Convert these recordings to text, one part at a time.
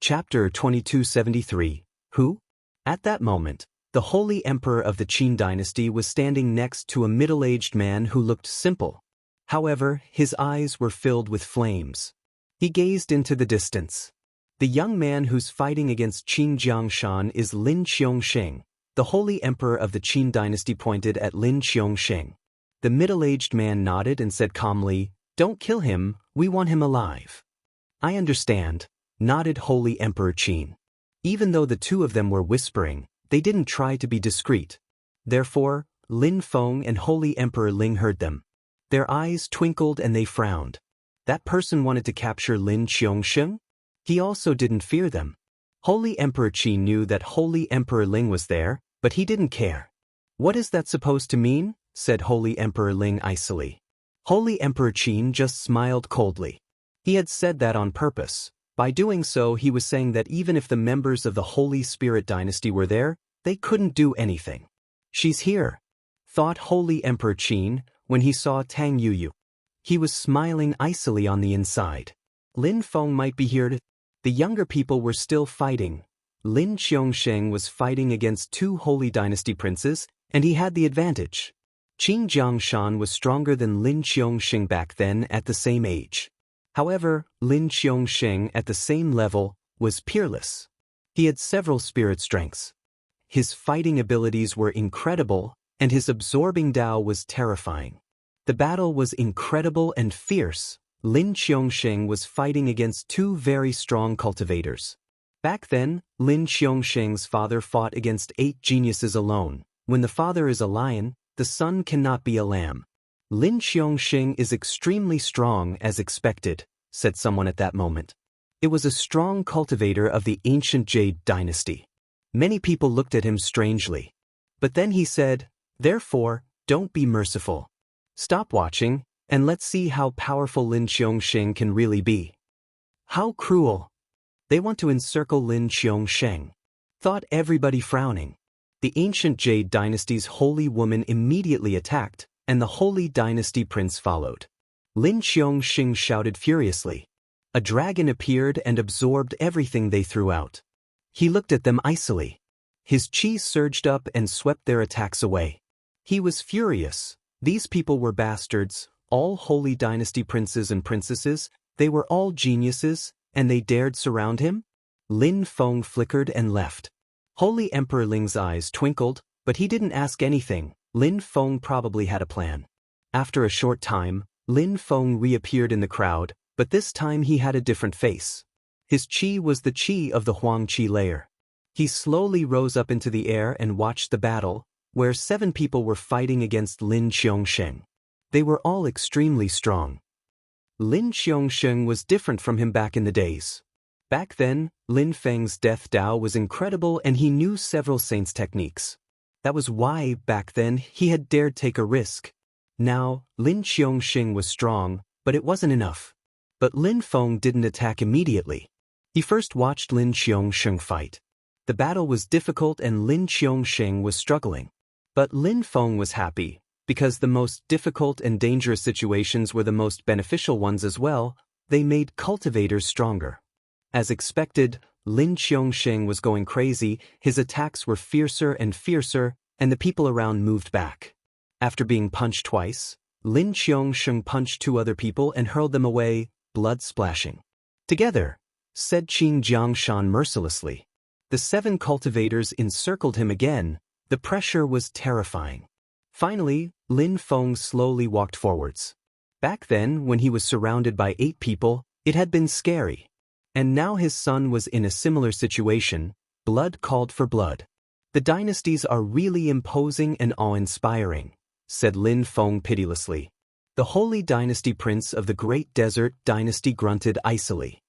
Chapter 2273. Who? At that moment, the holy emperor of the Qin dynasty was standing next to a middle-aged man who looked simple. However, his eyes were filled with flames. He gazed into the distance. The young man who's fighting against Qin Jiangshan is Lin Qiongsheng. The holy emperor of the Qin dynasty pointed at Lin Qiongsheng. The middle-aged man nodded and said calmly, "Don't kill him, we want him alive." "I understand," nodded Holy Emperor Qin. Even though the two of them were whispering, they didn't try to be discreet. Therefore, Lin Feng and Holy Emperor Ling heard them. Their eyes twinkled and they frowned. That person wanted to capture Lin Qiongsheng? He also didn't fear them. Holy Emperor Qin knew that Holy Emperor Ling was there, but he didn't care. "What is that supposed to mean?" said Holy Emperor Ling icily. Holy Emperor Qin just smiled coldly. He had said that on purpose. By doing so, he was saying that even if the members of the Holy Spirit dynasty were there, they couldn't do anything. "She's here," thought Holy Emperor Qin when he saw Tang Yuyu. He was smiling icily on the inside. Lin Feng might be here. The younger people were still fighting. Lin Qiongsheng was fighting against two Holy Dynasty princes, and he had the advantage. Qin Jiangshan was stronger than Lin Qiongsheng back then at the same age. However, Lin Qiongsheng at the same level was peerless. He had several spirit strengths. His fighting abilities were incredible, and his absorbing Tao was terrifying. The battle was incredible and fierce. Lin Qiongsheng was fighting against two very strong cultivators. Back then, Lin Qiongsheng's father fought against 8 geniuses alone. When the father is a lion, the son cannot be a lamb. "Lin Qiongsheng is extremely strong as expected," said someone at that moment. It was a strong cultivator of the ancient Jade dynasty. Many people looked at him strangely. But then he said, "Therefore, don't be merciful. Stop watching, and let's see how powerful Lin Qiongsheng can really be." How cruel! They want to encircle Lin Qiongsheng, thought everybody frowning. The ancient Jade dynasty's holy woman immediately attacked, and the holy dynasty prince followed. Lin Qiongsheng shouted furiously. A dragon appeared and absorbed everything they threw out. He looked at them icily. His chi surged up and swept their attacks away. He was furious. These people were bastards, all holy dynasty princes and princesses. They were all geniuses, and they dared surround him? Lin Feng flickered and left. Holy Emperor Ling's eyes twinkled, but he didn't ask anything. Lin Feng probably had a plan. After a short time, Lin Feng reappeared in the crowd, but this time he had a different face. His chi was the chi of the Huang Qi layer. He slowly rose up into the air and watched the battle, where 7 people were fighting against Lin Qiongsheng. They were all extremely strong. Lin Qiongsheng was different from him back in the days. Back then, Lin Feng's death Tao was incredible and he knew several saints' techniques. That was why, back then, he had dared take a risk. Now, Lin Qiongsheng was strong, but it wasn't enough. But Lin Feng didn't attack immediately. He first watched Lin Qiongsheng fight. The battle was difficult and Lin Qiongsheng was struggling. But Lin Feng was happy, because the most difficult and dangerous situations were the most beneficial ones as well. They made cultivators stronger. As expected, Lin Qiongsheng was going crazy. His attacks were fiercer and fiercer, and the people around moved back. After being punched twice, Lin Qiongsheng punched 2 other people and hurled them away, blood splashing. "Together," said Qin Jiangshan mercilessly. The 7 cultivators encircled him again. The pressure was terrifying. Finally, Lin Feng slowly walked forwards. Back then, when he was surrounded by 8 people, it had been scary. And now his son was in a similar situation. Blood called for blood. "The dynasties are really imposing and awe-inspiring," said Lin Feng pitilessly. The holy dynasty prince of the Great Desert dynasty grunted icily.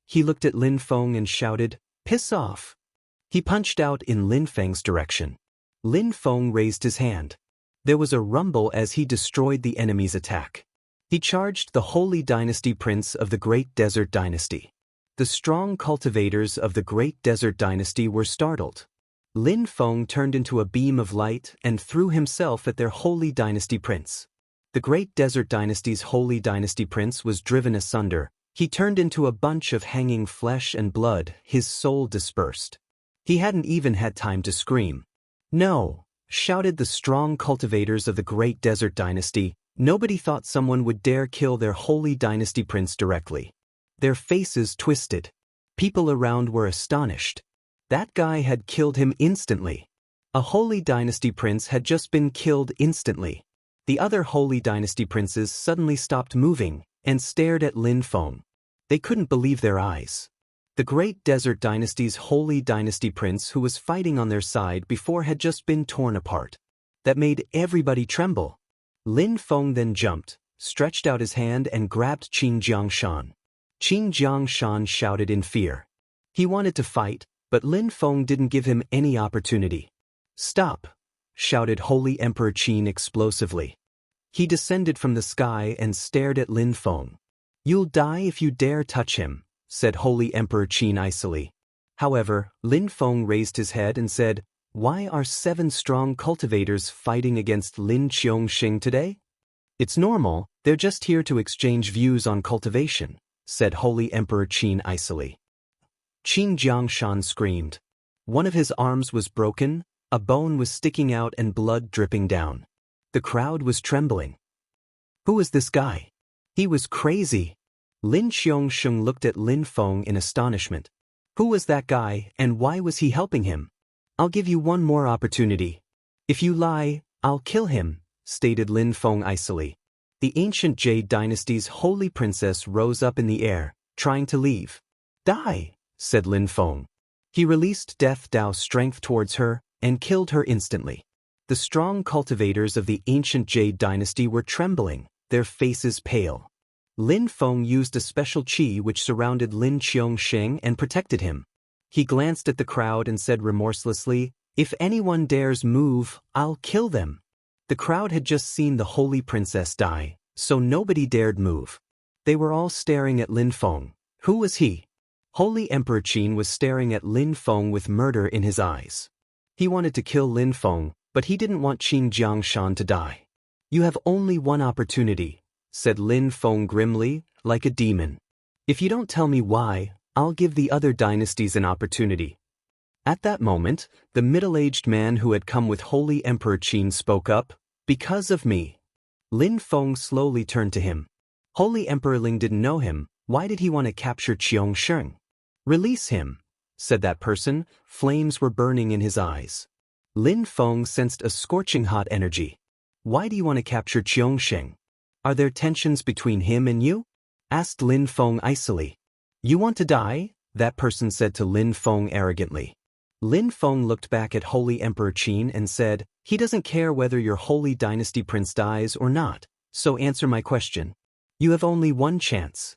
He looked at Lin Feng and shouted, "Piss off." He punched out in Lin Feng's direction. Lin Feng raised his hand. There was a rumble as he destroyed the enemy's attack. He charged the holy dynasty prince of the Great Desert dynasty. The strong cultivators of the Great Desert dynasty were startled. Lin Feng turned into a beam of light and threw himself at their holy dynasty prince. The Great Desert dynasty's holy dynasty prince was driven asunder, He turned into a bunch of hanging flesh and blood, his soul dispersed. He hadn't even had time to scream. "No!" shouted the strong cultivators of the great desert dynasty. Nobody thought someone would dare kill their holy dynasty prince directly. Their faces twisted. People around were astonished. That guy had killed him instantly. A holy dynasty prince had just been killed instantly. The other holy dynasty princes suddenly stopped moving and stared at Lin Feng. They couldn't believe their eyes. The great desert dynasty's holy dynasty prince who was fighting on their side before had just been torn apart. That made everybody tremble. Lin Feng then jumped, stretched out his hand and grabbed Qin Jiangshan. Qin Jiangshan shouted in fear. He wanted to fight, but Lin Feng didn't give him any opportunity. "Stop!" shouted Holy Emperor Qin explosively. He descended from the sky and stared at Lin Feng. "You'll die if you dare touch him," said Holy Emperor Qin icily. However, Lin Feng raised his head and said, "Why are 7 strong cultivators fighting against Lin Qiongxing today?" "It's normal, they're just here to exchange views on cultivation," said Holy Emperor Qin icily. Qin Jiangshan screamed. One of his arms was broken, a bone was sticking out and blood dripping down. The crowd was trembling. Who was this guy? He was crazy. Lin Qiongxing looked at Lin Feng in astonishment. Who was that guy, and why was he helping him? "I'll give you one more opportunity. If you lie, I'll kill him," stated Lin Feng icily. The ancient Jade dynasty's holy princess rose up in the air, trying to leave. "Die," said Lin Feng. He released Death Dao strength towards her and killed her instantly. The strong cultivators of the ancient Jade dynasty were trembling, their faces pale. Lin Feng used a special qi which surrounded Lin Qiongxing and protected him. He glanced at the crowd and said remorselessly, "If anyone dares move, I'll kill them." The crowd had just seen the holy princess die, so nobody dared move. They were all staring at Lin Feng. Who was he? Holy Emperor Qin was staring at Lin Feng with murder in his eyes. He wanted to kill Lin Feng, but he didn't want Qin Jiangshan to die. "You have only one opportunity," said Lin Feng grimly, like a demon. "If you don't tell me why, I'll give the other dynasties an opportunity." At that moment, the middle-aged man who had come with Holy Emperor Qin spoke up, "Because of me." Lin Feng slowly turned to him. Holy Emperor Ling didn't know him. Why did he want to capture Qiongsheng? "Release him," said that person. Flames were burning in his eyes. Lin Feng sensed a scorching hot energy. "Why do you want to capture Qiongsheng? Are there tensions between him and you?" asked Lin Feng icily. "You want to die?" that person said to Lin Feng arrogantly. Lin Feng looked back at Holy Emperor Qin and said, "He doesn't care whether your holy dynasty prince dies or not, so answer my question. You have only one chance."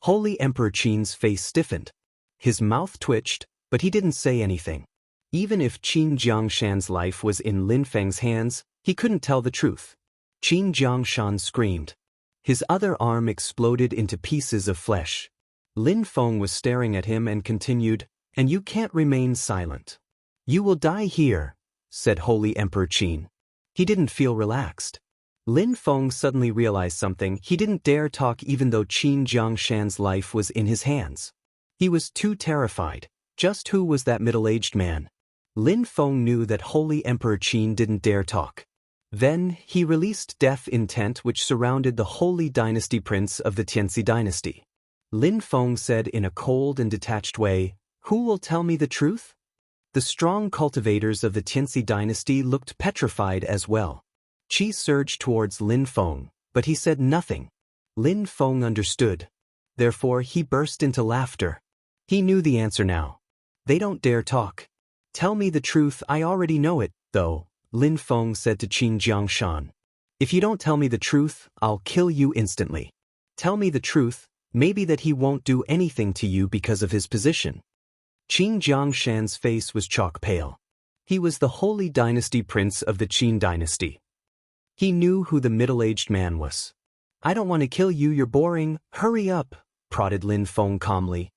Holy Emperor Qin's face stiffened. His mouth twitched, but he didn't say anything. Even if Qin Jiangshan's life was in Lin Feng's hands, he couldn't tell the truth. Qin Jiangshan screamed. His other arm exploded into pieces of flesh. Lin Feng was staring at him and continued, "And you can't remain silent. You will die here," said Holy Emperor Qin. He didn't feel relaxed. Lin Feng suddenly realized something. He didn't dare talk even though Qin Jiangshan's life was in his hands. He was too terrified. Just who was that middle-aged man? Lin Feng knew that Holy Emperor Qin didn't dare talk. Then, he released death intent which surrounded the holy dynasty prince of the Tianxi dynasty. Lin Feng said in a cold and detached way, "Who will tell me the truth?" The strong cultivators of the Tianxi dynasty looked petrified as well. Qi surged towards Lin Feng, but he said nothing. Lin Feng understood. Therefore he burst into laughter. He knew the answer now. They don't dare talk. "Tell me the truth, I already know it, though," Lin Feng said to Qin Jiangshan. "If you don't tell me the truth, I'll kill you instantly. Tell me the truth, maybe that he won't do anything to you because of his position." Qin Jiangshan's face was chalk pale. He was the holy dynasty prince of the Qin dynasty. He knew who the middle-aged man was. "I don't want to kill you, you're boring, hurry up," prodded Lin Feng calmly.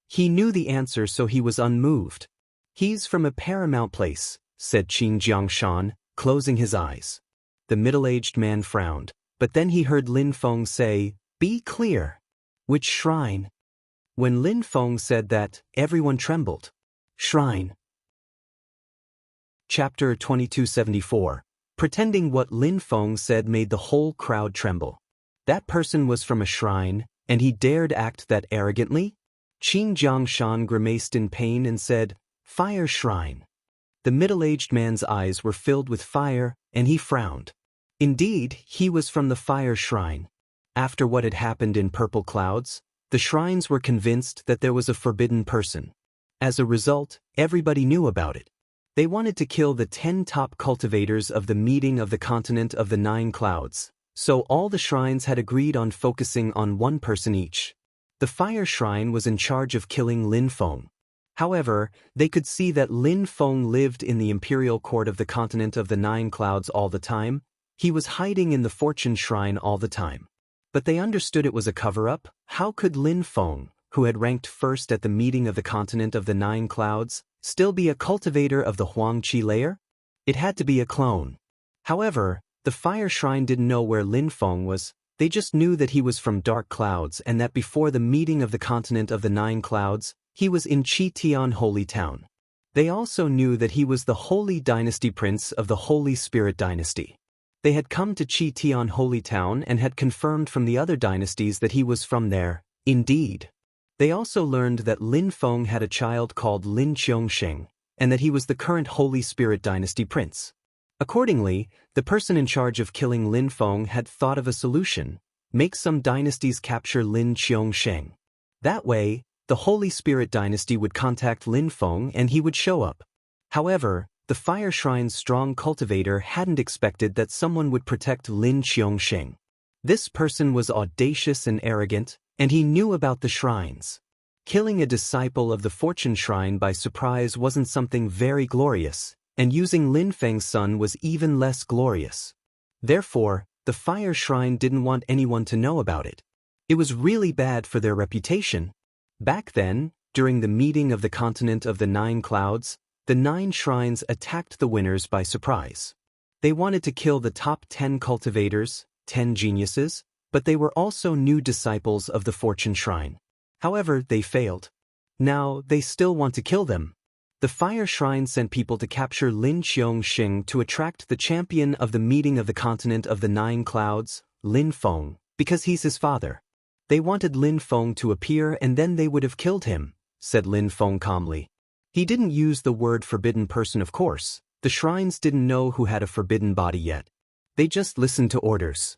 He knew the answer, so he was unmoved. "He's from a paramount place," said Qin Jiangshan, closing his eyes. The middle-aged man frowned, but then he heard Lin Feng say, "Be clear." Which shrine? When Lin Feng said that, everyone trembled. Shrine. Chapter 2274. Pretending what Lin Feng said made the whole crowd tremble. That person was from a shrine, and he dared act that arrogantly? Qing Jiangshan grimaced in pain and said, Fire shrine. The middle-aged man's eyes were filled with fire, and he frowned. Indeed, he was from the fire shrine. After what had happened in Purple Clouds, the shrines were convinced that there was a forbidden person. As a result, everybody knew about it. They wanted to kill the 10 top cultivators of the meeting of the continent of the 9 clouds, so all the shrines had agreed on focusing on one person each. The fire shrine was in charge of killing Lin Feng. However, they could see that Lin Feng lived in the imperial court of the continent of the 9 clouds all the time. He was hiding in the fortune shrine all the time. But they understood it was a cover-up. How could Lin Feng, who had ranked first at the meeting of the continent of the 9 clouds, still be a cultivator of the Huangqi layer? It had to be a clone. However, the fire shrine didn't know where Lin Feng was. They just knew that he was from Dark Clouds and that before the meeting of the continent of the 9 clouds, he was in Qitian Holy Town. They also knew that he was the Holy Dynasty Prince of the Holy Spirit Dynasty. They had come to Qitian Holy Town and had confirmed from the other dynasties that he was from there. Indeed. They also learned that Lin Feng had a child called Lin Qiongsheng, and that he was the current Holy Spirit Dynasty Prince. Accordingly, the person in charge of killing Lin Feng had thought of a solution: make some dynasties capture Lin Qiongsheng. That way, the Holy Spirit Dynasty would contact Lin Feng and he would show up. However, the Fire Shrine's strong cultivator hadn't expected that someone would protect Lin Qiongsheng. This person was audacious and arrogant, and he knew about the shrines. Killing a disciple of the Fortune Shrine by surprise wasn't something very glorious, and using Lin Feng's son was even less glorious. Therefore, the Fire Shrine didn't want anyone to know about it. It was really bad for their reputation. Back then, during the meeting of the continent of the 9 clouds, the 9 shrines attacked the winners by surprise. They wanted to kill the top 10 cultivators, 10 geniuses, but they were also new disciples of the Fortune Shrine. However, they failed. Now, they still want to kill them. The Fire Shrine sent people to capture Lin Qiongsheng to attract the champion of the meeting of the continent of the 9 clouds, Lin Feng, because he's his father. They wanted Lin Feng to appear and then they would have killed him, said Lin Feng calmly. He didn't use the word forbidden person, of course. The shrines didn't know who had a forbidden body yet. They just listened to orders.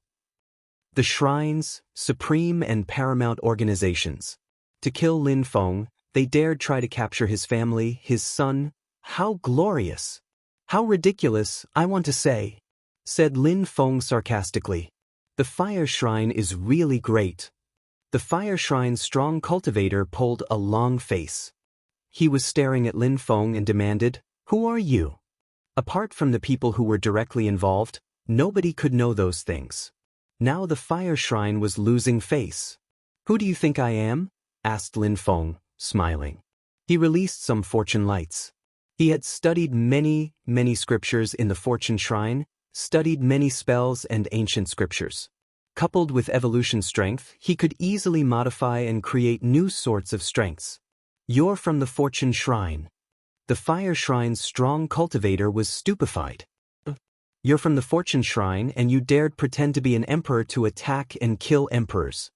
The shrines, supreme and paramount organizations. To kill Lin Feng, they dared try to capture his family, his son. How glorious! How ridiculous, I want to say, said Lin Feng sarcastically. The Fire Shrine is really great. The Fire Shrine's strong cultivator pulled a long face. He was staring at Lin Feng and demanded, Who are you? Apart from the people who were directly involved, nobody could know those things. Now the Fire Shrine was losing face. Who do you think I am? Asked Lin Feng, smiling. He released some fortune lights. He had studied many scriptures in the Fortune Shrine, studied many spells and ancient scriptures. Coupled with evolution strength, he could easily modify and create new sorts of strengths. You're from the Fortune Shrine. The Fire Shrine's strong cultivator was stupefied. You're from the Fortune Shrine and you dared pretend to be an emperor to attack and kill emperors.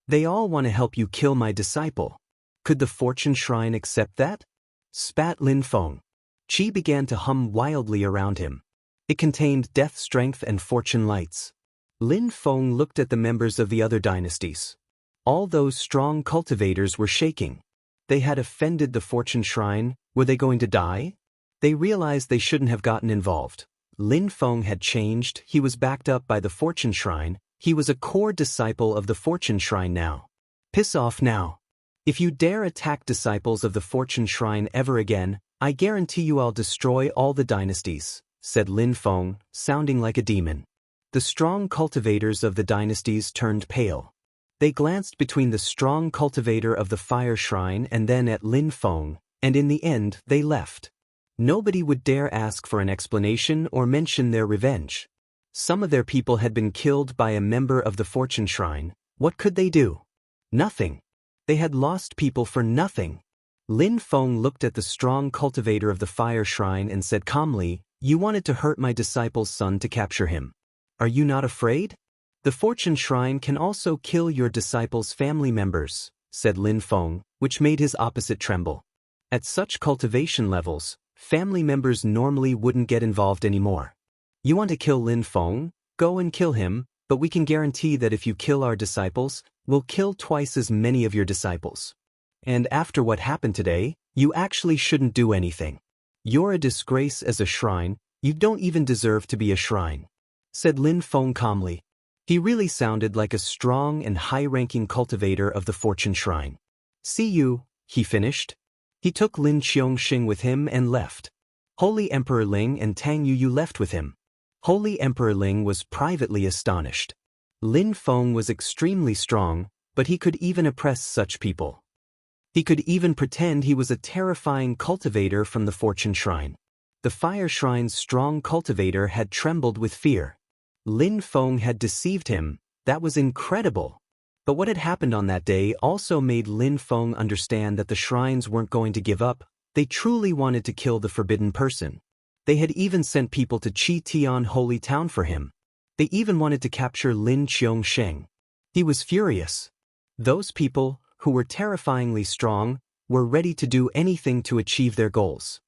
They all want to help you kill my disciple. Could the Fortune Shrine accept that? Spat Lin Feng. Qi began to hum wildly around him. It contained death strength and fortune lights. Lin Feng looked at the members of the other dynasties. All those strong cultivators were shaking. They had offended the Fortune Shrine. Were they going to die? They realized they shouldn't have gotten involved. Lin Feng had changed. He was backed up by the Fortune Shrine. He was a core disciple of the Fortune Shrine now. Piss off now. If you dare attack disciples of the Fortune Shrine ever again, I guarantee you I'll destroy all the dynasties, said Lin Feng, sounding like a demon. The strong cultivators of the dynasties turned pale. They glanced between the strong cultivator of the Fire Shrine and then at Lin Feng, and in the end they left. Nobody would dare ask for an explanation or mention their revenge. Some of their people had been killed by a member of the Fortune Shrine. What could they do? Nothing. They had lost people for nothing. Lin Feng looked at the strong cultivator of the fire shrine and said calmly, "You wanted to hurt my disciple's son to capture him. Are you not afraid? The fortune shrine can also kill your disciple's family members," said Lin Feng, which made his opposite tremble. At such cultivation levels, family members normally wouldn't get involved anymore. "You want to kill Lin Feng? Go and kill him, but we can guarantee that if you kill our disciples, we'll kill twice as many of your disciples. And after what happened today, you actually shouldn't do anything. You're a disgrace as a shrine, you don't even deserve to be a shrine," said Lin Feng calmly. He really sounded like a strong and high-ranking cultivator of the fortune shrine. "See you," he finished. He took Lin Qiongxing with him and left. Holy Emperor Ling and Tang Yuyu left with him. Holy Emperor Ling was privately astonished. Lin Feng was extremely strong, but he could even oppress such people. He could even pretend he was a terrifying cultivator from the fortune shrine. The fire shrine's strong cultivator had trembled with fear. Lin Feng had deceived him. That was incredible. But what had happened on that day also made Lin Feng understand that the shrines weren't going to give up. They truly wanted to kill the forbidden person. They had even sent people to Chi Tian Holy Town for him. They even wanted to capture Lin Qiongsheng. He was furious. Those people, who were terrifyingly strong, were ready to do anything to achieve their goals.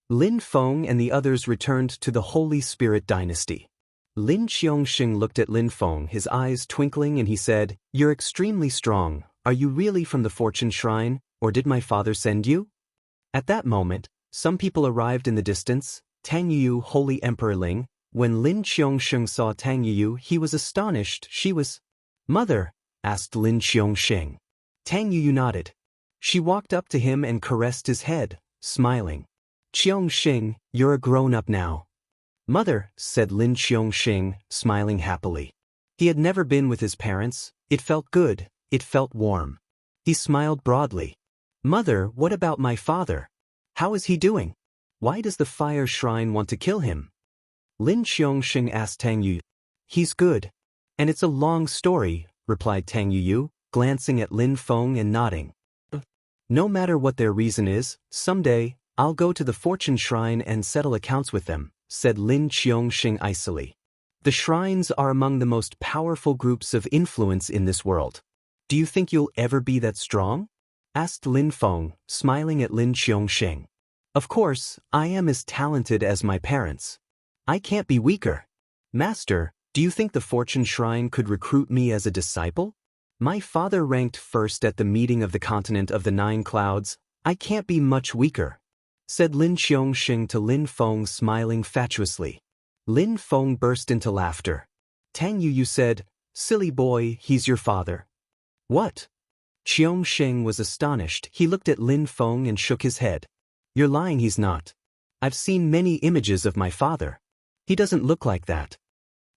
Lin Feng and the others returned to the Holy Spirit Dynasty. Lin Qiongxing looked at Lin Feng, his eyes twinkling, and he said, "You're extremely strong. Are you really from the fortune shrine, or did my father send you?" At that moment, some people arrived in the distance. Tang Yuyu, Holy Emperor Ling. When Lin Qiongxing saw Tang Yuyu, he was astonished. "She was..." "Mother?" asked Lin Qiongxing. Tang Yuyu nodded. She walked up to him and caressed his head, smiling. "Qiongxing, you're a grown-up now." "Mother," said Lin Qiongxing, smiling happily. He had never been with his parents. It felt good, it felt warm. He smiled broadly. "Mother, what about my father? How is he doing? Why does the fire shrine want to kill him?" Lin Qiongxing asked Tang Yuyu. "He's good. And it's a long story," replied Tang Yuyu, glancing at Lin Feng and nodding. "No matter what their reason is, someday, I'll go to the fortune shrine and settle accounts with them," said Lin Qiongxing icily. "The shrines are among the most powerful groups of influence in this world. Do you think you'll ever be that strong?" asked Lin Feng, smiling at Lin Qiongxing. "Of course, I am as talented as my parents. I can't be weaker. Master, do you think the fortune shrine could recruit me as a disciple? My father ranked first at the meeting of the continent of the 9 clouds. I can't be much weaker," said Lin Qiongxing to Lin Feng, smiling fatuously. Lin Feng burst into laughter. Tang Yuyu said, "Silly boy, he's your father." "What?" Qiongxing was astonished. He looked at Lin Feng and shook his head. "You're lying, he's not. I've seen many images of my father. He doesn't look like that."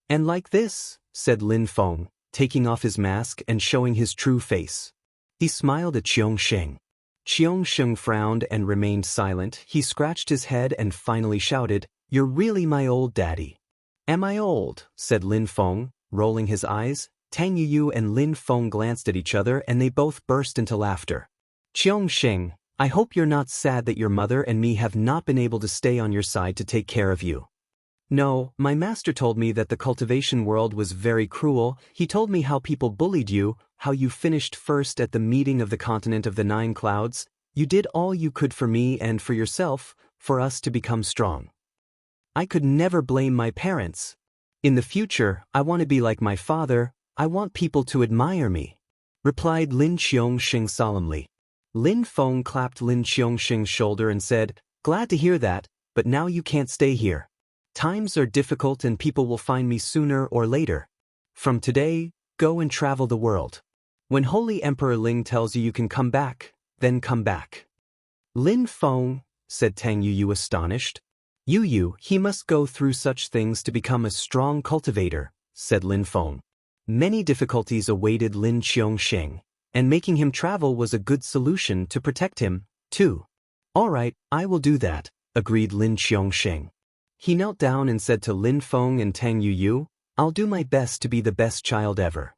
"And like this," said Lin Feng, taking off his mask and showing his true face. He smiled at Qiongxing. Qiongxing frowned and remained silent. He scratched his head and finally shouted, "You're really my old daddy." "Am I old?" said Lin Feng, rolling his eyes. Tang Yuyu and Lin Feng glanced at each other and they both burst into laughter. "Qiongxing, I hope you're not sad that your mother and me have not been able to stay on your side to take care of you." "No, my master told me that the cultivation world was very cruel. He told me how people bullied you, how you finished first at the meeting of the continent of the 9 clouds. You did all you could for me and for yourself, for us to become strong. I could never blame my parents. In the future, I want to be like my father. I want people to admire me," replied Lin Qiongxing solemnly. Lin Feng clapped Lin Qiongxing's shoulder and said, "Glad to hear that, but now you can't stay here. Times are difficult and people will find me sooner or later. From today, go and travel the world. When Holy Emperor Ling tells you you can come back, then come back." "Lin Feng," said Tang Yuyu astonished. "Yuyu, he must go through such things to become a strong cultivator," said Lin Feng. Many difficulties awaited Lin Qiongxing, and making him travel was a good solution to protect him, too. "All right, I will do that," agreed Lin Qiongxing. He knelt down and said to Lin Feng and Tang Yuyu, "I'll do my best to be the best child ever."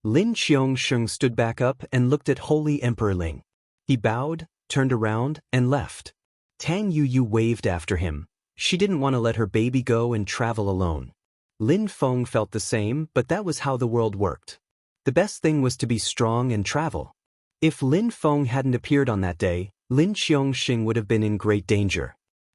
Lin Xiongsheng stood back up and looked at Holy Emperor Ling. He bowed, turned around, and left. Tang Yuyu waved after him. She didn't want to let her baby go and travel alone. Lin Feng felt the same, but that was how the world worked. The best thing was to be strong and travel. If Lin Feng hadn't appeared on that day, Lin Xiongxing would have been in great danger.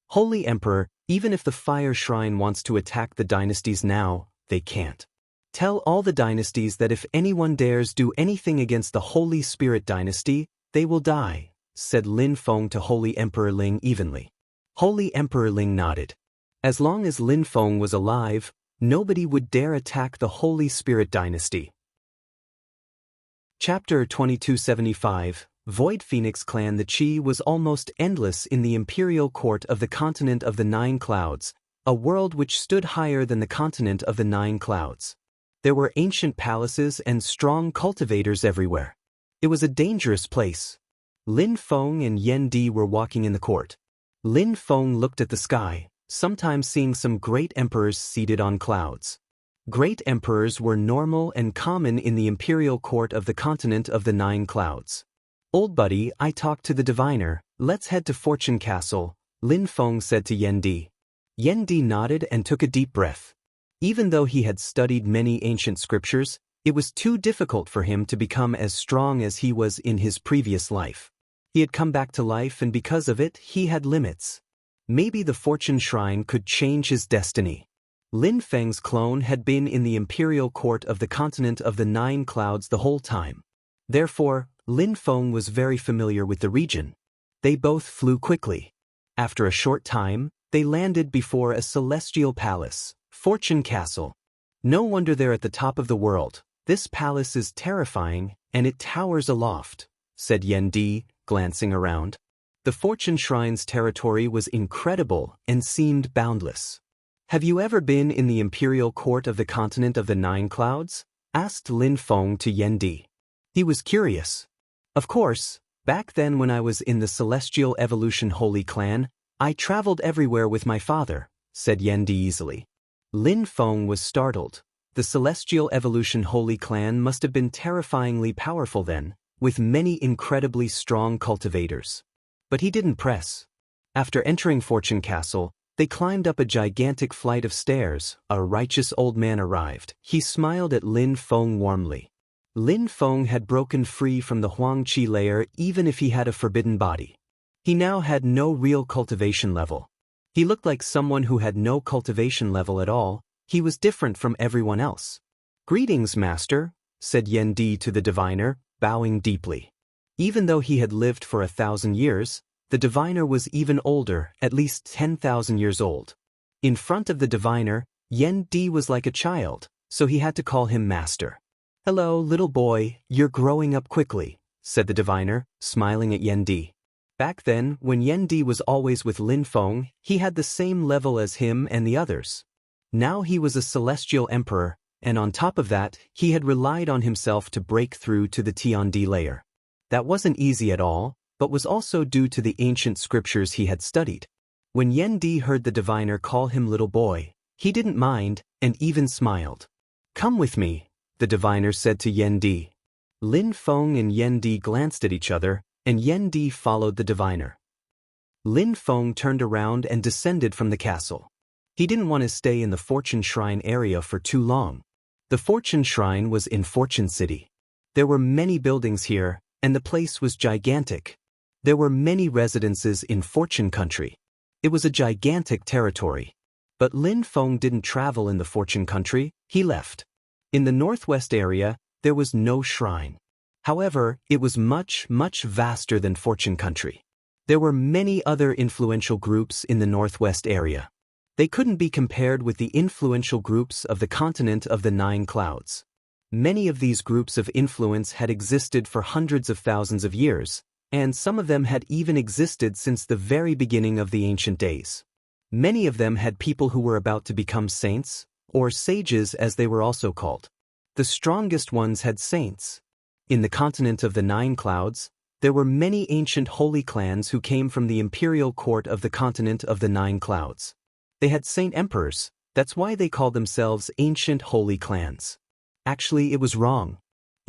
Holy Emperor, even if the Fire Shrine wants to attack the dynasties now, they can't. Tell all the dynasties that if anyone dares do anything against the Holy Spirit dynasty, they will die, said Lin Feng to Holy Emperor Ling evenly. Holy Emperor Ling nodded. As long as Lin Feng was alive, nobody would dare attack the Holy Spirit dynasty. Chapter 2275, Void Phoenix Clan. The Qi was almost endless in the imperial court of the continent of the Nine Clouds, a world which stood higher than the continent of the Nine Clouds. There were ancient palaces and strong cultivators everywhere. It was a dangerous place. Lin Feng and Yan Di were walking in the court. Lin Feng looked at the sky, sometimes seeing some great emperors seated on clouds. Great emperors were normal and common in the imperial court of the continent of the Nine Clouds. Old buddy, I talked to the diviner, let's head to Fortune Castle, Lin Feng said to Yan Di. Yan Di nodded and took a deep breath. Even though he had studied many ancient scriptures, it was too difficult for him to become as strong as he was in his previous life. He had come back to life, and because of it, he had limits. Maybe the Fortune Shrine could change his destiny. Lin Feng's clone had been in the imperial court of the continent of the Nine Clouds the whole time. Therefore, Lin Feng was very familiar with the region. They both flew quickly. After a short time, they landed before a celestial palace, Fortune Castle. No wonder they're at the top of the world. This palace is terrifying, and it towers aloft, said Yan Di, glancing around. The Fortune Shrine's territory was incredible and seemed boundless. Have you ever been in the imperial court of the continent of the Nine Clouds? Asked Lin Feng to Yan Di. He was curious. Of course, back then when I was in the Celestial Evolution Holy Clan, I traveled everywhere with my father, said Yan Di easily. Lin Feng was startled. The Celestial Evolution Holy Clan must have been terrifyingly powerful then, with many incredibly strong cultivators. But he didn't press. After entering Fortune Castle, they climbed up a gigantic flight of stairs. A righteous old man arrived. He smiled at Lin Feng warmly. Lin Feng had broken free from the Huangqi layer even if he had a forbidden body. He now had no real cultivation level. He looked like someone who had no cultivation level at all. He was different from everyone else. Greetings, master, said Yan Di to the diviner, bowing deeply. Even though he had lived for 1,000 years, the diviner was even older, at least 10,000 years old. In front of the diviner, Yan Di was like a child, so he had to call him master. Hello, little boy, you're growing up quickly, said the diviner, smiling at Yan Di. Back then, when Yan Di was always with Lin Feng, he had the same level as him and the others. Now he was a celestial emperor, and on top of that, he had relied on himself to break through to the Tiandi layer. That wasn't easy at all, but was also due to the ancient scriptures he had studied. When Yan Di heard the diviner call him little boy, he didn't mind, and even smiled. Come with me, the diviner said to Yan Di. Lin Feng and Yan Di glanced at each other, and Yan Di followed the diviner. Lin Feng turned around and descended from the castle. He didn't want to stay in the Fortune Shrine area for too long. The Fortune Shrine was in Fortune City. There were many buildings here, and the place was gigantic. There were many residences in Fortune Country. It was a gigantic territory. But Lin Feng didn't travel in the Fortune Country, he left. In the northwest area, there was no shrine. However, it was much, much vaster than Fortune Country. There were many other influential groups in the northwest area. They couldn't be compared with the influential groups of the continent of the Nine Clouds. Many of these groups of influence had existed for hundreds of thousands of years, and some of them had even existed since the very beginning of the ancient days. Many of them had people who were about to become saints, or sages as they were also called. The strongest ones had saints. In the continent of the Nine Clouds, there were many ancient holy clans who came from the imperial court of the continent of the Nine Clouds. They had saint emperors, that's why they called themselves ancient holy clans. Actually, it was wrong.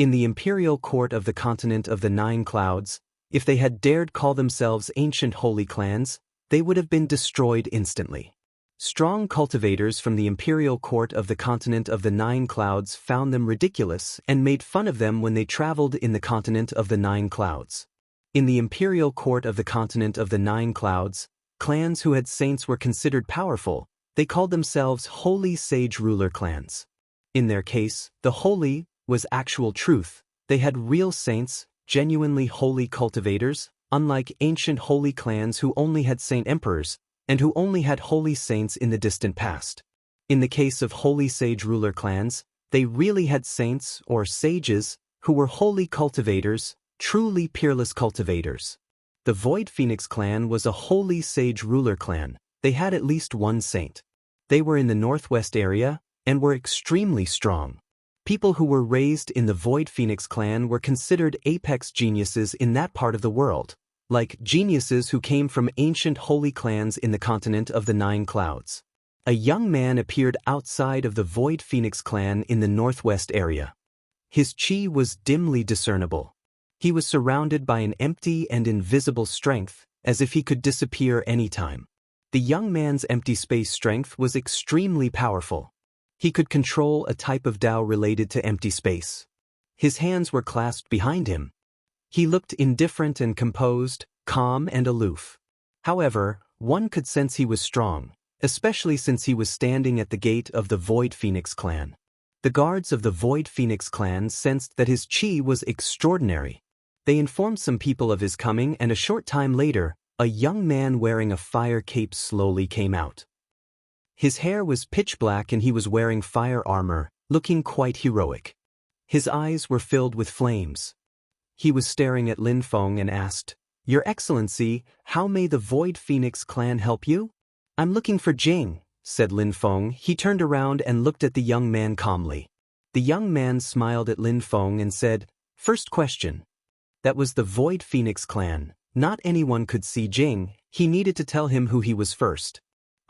In the imperial court of the continent of the Nine Clouds, if they had dared call themselves ancient holy clans, they would have been destroyed instantly. Strong cultivators from the imperial court of the continent of the Nine Clouds found them ridiculous and made fun of them when they traveled in the continent of the Nine Clouds. In the imperial court of the continent of the Nine Clouds, clans who had saints were considered powerful. They called themselves holy sage ruler clans. In their case, the holy was actual truth. They had real saints, genuinely holy cultivators, unlike ancient holy clans who only had saint emperors, and who only had holy saints in the distant past. In the case of holy sage ruler clans, they really had saints or sages who were holy cultivators, truly peerless cultivators. The Void Phoenix clan was a holy sage ruler clan. They had at least one saint. They were in the northwest area and were extremely strong. People who were raised in the Void Phoenix clan were considered apex geniuses in that part of the world, like geniuses who came from ancient holy clans in the continent of the Nine Clouds. A young man appeared outside of the Void Phoenix clan in the northwest area. His chi was dimly discernible. He was surrounded by an empty and invisible strength, as if he could disappear anytime. The young man's empty space strength was extremely powerful. He could control a type of Tao related to empty space. His hands were clasped behind him. He looked indifferent and composed, calm and aloof. However, one could sense he was strong, especially since he was standing at the gate of the Void Phoenix clan. The guards of the Void Phoenix clan sensed that his chi was extraordinary. They informed some people of his coming, and a short time later, a young man wearing a fire cape slowly came out. His hair was pitch black and he was wearing fire armor, looking quite heroic. His eyes were filled with flames. He was staring at Lin Feng and asked, "Your Excellency, how may the Void Phoenix clan help you?" "I'm looking for Jing," said Lin Feng. He turned around and looked at the young man calmly. The young man smiled at Lin Feng and said, "First question." That was the Void Phoenix clan. Not anyone could see Jing. He needed to tell him who he was first.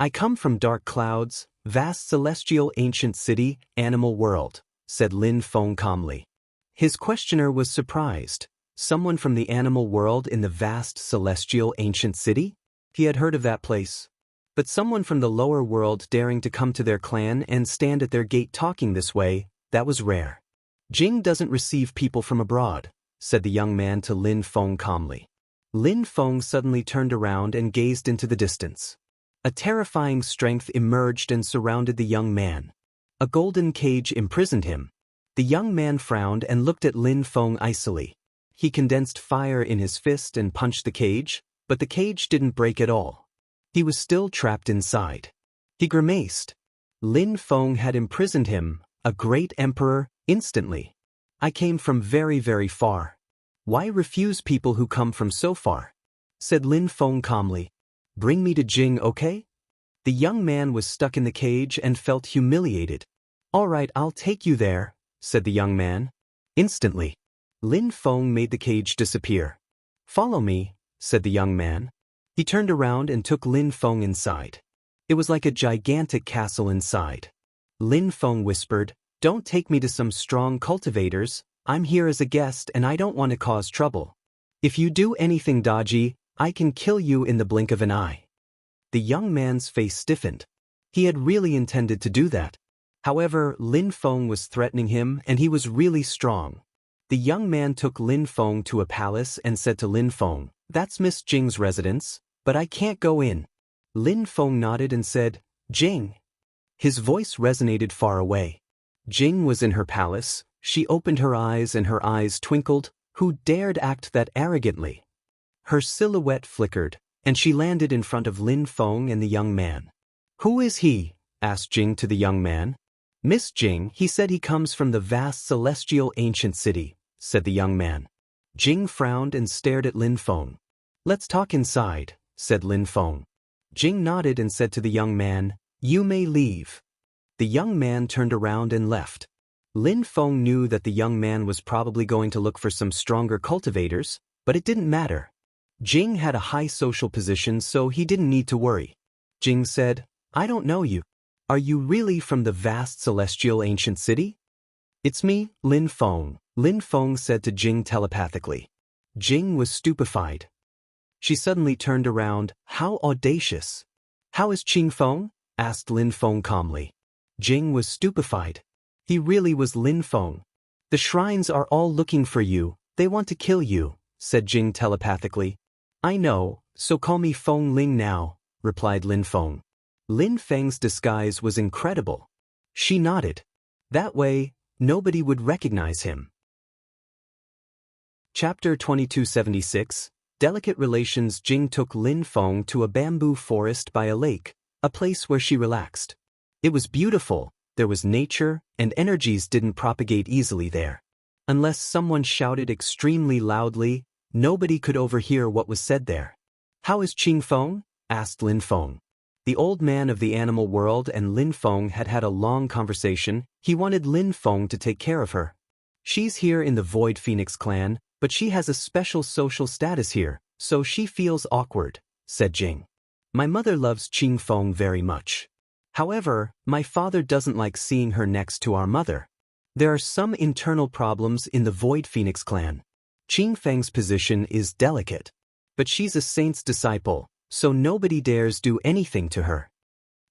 "I come from Dark Clouds, vast celestial ancient city, animal world," said Lin Feng calmly. His questioner was surprised. Someone from the animal world in the vast celestial ancient city? He had heard of that place. But someone from the lower world daring to come to their clan and stand at their gate talking this way, that was rare. "Jing doesn't receive people from abroad," said the young man to Lin Feng calmly. Lin Feng suddenly turned around and gazed into the distance. A terrifying strength emerged and surrounded the young man. A golden cage imprisoned him. The young man frowned and looked at Lin Feng icily. He condensed fire in his fist and punched the cage, but the cage didn't break at all. He was still trapped inside. He grimaced. Lin Feng had imprisoned him, a great emperor, instantly. "I came from very, very far. Why refuse people who come from so far?" said Lin Feng calmly. "Bring me to Jing, okay?" The young man was stuck in the cage and felt humiliated. "All right, I'll take you there," said the young man. Instantly, Lin Feng made the cage disappear. "Follow me," said the young man. He turned around and took Lin Feng inside. It was like a gigantic castle inside. Lin Feng whispered, "Don't take me to some strong cultivators. I'm here as a guest and I don't want to cause trouble. If you do anything dodgy, I can kill you in the blink of an eye." The young man's face stiffened. He had really intended to do that. However, Lin Feng was threatening him and he was really strong. The young man took Lin Feng to a palace and said to Lin Feng, "That's Miss Jing's residence, but I can't go in." Lin Feng nodded and said, "Jing." His voice resonated far away. Jing was in her palace. She opened her eyes and her eyes twinkled. Who dared act that arrogantly? Her silhouette flickered, and she landed in front of Lin Feng and the young man. "Who is he?" asked Jing to the young man. "Miss Jing, he said he comes from the vast celestial ancient city," said the young man. Jing frowned and stared at Lin Feng. "Let's talk inside," said Lin Feng. Jing nodded and said to the young man, "You may leave." The young man turned around and left. Lin Feng knew that the young man was probably going to look for some stronger cultivators, but it didn't matter. Jing had a high social position, so he didn't need to worry. Jing said, "I don't know you. Are you really from the vast celestial ancient city?" It's me, Lin Feng, Lin Feng said to Jing telepathically. Jing was stupefied. She suddenly turned around. How audacious! How is Qing Feng? Asked Lin Feng calmly. Jing was stupefied. He really was Lin Feng. The shrines are all looking for you, they want to kill you, said Jing telepathically. I know, so call me Feng Ling now, replied Lin Feng. Lin Feng's disguise was incredible. She nodded. That way, nobody would recognize him. Chapter 2276, Delicate Relations. Jing took Lin Feng to a bamboo forest by a lake, a place where she relaxed. It was beautiful, there was nature, and energies didn't propagate easily there. Unless someone shouted extremely loudly, nobody could overhear what was said there. How is Qing Feng? Asked Lin Feng. The old man of the animal world and Lin Feng had had a long conversation. He wanted Lin Feng to take care of her. She's here in the Void Phoenix clan, but she has a special social status here, so she feels awkward, said Jing. My mother loves Qing Feng very much. However, my father doesn't like seeing her next to our mother. There are some internal problems in the Void Phoenix clan. Qing Feng's position is delicate. But she's a saint's disciple, so nobody dares do anything to her.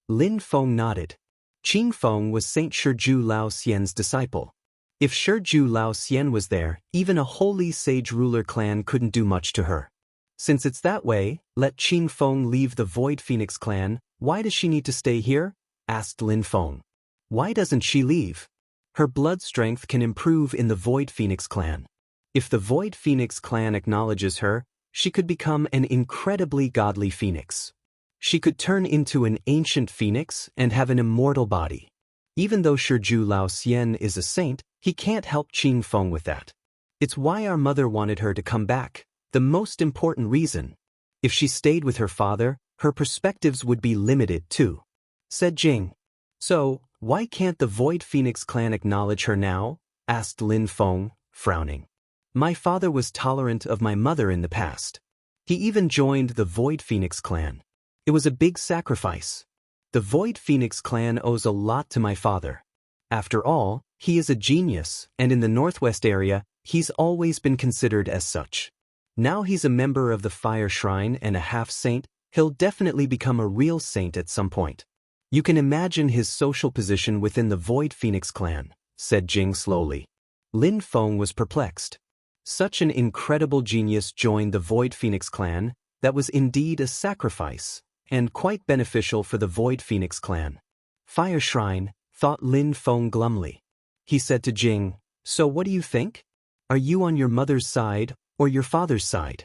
Lin Feng nodded. Qing Feng was Saint Shizhu Lao Xian's disciple. If Shizhu Lao Xian was there, even a holy sage ruler clan couldn't do much to her. Since it's that way, let Qing Feng leave the Void Phoenix clan. Why does she need to stay here? Asked Lin Feng. Why doesn't she leave? Her blood strength can improve in the Void Phoenix clan. If the Void Phoenix clan acknowledges her, she could become an incredibly godly phoenix. She could turn into an ancient phoenix and have an immortal body. Even though Shizhu Lao Xian is a saint, he can't help Qing Feng with that. It's why our mother wanted her to come back, the most important reason. If she stayed with her father, her perspectives would be limited too, said Jing. So, why can't the Void Phoenix clan acknowledge her now? Asked Lin Feng, frowning. My father was tolerant of my mother in the past. He even joined the Void Phoenix clan. It was a big sacrifice. The Void Phoenix clan owes a lot to my father. After all, he is a genius, and in the Northwest area, he's always been considered as such. Now he's a member of the Fire Shrine and a half-saint. He'll definitely become a real saint at some point. You can imagine his social position within the Void Phoenix clan, said Jing slowly. Lin Feng was perplexed. Such an incredible genius joined the Void Phoenix clan. That was indeed a sacrifice, and quite beneficial for the Void Phoenix clan. Fire Shrine, thought Lin Feng glumly. He said to Jing, so what do you think? Are you on your mother's side, or your father's side?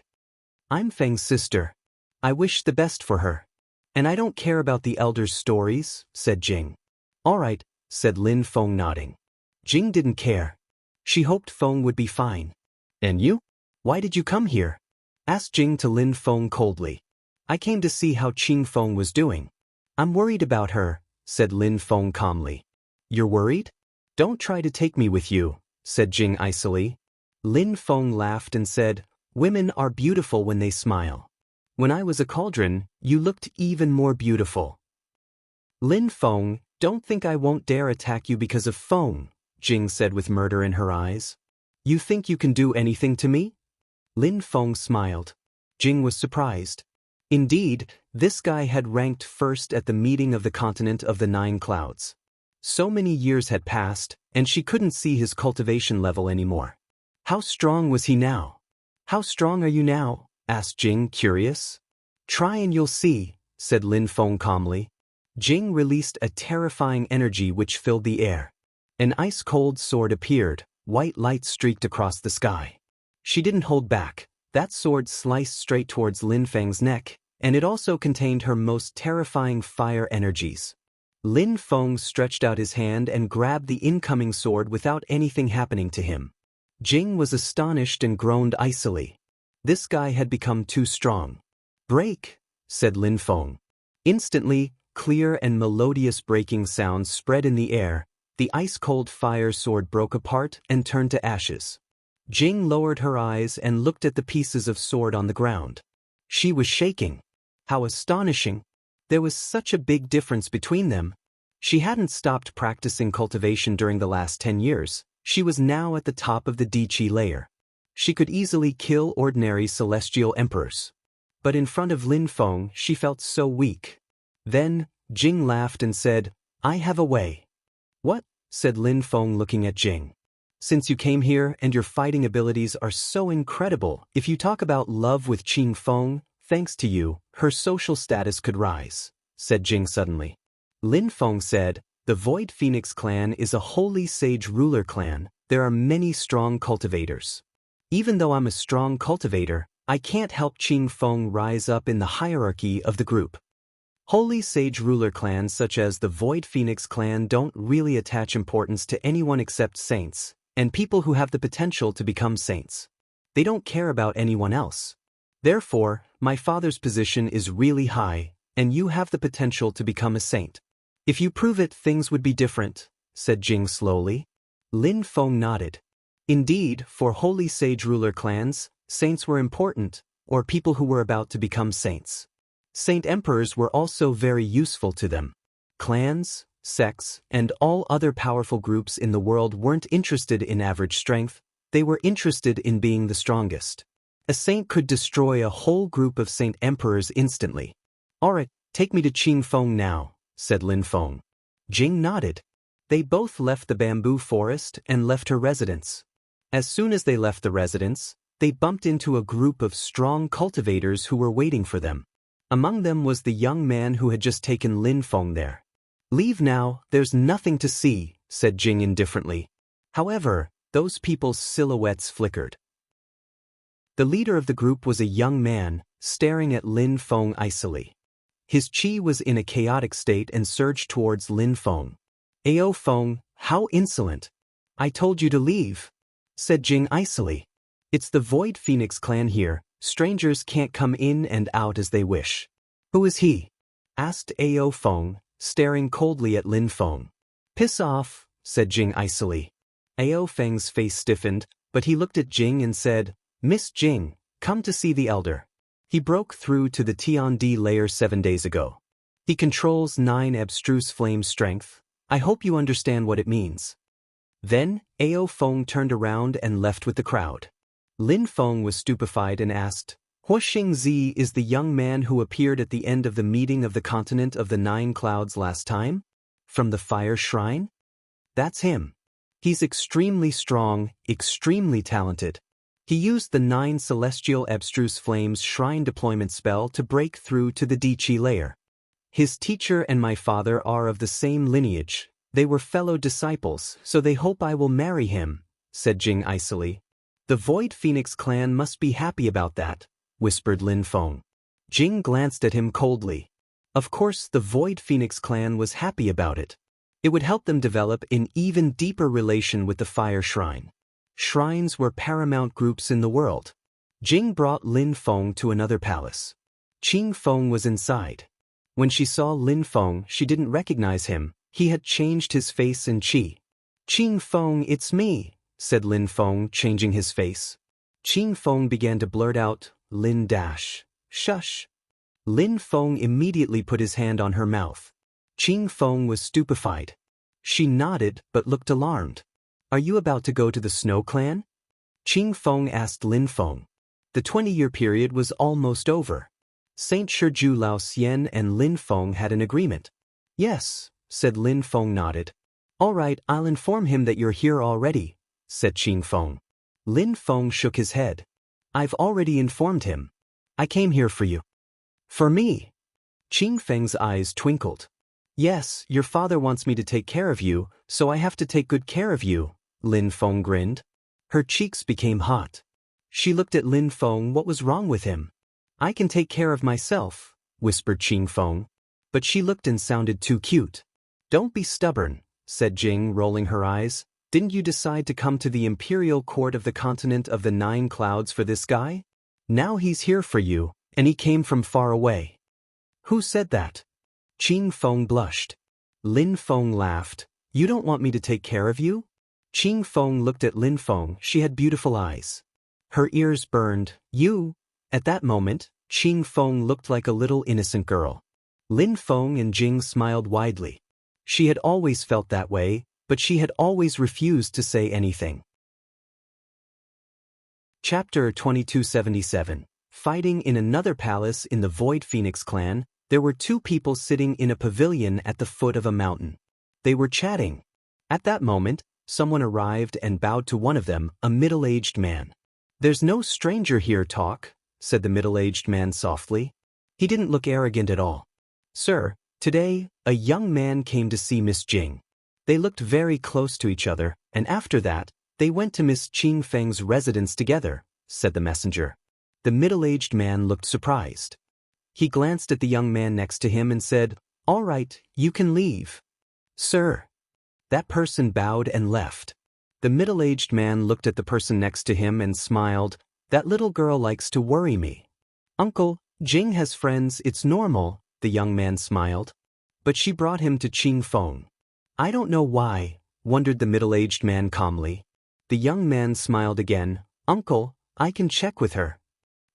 I'm Feng's sister. I wish the best for her. And I don't care about the elders' stories, said Jing. All right, said Lin Feng nodding. Jing didn't care. She hoped Feng would be fine. And you? Why did you come here? Asked Jing to Lin Feng coldly. I came to see how Qing Feng was doing. I'm worried about her, said Lin Feng calmly. You're worried? Don't try to take me with you, said Jing icily. Lin Feng laughed and said, women are beautiful when they smile. When I was a cauldron, you looked even more beautiful. Lin Feng, don't think I won't dare attack you because of Feng, Jing said with murder in her eyes. You think you can do anything to me? Lin Feng smiled. Jing was surprised. Indeed, this guy had ranked first at the meeting of the continent of the 9 clouds. So many years had passed, and she couldn't see his cultivation level anymore. How strong was he now? How strong are you now? Asked Jing, curious. Try and you'll see, said Lin Feng calmly. Jing released a terrifying energy which filled the air. An ice-cold sword appeared, white light streaked across the sky. She didn't hold back. That sword sliced straight towards Lin Feng's neck, and it also contained her most terrifying fire energies. Lin Feng stretched out his hand and grabbed the incoming sword without anything happening to him. Jing was astonished and groaned icily. This guy had become too strong. Break, said Lin Feng. Instantly, clear and melodious breaking sounds spread in the air. The ice-cold fire sword broke apart and turned to ashes. Jing lowered her eyes and looked at the pieces of sword on the ground. She was shaking. How astonishing! There was such a big difference between them. She hadn't stopped practicing cultivation during the last 10 years, She was now at the top of the Diqi layer. She could easily kill ordinary celestial emperors. But in front of Lin Feng, she felt so weak. Then, Jing laughed and said, "I have a way." "What?" said Lin Feng looking at Jing. "Since you came here and your fighting abilities are so incredible, if you talk about love with Qing Feng, thanks to you, her social status could rise," said Jing suddenly. Lin Feng said, "The Void Phoenix clan is a holy sage ruler clan. There are many strong cultivators. Even though I'm a strong cultivator, I can't help Qing Feng rise up in the hierarchy of the group. Holy sage ruler clans such as the Void Phoenix clan don't really attach importance to anyone except saints, and people who have the potential to become saints. They don't care about anyone else. Therefore, my father's position is really high, and you have the potential to become a saint. If you prove it, things would be different," said Jing slowly. Lin Feng nodded. Indeed, for holy sage ruler clans, saints were important, or people who were about to become saints. Saint emperors were also very useful to them. Clans, sects, and all other powerful groups in the world weren't interested in average strength, they were interested in being the strongest. A saint could destroy a whole group of saint emperors instantly. "Alright, take me to Qing Feng now," said Lin Feng. Jing nodded. They both left the bamboo forest and left her residence. As soon as they left the residence, they bumped into a group of strong cultivators who were waiting for them. Among them was the young man who had just taken Lin Feng there. "Leave now, there's nothing to see," said Jing indifferently. However, those people's silhouettes flickered. The leader of the group was a young man, staring at Lin Feng icily. His qi was in a chaotic state and surged towards Lin Feng. "Ao Feng, how insolent! I told you to leave," said Jing icily. "It's the Void Phoenix clan here. Strangers can't come in and out as they wish." "Who is he?" asked Ao Feng, staring coldly at Lin Feng. "Piss off," said Jing icily. Ao Feng's face stiffened, but he looked at Jing and said, "Miss Jing, come to see the elder. He broke through to the Tiandi layer 7 days ago. He controls 9 abstruse flame strength. I hope you understand what it means." Then, Ao Feng turned around and left with the crowd. Lin Feng was stupefied and asked, "Hua Xingzi is the young man who appeared at the end of the meeting of the continent of the 9 clouds last time? From the fire shrine? That's him. He's extremely strong, extremely talented. He used the 9 celestial abstruse flames shrine deployment spell to break through to the Diqi layer. His teacher and my father are of the same lineage. They were fellow disciples, so they hope I will marry him," said Jing icily. "The Void Phoenix clan must be happy about that," whispered Lin Feng. Jing glanced at him coldly. Of course the Void Phoenix clan was happy about it. It would help them develop an even deeper relation with the fire shrine. Shrines were paramount groups in the world. Jing brought Lin Feng to another palace. Qing Feng was inside. When she saw Lin Feng, she didn't recognize him. He had changed his face and qi. "Qing Feng, it's me," said Lin Feng, changing his face. Qing Feng began to blurt out, "Lin dash. Shush." Lin Feng immediately put his hand on her mouth. Qing Feng was stupefied. She nodded but looked alarmed. "Are you about to go to the Snow Clan?" Qing Feng asked Lin Feng. The 20-year period was almost over. Saint Shiju Lao Xian and Lin Feng had an agreement. "Yes," said Lin Feng nodded. "All right, I'll inform him that you're here already," said Qing Feng. Lin Feng shook his head. "I've already informed him. I came here for you." "For me?" Qing Feng's eyes twinkled. "Yes, your father wants me to take care of you, so I have to take good care of you," Lin Feng grinned. Her cheeks became hot. She looked at Lin Feng. What was wrong with him? "I can take care of myself," whispered Qing Feng. But she looked and sounded too cute. "Don't be stubborn," said Jing, rolling her eyes. "Didn't you decide to come to the imperial court of the continent of the 9 clouds for this guy? Now he's here for you, and he came from far away." "Who said that?" Qing Feng blushed. Lin Feng laughed. "You don't want me to take care of you?" Qing Feng looked at Lin Feng. She had beautiful eyes. Her ears burned. "You?" At that moment, Qing Feng looked like a little innocent girl. Lin Feng and Jing smiled widely. She had always felt that way, but she had always refused to say anything. Chapter 2277. Fighting in another palace in the Void Phoenix clan, there were two people sitting in a pavilion at the foot of a mountain. They were chatting. At that moment, someone arrived and bowed to one of them, a middle-aged man. "There's no stranger here, talk," said the middle-aged man softly. He didn't look arrogant at all. "Sir, today, a young man came to see Miss Jing." They looked very close to each other, and after that, they went to Miss Qing Feng's residence together, said the messenger. The middle-aged man looked surprised. He glanced at the young man next to him and said, "All right, you can leave." "Sir." That person bowed and left. The middle-aged man looked at the person next to him and smiled. "That little girl likes to worry me." "Uncle, Jing has friends, it's normal," the young man smiled. "But she brought him to Qing Feng." "I don't know why," wondered the middle-aged man calmly. The young man smiled again. "Uncle, I can check with her."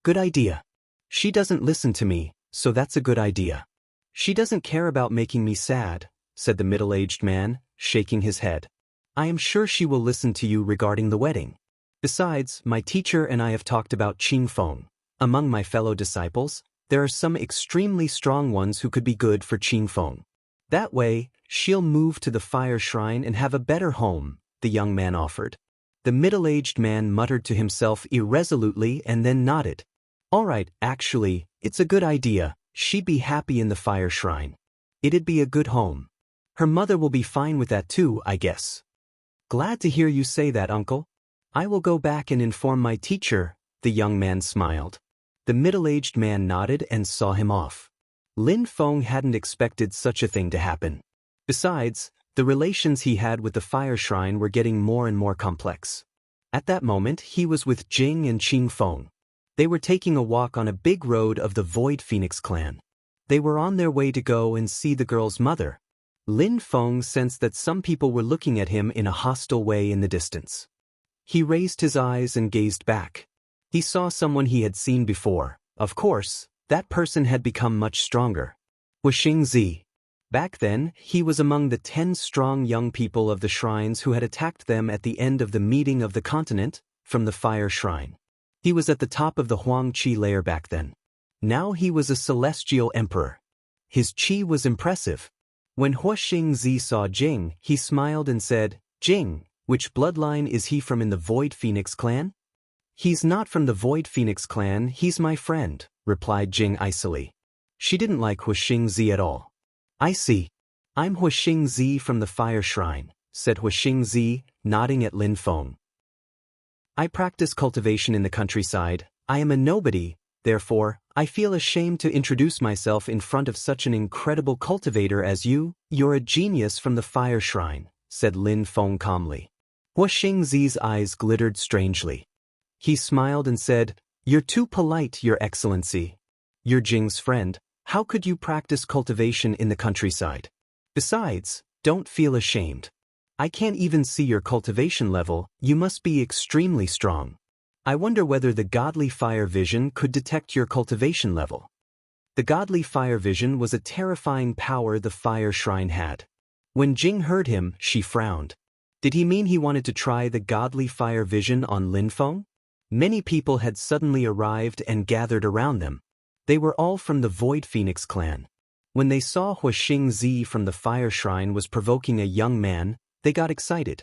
"Good idea. She doesn't listen to me, so that's a good idea." "She doesn't care about making me sad," said the middle-aged man, shaking his head. "I am sure she will listen to you regarding the wedding. Besides, my teacher and I have talked about Qing Feng. Among my fellow disciples, there are some extremely strong ones who could be good for Qing Feng. That way, she'll move to the fire shrine and have a better home," the young man offered. The middle-aged man muttered to himself irresolutely and then nodded. "All right, actually, it's a good idea. She'd be happy in the fire shrine. It'd be a good home. Her mother will be fine with that too, I guess." "Glad to hear you say that, uncle. I will go back and inform my teacher," the young man smiled. The middle-aged man nodded and saw him off. Lin Feng hadn't expected such a thing to happen. Besides, the relations he had with the fire shrine were getting more and more complex. At that moment, he was with Jing and Qing Feng. They were taking a walk on a big road of the Void Phoenix clan. They were on their way to go and see the girl's mother. Lin Feng sensed that some people were looking at him in a hostile way in the distance. He raised his eyes and gazed back. He saw someone he had seen before. Of course, that person had become much stronger. Wuxing Zi. Back then, he was among the 10 strong young people of the shrines who had attacked them at the end of the meeting of the continent, from the fire shrine. He was at the top of the Huang Qi layer back then. Now he was a celestial emperor. His qi was impressive. When Wuxing Zi saw Jing, he smiled and said, "Jing, which bloodline is he from in the Void Phoenix clan?" "He's not from the Void Phoenix clan, he's my friend," replied Jing icily. She didn't like Wuxing Zi at all. "I see. I'm Wuxing Zi from the fire shrine," said Wuxing Zi, nodding at Lin Feng. "I practice cultivation in the countryside. I am a nobody, therefore, I feel ashamed to introduce myself in front of such an incredible cultivator as you. You're a genius from the fire shrine," said Lin Feng calmly. Wuxing Zi's eyes glittered strangely. He smiled and said, "You're too polite, Your Excellency. You're Jing's friend. How could you practice cultivation in the countryside? Besides, don't feel ashamed. I can't even see your cultivation level, you must be extremely strong. I wonder whether the godly fire vision could detect your cultivation level." The godly fire vision was a terrifying power the fire shrine had. When Jing heard him, she frowned. Did he mean he wanted to try the godly fire vision on Lin Feng? Many people had suddenly arrived and gathered around them. They were all from the Void Phoenix clan. When they saw Wuxing Zi from the fire shrine was provoking a young man, they got excited.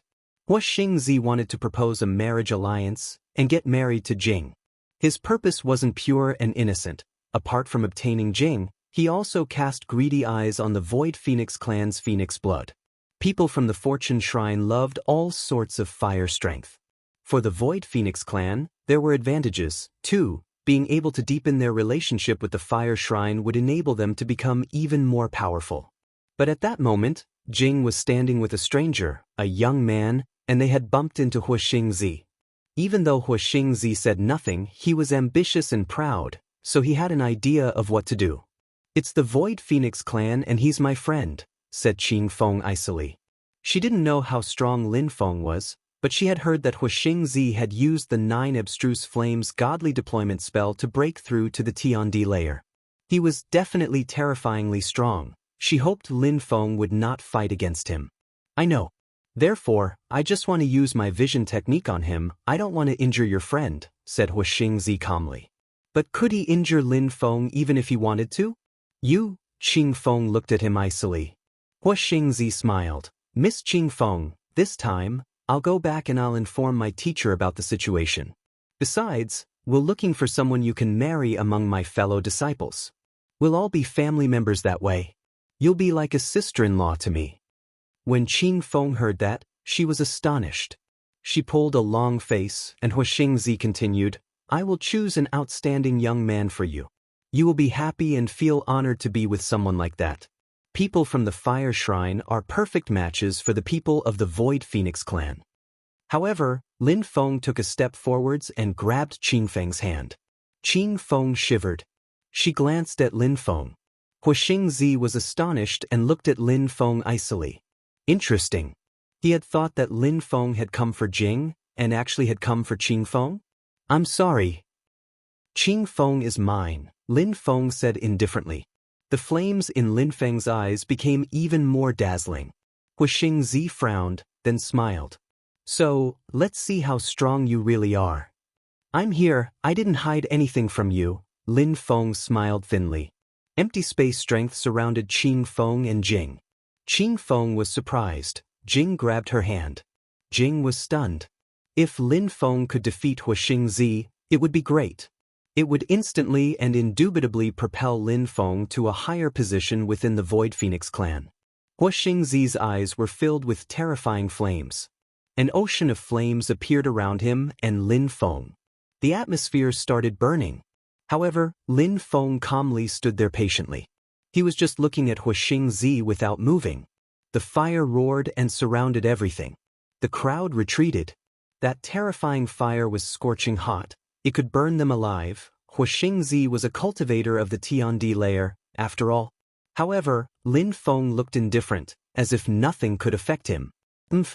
Wuxing Zi wanted to propose a marriage alliance and get married to Jing. His purpose wasn't pure and innocent. Apart from obtaining Jing, he also cast greedy eyes on the Void Phoenix clan's phoenix blood. People from the Fortune Shrine loved all sorts of fire strength. For the Void Phoenix clan, there were advantages, too. Being able to deepen their relationship with the fire shrine would enable them to become even more powerful. But at that moment, Jing was standing with a stranger, a young man, and they had bumped into Wuxing Zi. Even though Wuxing Zi said nothing, he was ambitious and proud, so he had an idea of what to do. "It's the Void Phoenix clan and he's my friend," said Qing Feng icily. She didn't know how strong Lin Feng was, but she had heard that Wuxing Zi had used the 9 Abstruse Flames godly deployment spell to break through to the Tiandi layer. He was definitely terrifyingly strong. She hoped Lin Feng would not fight against him. "I know. Therefore, I just want to use my vision technique on him. I don't want to injure your friend, said Hu Xingzi calmly. But could he injure Lin Feng even if he wanted to? You, Qing Feng looked at him icily. Hu Xingzi smiled. Miss Qing Feng, this time, I'll go back and I'll inform my teacher about the situation. Besides, we're looking for someone you can marry among my fellow disciples. We'll all be family members that way. You'll be like a sister-in-law to me. When Qing Feng heard that, she was astonished. She pulled a long face, and Hu Xingzi continued, I will choose an outstanding young man for you. You will be happy and feel honored to be with someone like that. People from the Fire Shrine are perfect matches for the people of the Void Phoenix clan. However, Lin Feng took a step forwards and grabbed Qing Feng's hand. Qing Feng shivered. She glanced at Lin Feng. Hu Xingzi was astonished and looked at Lin Feng icily. Interesting. He had thought that Lin Feng had come for Jing, and actually had come for Qing Feng? I'm sorry. Qing Feng is mine, Lin Feng said indifferently. The flames in Lin Feng's eyes became even more dazzling. Hu Xingzi frowned, then smiled. So, let's see how strong you really are. I'm here, I didn't hide anything from you, Lin Feng smiled thinly. Empty space strength surrounded Qing Feng and Jing. Qing Feng was surprised. Jing grabbed her hand. Jing was stunned. If Lin Feng could defeat Hu Xingzi, it would be great. It would instantly and indubitably propel Lin Feng to a higher position within the Void Phoenix clan. Hu Xingzi's eyes were filled with terrifying flames. An ocean of flames appeared around him and Lin Feng. The atmosphere started burning. However, Lin Feng calmly stood there patiently. He was just looking at Hu Xingzi without moving. The fire roared and surrounded everything. The crowd retreated. That terrifying fire was scorching hot. It could burn them alive. Hu Xingzi was a cultivator of the Tiandi layer, after all. However, Lin Feng looked indifferent, as if nothing could affect him. Hu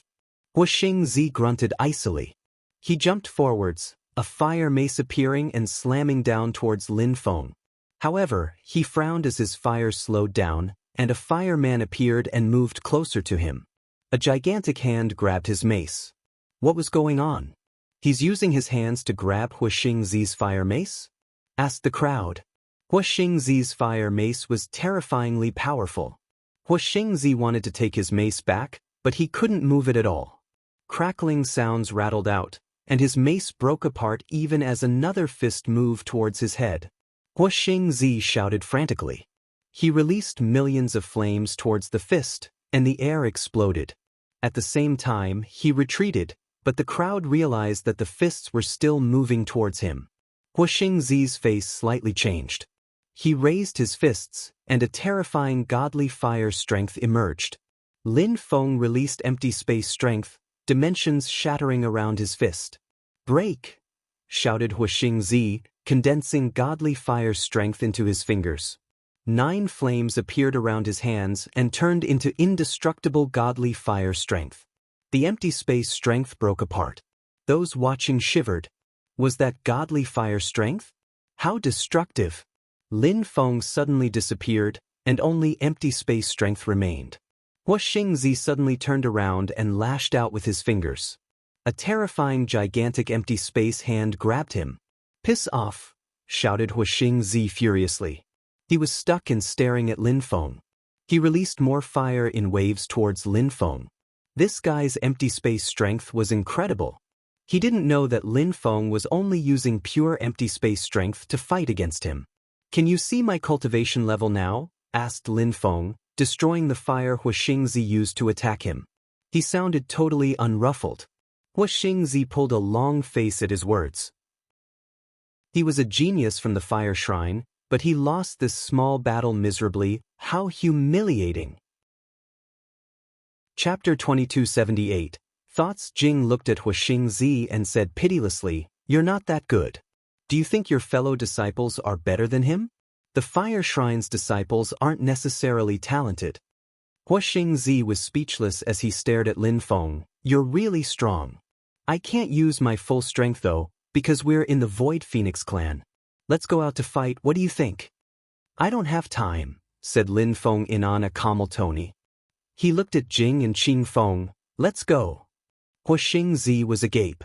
Xingzi grunted icily. He jumped forwards, a fire mace appearing and slamming down towards Lin Feng. However, he frowned as his fire slowed down, and a fireman appeared and moved closer to him. A gigantic hand grabbed his mace. What was going on? He's using his hands to grab Hu Xingzi's fire mace? Asked the crowd. Hu Xingzi's fire mace was terrifyingly powerful. Hu Xingzi wanted to take his mace back, but he couldn't move it at all. Crackling sounds rattled out, and his mace broke apart even as another fist moved towards his head. Hu Xingzi shouted frantically. He released millions of flames towards the fist, and the air exploded. At the same time, he retreated, but the crowd realized that the fists were still moving towards him. Hu Xingzi's face slightly changed. He raised his fists, and a terrifying godly fire strength emerged. Lin Feng released empty space strength, dimensions shattering around his fist. Break! Shouted Hu Xingzi, condensing godly fire strength into his fingers. 9 flames appeared around his hands and turned into indestructible godly fire strength. The empty space strength broke apart. Those watching shivered. Was that godly fire strength? How destructive! Lin Feng suddenly disappeared, and only empty space strength remained. Hu Xingzi suddenly turned around and lashed out with his fingers. A terrifying gigantic empty space hand grabbed him. Piss off! Shouted Hu Xingzi furiously. He was stuck and staring at Lin Feng. He released more fire in waves towards Lin Feng. This guy's empty space strength was incredible. He didn't know that Lin Feng was only using pure empty space strength to fight against him. Can you see my cultivation level now? Asked Lin Feng, destroying the fire Hu Xingzi used to attack him. He sounded totally unruffled. Hu Xingzi pulled a long face at his words. He was a genius from the Fire Shrine, but he lost this small battle miserably. How humiliating! Chapter 2278. Thoughts. Jing looked at Hu Xingzi and said pitilessly, "You're not that good. Do you think your fellow disciples are better than him? The Fire Shrine's disciples aren't necessarily talented." Hu Xingzi was speechless as he stared at Lin Feng. "You're really strong. I can't use my full strength though, because we're in the Void Phoenix clan. Let's go out to fight, what do you think?" "I don't have time," said Lin Feng in a calm tone. He looked at Jing and Qing Feng. Let's go. Huixingzi was agape.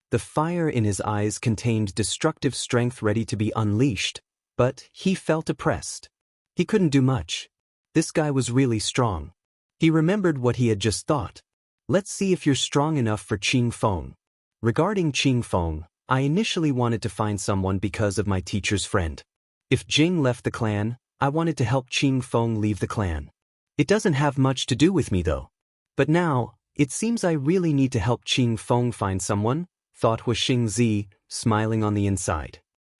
The fire in his eyes contained destructive strength ready to be unleashed, but he felt oppressed. He couldn't do much. This guy was really strong. He remembered what he had just thought. Let's see if you're strong enough for Qing Feng. Regarding Qing Feng, I initially wanted to find someone because of my teacher's friend. If Jing left the clan, I wanted to help Qing Feng leave the clan. It doesn't have much to do with me though. But now, it seems I really need to help Qing Feng find someone, thought Huixingzi, smiling on the inside.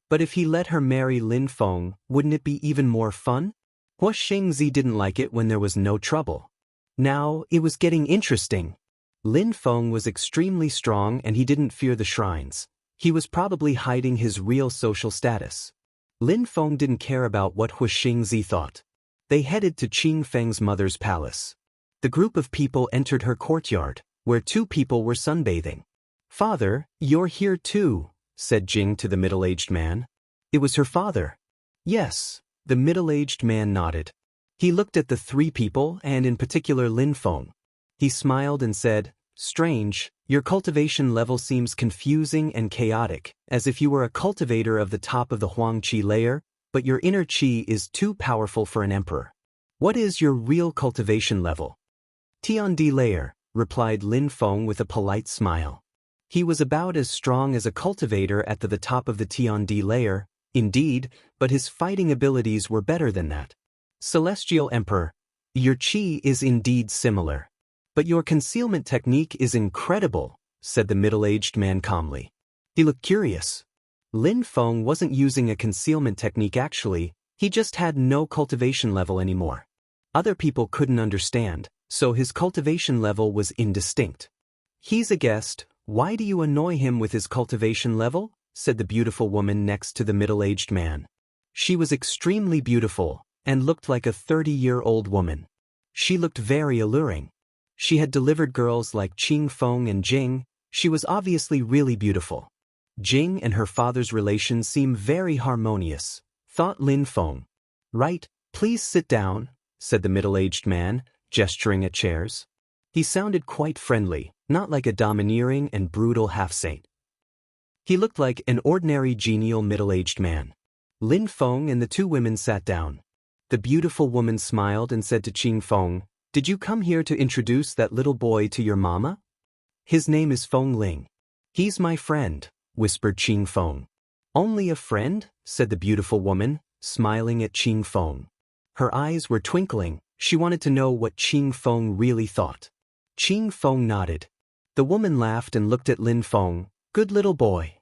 But if he let her marry Lin Feng, wouldn't it be even more fun? Huixingzi didn't like it when there was no trouble. Now, it was getting interesting. Lin Feng was extremely strong and he didn't fear the shrines. He was probably hiding his real social status. Lin Feng didn't care about what Huixingzi thought. They headed to Qing Feng's mother's palace. The group of people entered her courtyard, where two people were sunbathing. "Father, you're here too," said Jing to the middle-aged man. It was her father. Yes, the middle-aged man nodded. He looked at the three people and in particular Lin Feng. He smiled and said, "Strange, your cultivation level seems confusing and chaotic, as if you were a cultivator of the top of the Huang Qi layer, but your inner Qi is too powerful for an emperor. What is your real cultivation level?" "Tiandi layer," replied Lin Feng with a polite smile. He was about as strong as a cultivator at the top of the Tiandi layer, indeed, but his fighting abilities were better than that. "Celestial Emperor, your Qi is indeed similar. But your concealment technique is incredible," said the middle-aged man calmly. He looked curious. Lin Feng wasn't using a concealment technique actually, he just had no cultivation level anymore. Other people couldn't understand, so his cultivation level was indistinct. "He's a guest, why do you annoy him with his cultivation level?" said the beautiful woman next to the middle-aged man. She was extremely beautiful, and looked like a 30-year-old woman. She looked very alluring. She had delivered girls like Qing Feng and Jing. She was obviously really beautiful. Jing and her father's relations seem very harmonious, thought Lin Feng. "Right, please sit down," said the middle-aged man, gesturing at chairs. He sounded quite friendly, not like a domineering and brutal half-saint. He looked like an ordinary genial middle-aged man. Lin Feng and the two women sat down. The beautiful woman smiled and said to Qing Feng, "Did you come here to introduce that little boy to your mama?" "His name is Feng Ling. He's my friend," whispered Qing Feng. "Only a friend?" said the beautiful woman, smiling at Qing Feng. Her eyes were twinkling. She wanted to know what Qing Feng really thought. Qing Feng nodded. The woman laughed and looked at Lin Feng. "Good little boy.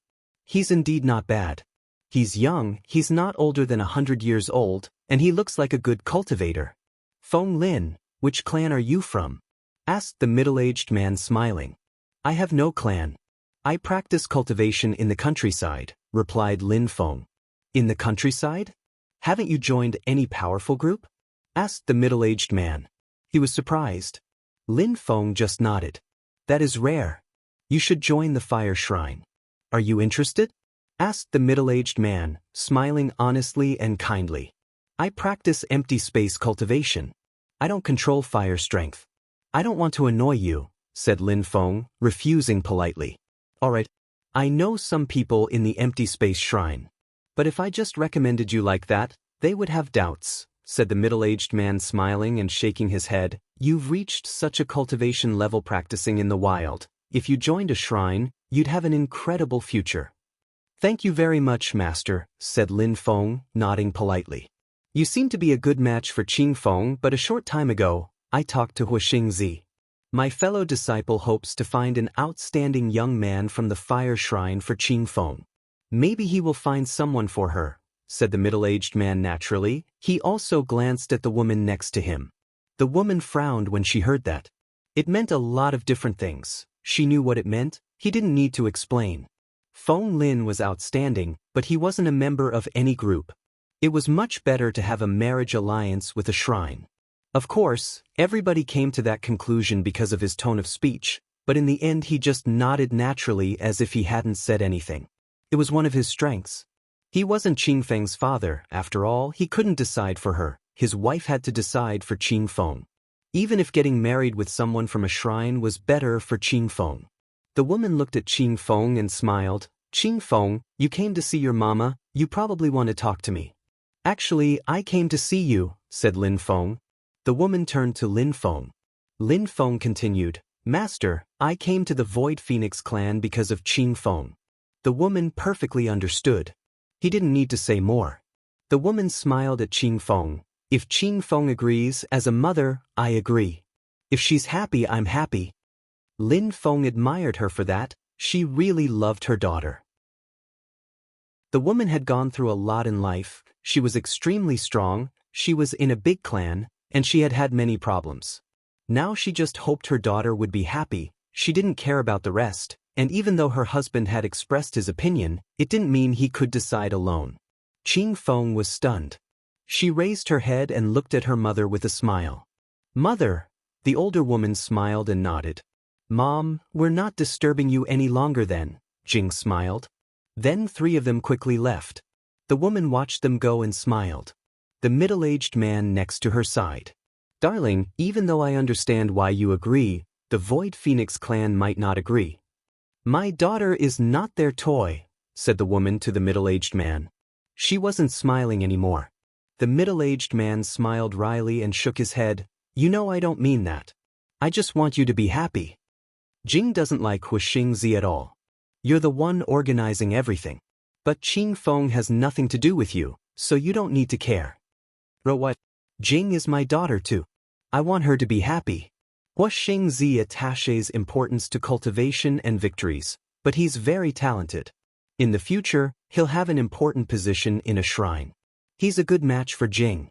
He's indeed not bad. He's young, he's not older than 100 years old, and he looks like a good cultivator." "Feng Lin, which clan are you from?" asked the middle-aged man smiling. "I have no clan. I practice cultivation in the countryside," replied Lin Feng. "In the countryside? Haven't you joined any powerful group?" asked the middle-aged man. He was surprised. Lin Feng just nodded. "That is rare. You should join the fire shrine. Are you interested?" asked the middle-aged man, smiling honestly and kindly. "I practice empty space cultivation. I don't control fire strength. I don't want to annoy you," said Lin Feng, refusing politely. "Alright, I know some people in the empty space shrine. But if I just recommended you like that, they would have doubts," said the middle-aged man smiling and shaking his head. "You've reached such a cultivation level practicing in the wild. If you joined a shrine, you'd have an incredible future." "Thank you very much, master," said Lin Feng, nodding politely. "You seem to be a good match for Qing Feng, but a short time ago, I talked to Huixingzi. My fellow disciple hopes to find an outstanding young man from the fire shrine for Qing Feng. Maybe he will find someone for her," said the middle-aged man naturally. He also glanced at the woman next to him. The woman frowned when she heard that. It meant a lot of different things. She knew what it meant. He didn't need to explain. Feng Lin was outstanding, but he wasn't a member of any group. It was much better to have a marriage alliance with a shrine. Of course, everybody came to that conclusion because of his tone of speech, but in the end he just nodded naturally as if he hadn't said anything. It was one of his strengths. He wasn't Qing Feng's father, after all, he couldn't decide for her. His wife had to decide for Qing Feng. Even if getting married with someone from a shrine was better for Qing Feng. The woman looked at Qing Feng and smiled. Qing Feng, you came to see your mama, you probably want to talk to me. Actually, I came to see you, said Lin Feng. The woman turned to Lin Feng. Lin Feng continued, Master, I came to the Void Phoenix clan because of Qing Feng. The woman perfectly understood. He didn't need to say more. The woman smiled at Qing Feng. If Qing Feng agrees, as a mother, I agree. If she's happy, I'm happy. Lin Feng admired her for that. She really loved her daughter. The woman had gone through a lot in life. She was extremely strong, she was in a big clan, and she had had many problems. Now she just hoped her daughter would be happy. She didn't care about the rest, and even though her husband had expressed his opinion, it didn't mean he could decide alone. Qing Feng was stunned. She raised her head and looked at her mother with a smile. Mother! The older woman smiled and nodded. Mom, we're not disturbing you any longer then, Jing smiled. Then three of them quickly left. The woman watched them go and smiled. The middle-aged man next to her sighed. Darling, even though I understand why you agree, the Void Phoenix clan might not agree. My daughter is not their toy, said the woman to the middle-aged man. She wasn't smiling anymore. The middle-aged man smiled wryly and shook his head. You know I don't mean that. I just want you to be happy. Jing doesn't like Huixingzi at all. You're the one organizing everything. But Qing Feng has nothing to do with you, so you don't need to care. What? Jing is my daughter too. I want her to be happy. Huixingzi attaches importance to cultivation and victories, but he's very talented. In the future, he'll have an important position in a shrine. He's a good match for Jing.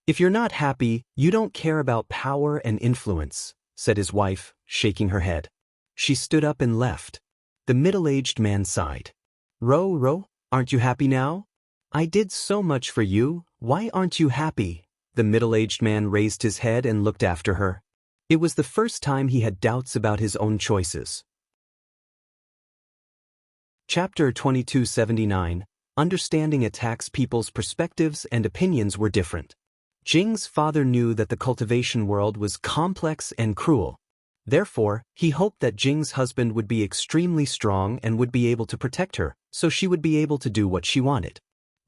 If you're not happy, you don't care about power and influence, said his wife, shaking her head. She stood up and left. The middle-aged man sighed. Ro, aren't you happy now? I did so much for you, why aren't you happy? The middle-aged man raised his head and looked after her. It was the first time he had doubts about his own choices. Chapter 2279. Understanding attacks. People's perspectives and opinions were different. Jing's father knew that the cultivation world was complex and cruel. Therefore, he hoped that Jing's husband would be extremely strong and would be able to protect her, so she would be able to do what she wanted.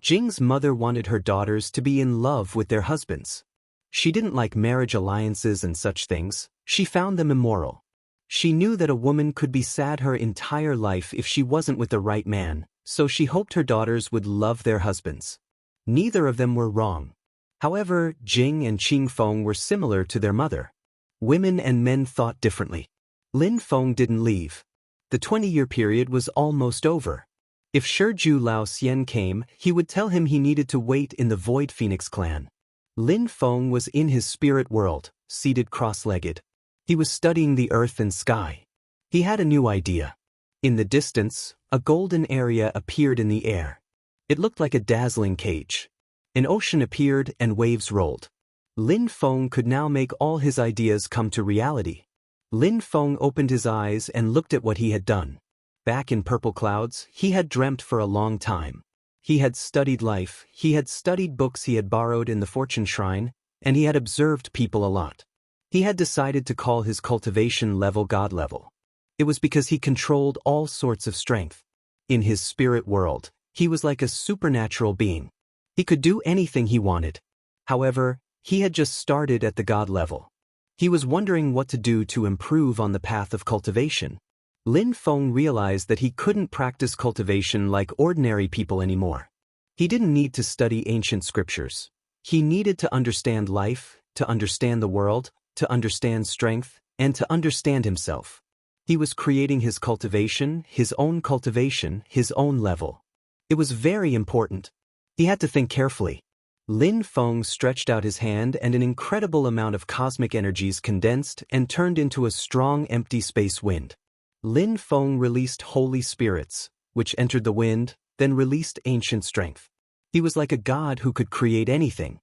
Jing's mother wanted her daughters to be in love with their husbands. She didn't like marriage alliances and such things. She found them immoral. She knew that a woman could be sad her entire life if she wasn't with the right man, so she hoped her daughters would love their husbands. Neither of them were wrong. However, Jing and Qing Feng were similar to their mother. Women and men thought differently. Lin Feng didn't leave. The 20-year period was almost over. If Shiju Lao Xian came, he would tell him he needed to wait in the Void Phoenix clan. Lin Feng was in his spirit world, seated cross-legged. He was studying the earth and sky. He had a new idea. In the distance, a golden area appeared in the air. It looked like a dazzling cage. An ocean appeared and waves rolled. Lin Feng could now make all his ideas come to reality. Lin Feng opened his eyes and looked at what he had done. Back in Purple Clouds, he had dreamt for a long time. He had studied life, he had studied books he had borrowed in the Fortune Shrine, and he had observed people a lot. He had decided to call his cultivation level God level. It was because he controlled all sorts of strength. In his spirit world, he was like a supernatural being. He could do anything he wanted. However, he had just started at the God level. He was wondering what to do to improve on the path of cultivation. Lin Feng realized that he couldn't practice cultivation like ordinary people anymore. He didn't need to study ancient scriptures. He needed to understand life, to understand the world, to understand strength, and to understand himself. He was creating his cultivation, his own level. It was very important. He had to think carefully. Lin Feng stretched out his hand and an incredible amount of cosmic energies condensed and turned into a strong empty space wind. Lin Feng released holy spirits, which entered the wind, then released ancient strength. He was like a god who could create anything.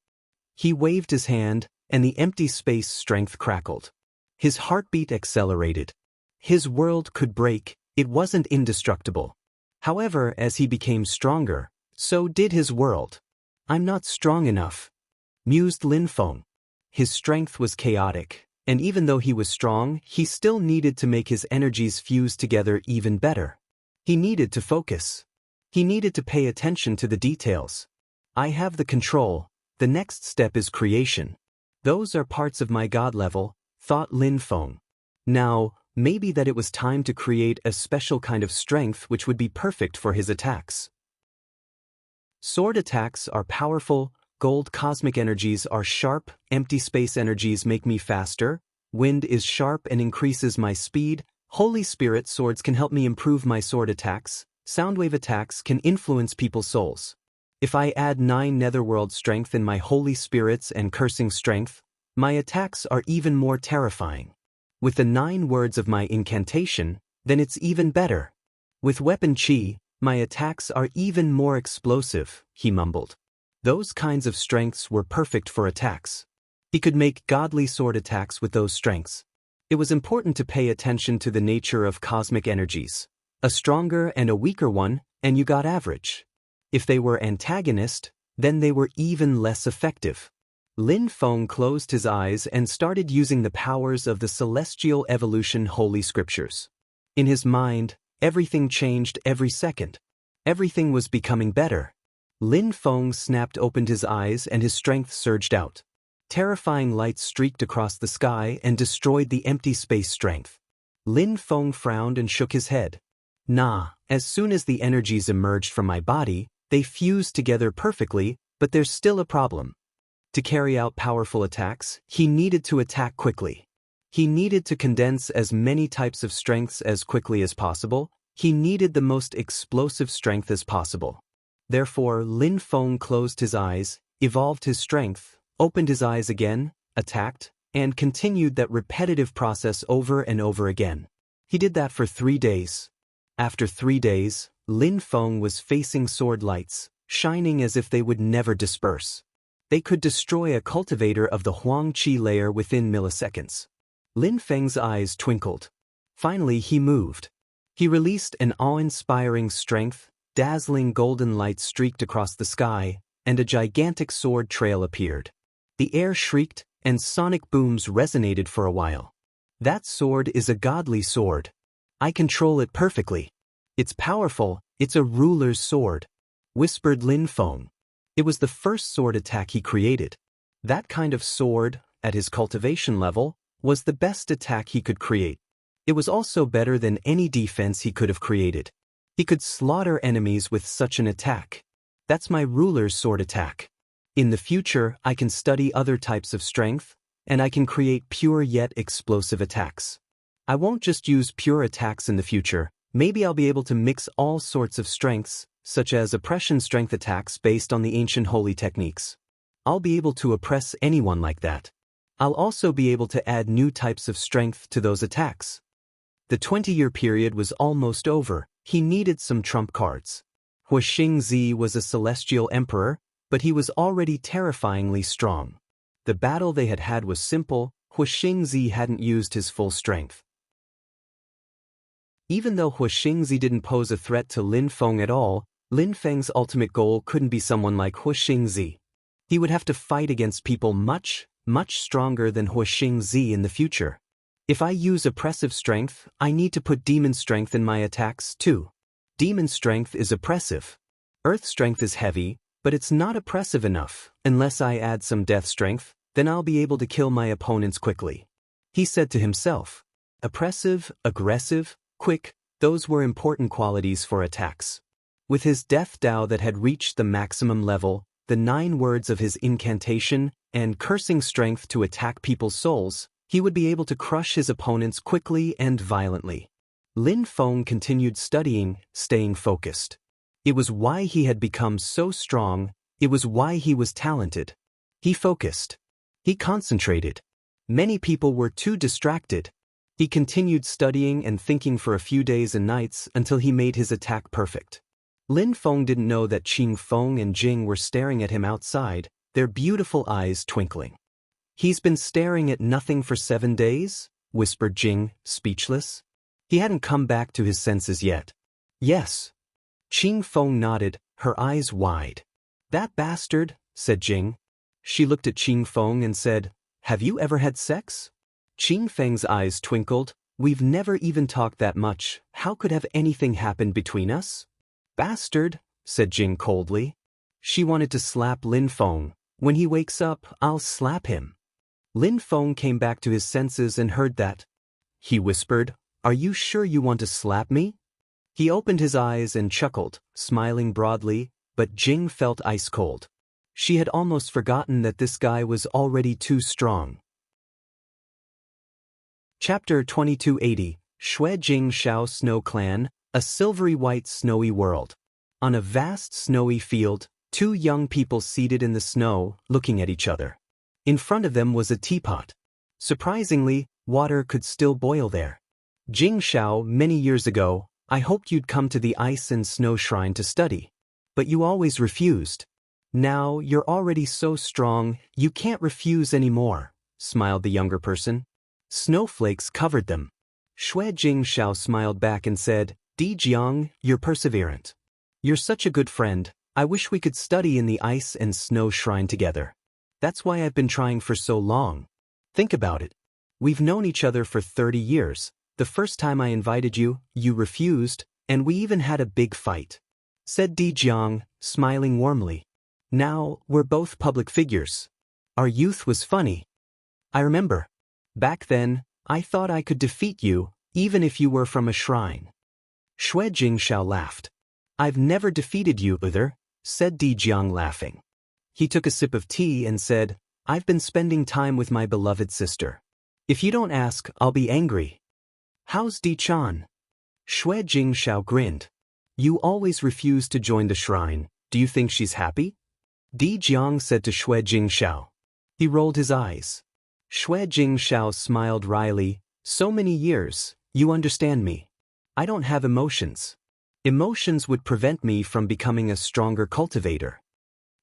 He waved his hand, and the empty space strength crackled. His heartbeat accelerated. His world could break, it wasn't indestructible. However, as he became stronger, so did his world. I'm not strong enough, mused Lin Feng. his strength was chaotic, and even though he was strong, he still needed to make his energies fuse together even better. He needed to focus. He needed to pay attention to the details. I have the control. The next step is creation. Those are parts of my God level, thought Lin Feng. Now, maybe that it was time to create a special kind of strength which would be perfect for his attacks. Sword attacks are powerful, gold cosmic energies are sharp, empty space energies make me faster, wind is sharp and increases my speed, Holy Spirit swords can help me improve my sword attacks, soundwave attacks can influence people's souls. If I add 9 netherworld strength in my Holy Spirits and cursing strength, my attacks are even more terrifying. With the 9 words of my incantation, then it's even better. With weapon chi, my attacks are even more explosive, he mumbled. Those kinds of strengths were perfect for attacks. He could make godly sword attacks with those strengths. It was important to pay attention to the nature of cosmic energies. A stronger and a weaker one, and you got average. If they were antagonist, then they were even less effective. Lin Feng closed his eyes and started using the powers of the celestial evolution holy scriptures. In his mind, everything changed every second. Everything was becoming better. Lin Feng snapped open his eyes and his strength surged out. Terrifying lights streaked across the sky and destroyed the empty space strength. Lin Feng frowned and shook his head. Nah, as soon as the energies emerged from my body, they fused together perfectly, but there's still a problem. To carry out powerful attacks, he needed to attack quickly. He needed to condense as many types of strengths as quickly as possible. He needed the most explosive strength as possible. Therefore, Lin Feng closed his eyes, evolved his strength, opened his eyes again, attacked, and continued that repetitive process over and over again. He did that for 3 days. After 3 days, Lin Feng was facing sword lights, shining as if they would never disperse. They could destroy a cultivator of the Huang Qi layer within milliseconds. Lin Feng's eyes twinkled. Finally he moved. He released an awe-inspiring strength, dazzling golden lights streaked across the sky, and a gigantic sword trail appeared. The air shrieked, and sonic booms resonated for a while. That sword is a godly sword. I control it perfectly. It's powerful, it's a ruler's sword, whispered Lin Feng. It was the first sword attack he created. That kind of sword, at his cultivation level, was the best attack he could create. It was also better than any defense he could have created. He could slaughter enemies with such an attack. That's my ruler's sword attack. In the future, I can study other types of strength, and I can create pure yet explosive attacks. I won't just use pure attacks in the future. Maybe I'll be able to mix all sorts of strengths, such as oppression strength attacks based on the ancient holy techniques. I'll be able to oppress anyone like that. I'll also be able to add new types of strength to those attacks. The 20-year period was almost over. He needed some trump cards. Huixingzi was a celestial emperor, but he was already terrifyingly strong. The battle they had had was simple. Huixingzi hadn't used his full strength. Even though Huixingzi didn't pose a threat to Lin Feng at all, Lin Feng's ultimate goal couldn't be someone like Huixingzi. He would have to fight against people much, much stronger than Huixingzi in the future. If I use oppressive strength, I need to put demon strength in my attacks too. Demon strength is oppressive. Earth strength is heavy, but it's not oppressive enough. Unless I add some death strength, then I'll be able to kill my opponents quickly. He said to himself. Oppressive, aggressive, quick, those were important qualities for attacks. With his death Dao that had reached the maximum level, the 9 words of his incantation, and cursing strength to attack people's souls, he would be able to crush his opponents quickly and violently. Lin Feng continued studying, staying focused. It was why he had become so strong, it was why he was talented. He focused. He concentrated. Many people were too distracted. He continued studying and thinking for a few days and nights until he made his attack perfect. Lin Feng didn't know that Qing Feng and Jing were staring at him outside, their beautiful eyes twinkling. He's been staring at nothing for 7 days? Whispered Jing, speechless. He hadn't come back to his senses yet. Yes. Qing Feng nodded, her eyes wide. That bastard, said Jing. She looked at Qing Feng and said, Have you ever had sex? Qing Feng's eyes twinkled. We've never even talked that much. How could have anything happened between us? Bastard, said Jing coldly. She wanted to slap Lin Feng. When he wakes up, I'll slap him. Lin Feng came back to his senses and heard that. He whispered, Are you sure you want to slap me? He opened his eyes and chuckled, smiling broadly, but Jing felt ice cold. She had almost forgotten that this guy was already too strong. Chapter 2280, Shui Jing Xiao Snow Clan, a silvery white snowy world. On a vast snowy field, two young people seated in the snow, looking at each other. In front of them was a teapot. Surprisingly, water could still boil there. Jing Xiao, many years ago, I hoped you'd come to the ice and snow shrine to study. But you always refused. Now you're already so strong, you can't refuse anymore, smiled the younger person. Snowflakes covered them. Shui Jing Xiao smiled back and said, Di Jiang, you're perseverant. You're such a good friend. I wish we could study in the ice and snow shrine together. That's why I've been trying for so long. Think about it. We've known each other for 30 years. The first time I invited you, you refused, and we even had a big fight, said Di Jiang, smiling warmly. Now, we're both public figures. Our youth was funny. I remember. Back then, I thought I could defeat you, even if you were from a shrine. Shui Jing Xiao laughed. I've never defeated you either, said Di Jiang laughing. He took a sip of tea and said, I've been spending time with my beloved sister. If you don't ask, I'll be angry. How's Di Chan? Shui Jing Xiao grinned. You always refuse to join the shrine. Do you think she's happy? Di Jiang said to Shui Jing Xiao. He rolled his eyes. Shui Jing Xiao smiled wryly. So many years, you understand me. I don't have emotions. Emotions would prevent me from becoming a stronger cultivator.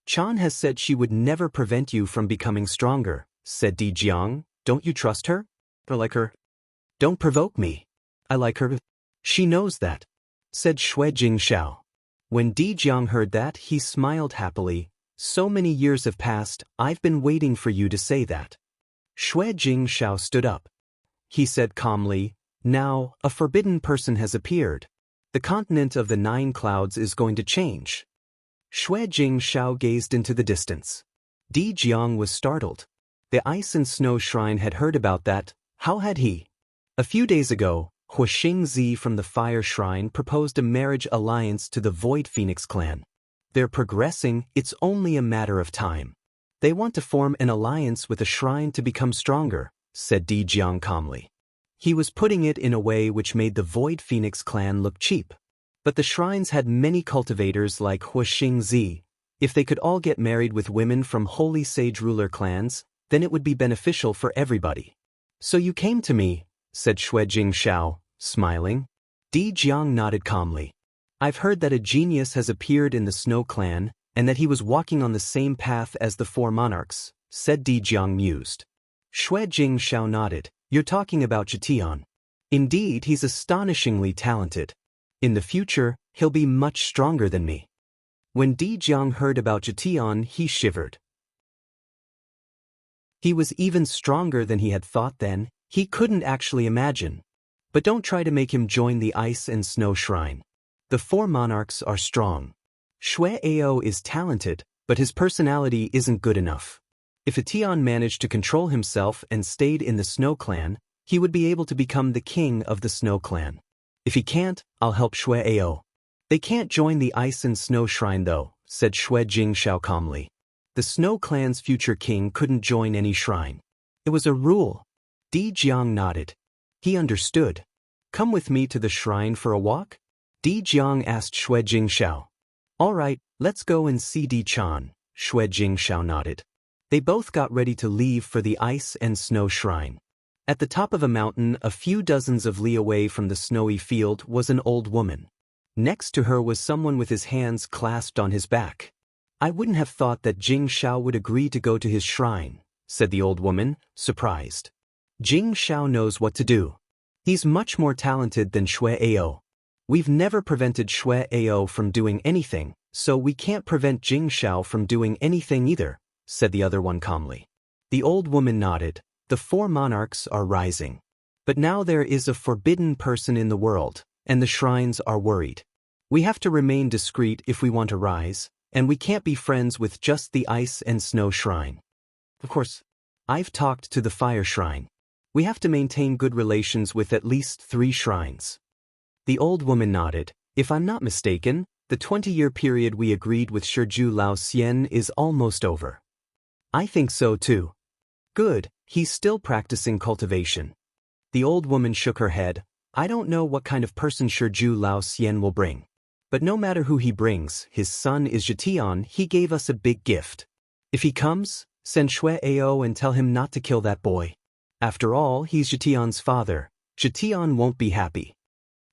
Chan has said she would never prevent you from becoming stronger, said Di Jiang. Don't you trust her? I like her. Don't provoke me. I like her. She knows that, said Shui Jing Xiao. When Di Jiang heard that, he smiled happily. So many years have passed, I've been waiting for you to say that. Shui Jing Xiao stood up. He said calmly, Now, a forbidden person has appeared. The continent of the 9 clouds is going to change. Shui Jing Xiao gazed into the distance. Di Jiang was startled. The ice and snow shrine had heard about that. How had he? A few days ago, Huoxing Zi from the Fire Shrine proposed a marriage alliance to the Void Phoenix clan. They're progressing, it's only a matter of time. They want to form an alliance with a shrine to become stronger, said Di Jiang calmly. He was putting it in a way which made the Void Phoenix clan look cheap. But the shrines had many cultivators like Huoxing Zi. If they could all get married with women from Holy Sage ruler clans, then it would be beneficial for everybody. So you came to me, said Shui Jing Xiao, smiling. Di Jiang nodded calmly. I've heard that a genius has appeared in the Snow Clan, and that he was walking on the same path as the 4 monarchs, said Di Jiang mused. Shui Jing Xiao nodded. You're talking about Zhetian. Indeed, he's astonishingly talented. In the future, he'll be much stronger than me. When Di Jiang heard about Zhetian, he shivered. He was even stronger than he had thought then. He couldn't actually imagine. But don't try to make him join the ice and snow shrine. The 4 monarchs are strong. Shui Ao is talented, but his personality isn't good enough. If Zhetian managed to control himself and stayed in the Snow Clan, he would be able to become the king of the Snow Clan. If he can't, I'll help Shui Ao. They can't join the ice and snow shrine though, said Shui Jing Xiao calmly. The Snow Clan's future king couldn't join any shrine. It was a rule. Di Jiang nodded. He understood. Come with me to the shrine for a walk? Di Jiang asked Shui Jing Xiao. All right, let's go and see Di Chan, Shui Jing Xiao nodded. They both got ready to leave for the ice and snow shrine. At the top of a mountain, a few dozens of li away from the snowy field, was an old woman. Next to her was someone with his hands clasped on his back. I wouldn't have thought that Jing Xiao would agree to go to his shrine, said the old woman, surprised. Jing Xiao knows what to do. He's much more talented than Shui Ao. We've never prevented Shui Ao from doing anything, so we can't prevent Jing Xiao from doing anything either, said the other one calmly. The old woman nodded. The 4 monarchs are rising. But now there is a forbidden person in the world, and the shrines are worried. We have to remain discreet if we want to rise, and we can't be friends with just the ice and snow shrine. Of course, I've talked to the fire shrine. We have to maintain good relations with at least 3 shrines. The old woman nodded. If I'm not mistaken, the 20-year period we agreed with Shiju Lao Xian is almost over. I think so too. Good, he's still practicing cultivation. The old woman shook her head. I don't know what kind of person Shiju Lao Xian will bring. But no matter who he brings, his son is Jitian. He gave us a big gift. If he comes, send Shui Ao and tell him not to kill that boy. After all, he's Jitian's father. Jitian won't be happy.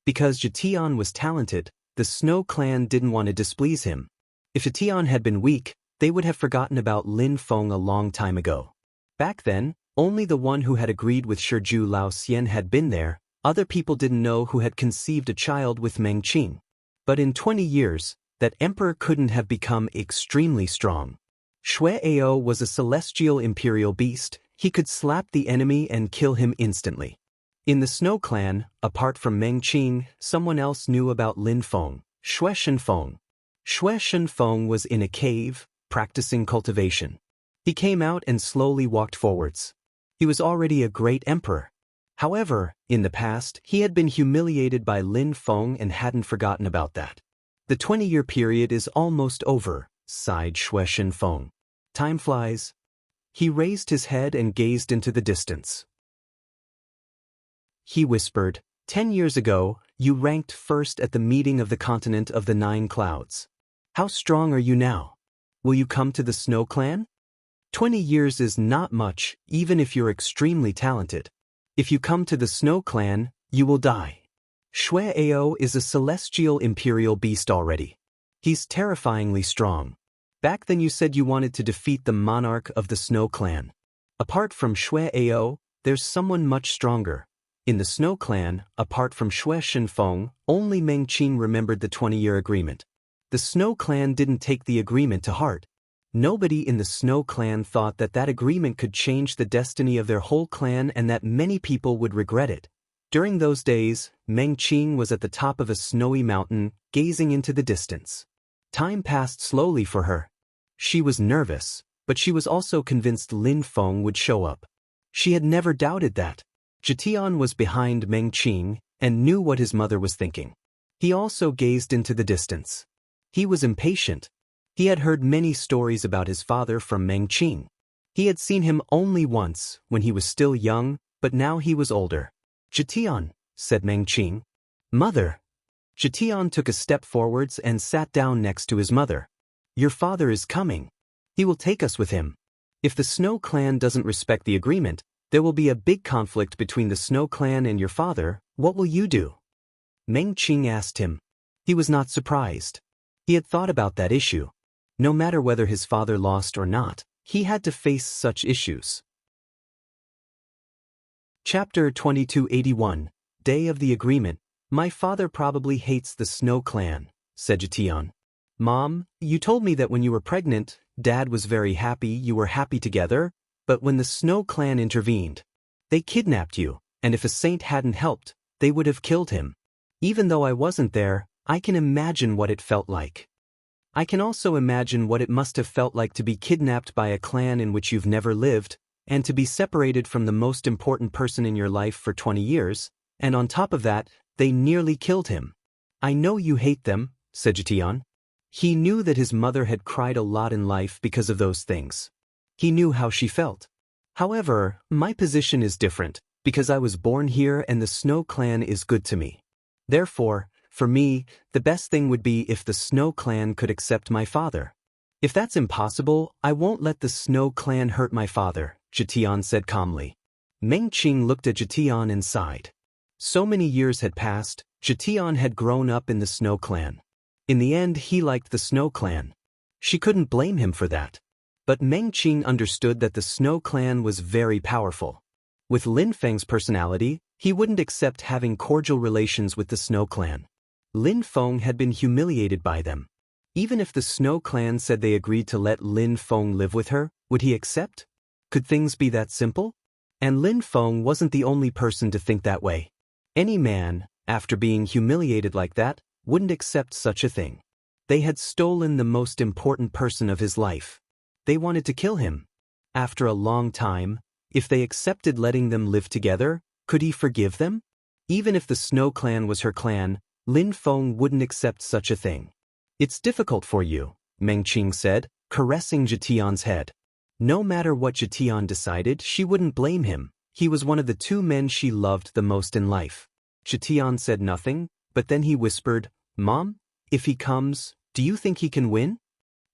Because Jitian was talented, the Snow Clan didn't want to displease him. If Jitian had been weak, they would have forgotten about Lin Feng a long time ago. Back then, only the one who had agreed with Shiju Lao Xian had been there. Other people didn't know who had conceived a child with Meng Qing. But in 20 years, that emperor couldn't have become extremely strong. Shui Ao was a celestial imperial beast. He could slap the enemy and kill him instantly. In the Snow Clan, apart from Meng Qing, someone else knew about Lin Feng, Shui Shenfeng. Shui Shenfeng was in a cave, practicing cultivation. He came out and slowly walked forwards. He was already a great emperor. However, in the past, he had been humiliated by Lin Feng and hadn't forgotten about that. The 20-year period is almost over, sighed Shui Shenfeng. Time flies. He raised his head and gazed into the distance. He whispered, 10 years ago, you ranked first at the meeting of the continent of the 9 clouds. How strong are you now? Will you come to the Snow Clan? 20 years is not much, even if you're extremely talented. If you come to the Snow Clan, you will die. Shui Ao is a celestial imperial beast already. He's terrifyingly strong. Back then you said you wanted to defeat the monarch of the Snow Clan. Apart from Shui Ao, there's someone much stronger. In the Snow Clan, apart from Shui Shenfeng, only Meng Qing remembered the 20-year agreement. The Snow Clan didn't take the agreement to heart. Nobody in the Snow Clan thought that that agreement could change the destiny of their whole clan and that many people would regret it. During those days, Meng Qing was at the top of a snowy mountain, gazing into the distance. Time passed slowly for her. She was nervous, but she was also convinced Lin Feng would show up. She had never doubted that. Jitian was behind Meng Qing and knew what his mother was thinking. He also gazed into the distance. He was impatient. He had heard many stories about his father from Meng Qing. He had seen him only once, when he was still young, but now he was older. Jitian, said Meng Qing. Mother. Jitian took a step forwards and sat down next to his mother. Your father is coming. He will take us with him. If the Snow Clan doesn't respect the agreement, there will be a big conflict between the Snow Clan and your father. What will you do? Meng Qing asked him. He was not surprised. He had thought about that issue. No matter whether his father lost or not, he had to face such issues. Chapter 2281, Day of the Agreement. My father probably hates the Snow Clan, said Jitian. Mom, you told me that when you were pregnant, Dad was very happy you were happy together, but when the Snow Clan intervened, they kidnapped you, and if a saint hadn't helped, they would have killed him. Even though I wasn't there, I can imagine what it felt like. I can also imagine what it must have felt like to be kidnapped by a clan in which you've never lived, and to be separated from the most important person in your life for 20 years, and on top of that, they nearly killed him. I know you hate them, said Jitian. He knew that his mother had cried a lot in life because of those things. He knew how she felt. However, my position is different, because I was born here and the Snow Clan is good to me. Therefore, for me, the best thing would be if the Snow Clan could accept my father. If that's impossible, I won't let the Snow Clan hurt my father, Jitian said calmly. Meng Qing looked at Jitian and sighed. So many years had passed, Jitian had grown up in the Snow Clan. In the end, he liked the Snow Clan. She couldn't blame him for that. But Meng Qing understood that the Snow Clan was very powerful. With Lin Feng's personality, he wouldn't accept having cordial relations with the Snow Clan. Lin Feng had been humiliated by them. Even if the Snow Clan said they agreed to let Lin Feng live with her, would he accept? Could things be that simple? And Lin Feng wasn't the only person to think that way. Any man, after being humiliated like that, wouldn't accept such a thing. They had stolen the most important person of his life. They wanted to kill him. After a long time, if they accepted letting them live together, could he forgive them? Even if the Snow Clan was her clan, Lin Feng wouldn't accept such a thing. It's difficult for you, Meng Qing said, caressing Jitian's head. No matter what Jitian decided, she wouldn't blame him. He was one of the two men she loved the most in life. Jitian said nothing, but then he whispered, "Mom, if he comes, do you think he can win?"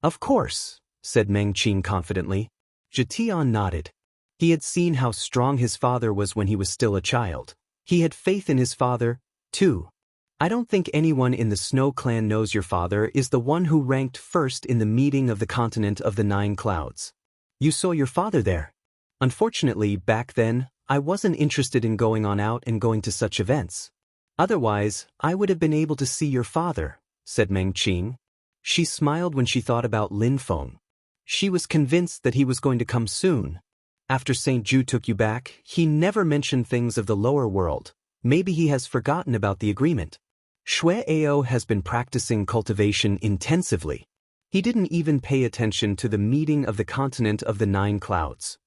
"Of course," said Meng Qing confidently. Jitian nodded. He had seen how strong his father was when he was still a child. He had faith in his father, too. "I don't think anyone in the Snow Clan knows your father is the one who ranked first in the meeting of the continent of the 9 clouds. You saw your father there." "Unfortunately, back then, I wasn't interested in going on out and going to such events. Otherwise, I would have been able to see your father," said Meng Qing. She smiled when she thought about Lin Feng. She was convinced that he was going to come soon. "After St. Ju took you back, he never mentioned things of the lower world. Maybe he has forgotten about the agreement. Shui Ao has been practicing cultivation intensively. He didn't even pay attention to the meeting of the continent of the 9 clouds.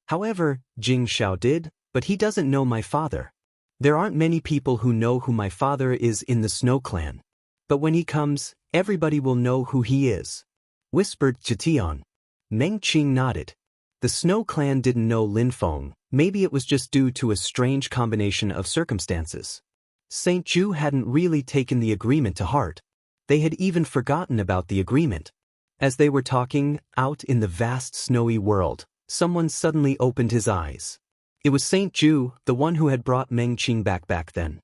However, Jing Xiao did, but he doesn't know my father. There aren't many people who know who my father is in the Snow Clan. But when he comes, everybody will know who he is," whispered Jitian. Meng Qing nodded. The Snow Clan didn't know Lin Feng. Maybe it was just due to a strange combination of circumstances. St. Ju hadn't really taken the agreement to heart. They had even forgotten about the agreement. As they were talking, out in the vast snowy world, someone suddenly opened his eyes. It was St. Ju, the one who had brought Meng Qing back then.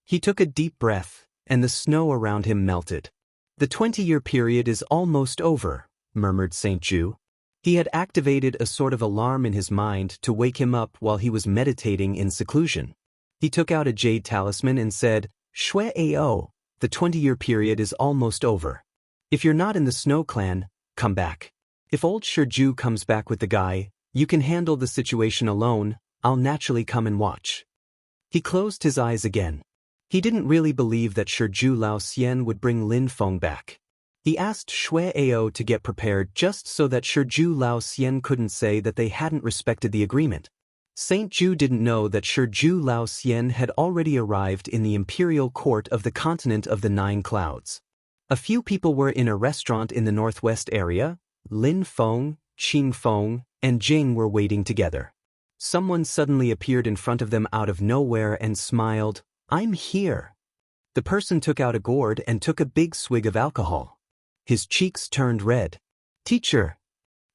He took a deep breath, and the snow around him melted. "The 20-year period is almost over," murmured St. Ju. He had activated a sort of alarm in his mind to wake him up while he was meditating in seclusion. He took out a jade talisman and said, "Shui Ao, the 20-year period is almost over. If you're not in the Snow Clan, come back. If old Shiju comes back with the guy, you can handle the situation alone. I'll naturally come and watch." He closed his eyes again. He didn't really believe that Shiju Lao Xian would bring Lin Feng back. He asked Shui Ao to get prepared just so that Shiju Lao Xian couldn't say that they hadn't respected the agreement. St. Ju didn't know that Shiju Lao Xian had already arrived in the imperial court of the continent of the 9 clouds. A few people were in a restaurant in the northwest area. Lin Feng, Qing Feng, and Jing were waiting together. Someone suddenly appeared in front of them out of nowhere and smiled, "I'm here." The person took out a gourd and took a big swig of alcohol. His cheeks turned red. "Teacher,"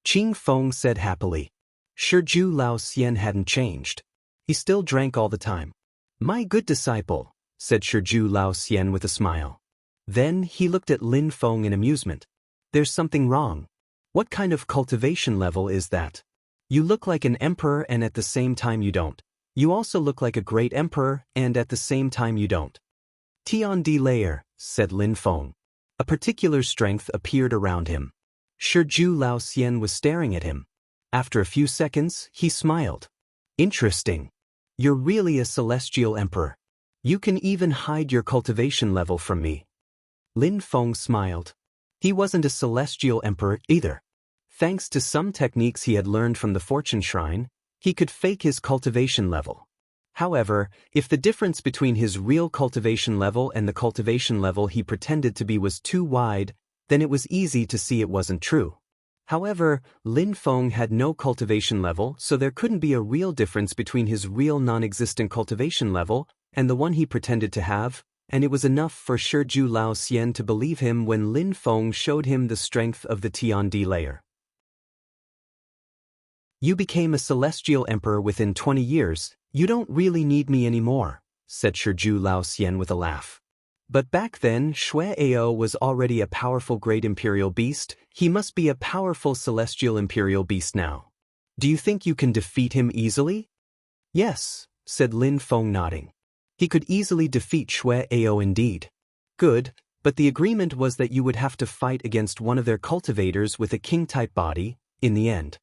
Qing Feng said happily. Shiju Lao Xian hadn't changed. He still drank all the time. "My good disciple," said Shiju Lao Xian with a smile. Then he looked at Lin Feng in amusement. "There's something wrong. What kind of cultivation level is that? You look like an emperor and at the same time you don't. You also look like a great emperor and at the same time you don't." "Tiandi layer," said Lin Feng. A particular strength appeared around him. Shiju Lao Xian was staring at him. After a few seconds, he smiled. "Interesting. You're really a celestial emperor. You can even hide your cultivation level from me." Lin Feng smiled. He wasn't a celestial emperor either. Thanks to some techniques he had learned from the Fortune Shrine, he could fake his cultivation level. However, if the difference between his real cultivation level and the cultivation level he pretended to be was too wide, then it was easy to see it wasn't true. However, Lin Feng had no cultivation level, so there couldn't be a real difference between his real non-existent cultivation level and the one he pretended to have, and it was enough for Shiju Lao Xian to believe him when Lin Feng showed him the strength of the Tiandi layer. "You became a celestial emperor within 20 years, you don't really need me anymore," said Shiju Lao Xian with a laugh. "But back then, Shui Ao was already a powerful great imperial beast. He must be a powerful celestial imperial beast now. Do you think you can defeat him easily?" "Yes," said Lin Feng nodding. He could easily defeat Shui Ao indeed. "Good, but the agreement was that you would have to fight against one of their cultivators with a king-type body, in the end."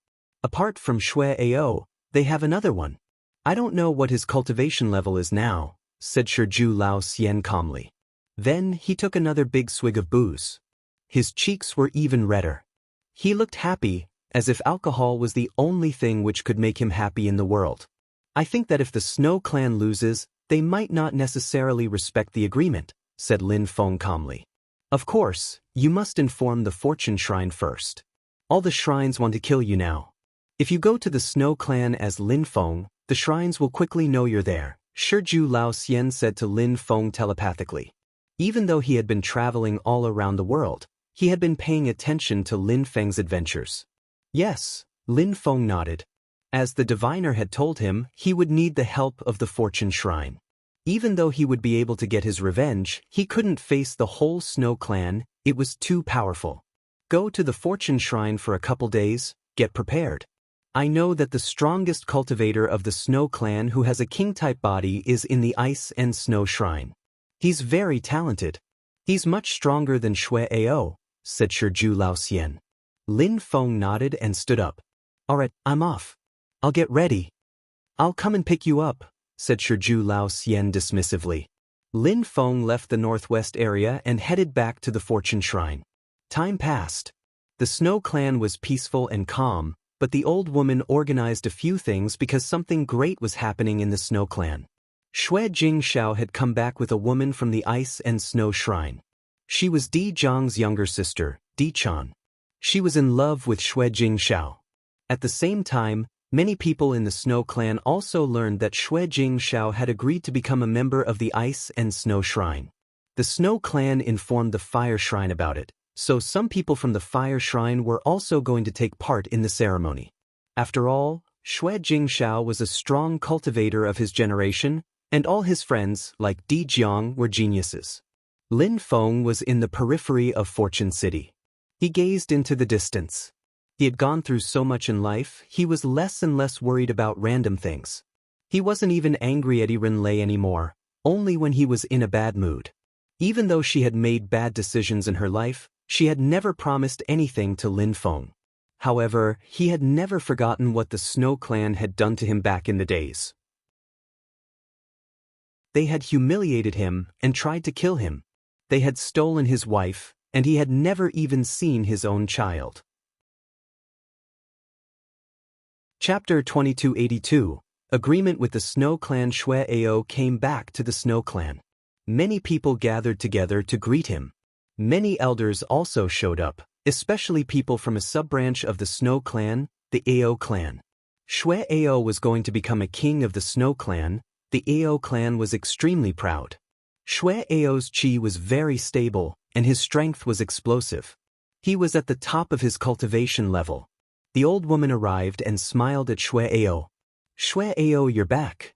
Apart from Shui Ao, they have another one. I don't know what his cultivation level is now, said Shiju Lao Xian calmly. Then he took another big swig of booze. His cheeks were even redder. He looked happy, as if alcohol was the only thing which could make him happy in the world. I think that if the Snow Clan loses, they might not necessarily respect the agreement, said Lin Feng calmly. Of course, you must inform the Fortune Shrine first. All the shrines want to kill you now. If you go to the Snow Clan as Lin Feng, the shrines will quickly know you're there, Shiju Lao Xian said to Lin Feng telepathically. Even though he had been traveling all around the world, he had been paying attention to Lin Feng's adventures. Yes, Lin Feng nodded. As the diviner had told him, he would need the help of the Fortune Shrine. Even though he would be able to get his revenge, he couldn't face the whole Snow Clan, it was too powerful. Go to the Fortune Shrine for a couple days, get prepared. I know that the strongest cultivator of the Snow Clan who has a king-type body is in the Ice and Snow Shrine. He's very talented. He's much stronger than Shui Ao, said Shiju Lao Xian. Lin Feng nodded and stood up. Alright, I'm off. I'll get ready. I'll come and pick you up, said Shiju Lao Xian dismissively. Lin Feng left the northwest area and headed back to the Fortune Shrine. Time passed. The Snow Clan was peaceful and calm, but the old woman organized a few things because something great was happening in the Snow Clan. Shui Jingshao had come back with a woman from the Ice and Snow Shrine. She was Di Zhang's younger sister, Di Chan. She was in love with Shui Jingshao. At the same time, many people in the Snow Clan also learned that Shui Jingshao had agreed to become a member of the Ice and Snow Shrine. The Snow Clan informed the Fire Shrine about it, so some people from the Fire Shrine were also going to take part in the ceremony. After all, Shui Jingshao was a strong cultivator of his generation, and all his friends, like Di Jiang, were geniuses. Lin Feng was in the periphery of Fortune City. He gazed into the distance. He had gone through so much in life, he was less and less worried about random things. He wasn't even angry at Ren Lei anymore, only when he was in a bad mood. Even though she had made bad decisions in her life, she had never promised anything to Lin Feng. However, he had never forgotten what the Snow Clan had done to him back in the days. They had humiliated him and tried to kill him. They had stolen his wife, and he had never even seen his own child. Chapter 2282, Agreement with the Snow Clan. Shui Ao came back to the Snow Clan. Many people gathered together to greet him. Many elders also showed up, especially people from a sub-branch of the Snow Clan, the Ao clan. Shui Ao was going to become a king of the Snow Clan. The Ao clan was extremely proud. Shui Ao's chi was very stable, and his strength was explosive. He was at the top of his cultivation level. The old woman arrived and smiled at Shui Ao. Shui Ao, you're back.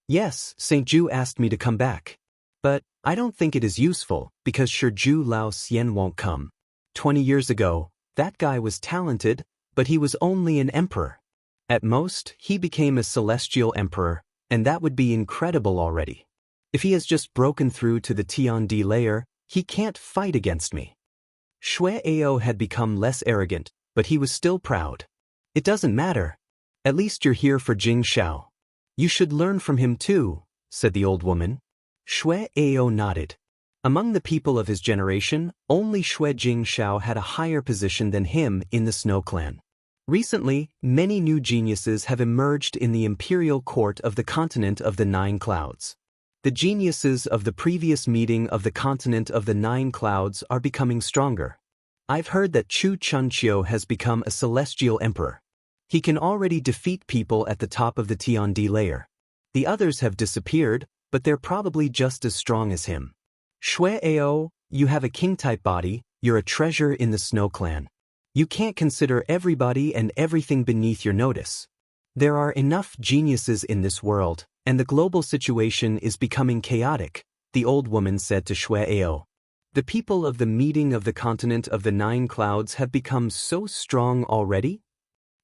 Yes, St. Ju asked me to come back. But I don't think it is useful, because Shiju Lao Xian won't come. 20 years ago, that guy was talented, but he was only an emperor. At most, he became a celestial emperor, and that would be incredible already. If he has just broken through to the Tiandi layer, he can't fight against me. Shui Ao had become less arrogant, but he was still proud. It doesn't matter. At least you're here for Jing Shao. You should learn from him too, said the old woman. Shui Ao nodded. Among the people of his generation, only Shui Jingshao had a higher position than him in the Snow Clan. Recently, many new geniuses have emerged in the imperial court of the continent of the Nine Clouds. The geniuses of the previous meeting of the continent of the Nine Clouds are becoming stronger. I've heard that Chu Chunqiu has become a celestial emperor. He can already defeat people at the top of the Tiandi layer. The others have disappeared, but they're probably just as strong as him. Shui Ao, you have a king-type body, you're a treasure in the Snow Clan. You can't consider everybody and everything beneath your notice. There are enough geniuses in this world, and the global situation is becoming chaotic, the old woman said to Shui Ao. The people of the meeting of the continent of the Nine Clouds have become so strong already?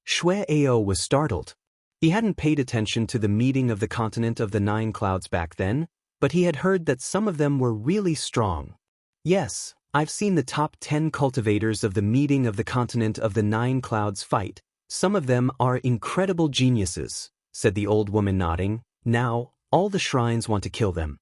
Shui Ao was startled. He hadn't paid attention to the meeting of the continent of the Nine Clouds back then, but he had heard that some of them were really strong. Yes, I've seen the top 10 cultivators of the meeting of the continent of the Nine Clouds fight, Some of them are incredible geniuses, said the old woman nodding. Now, all the shrines want to kill them.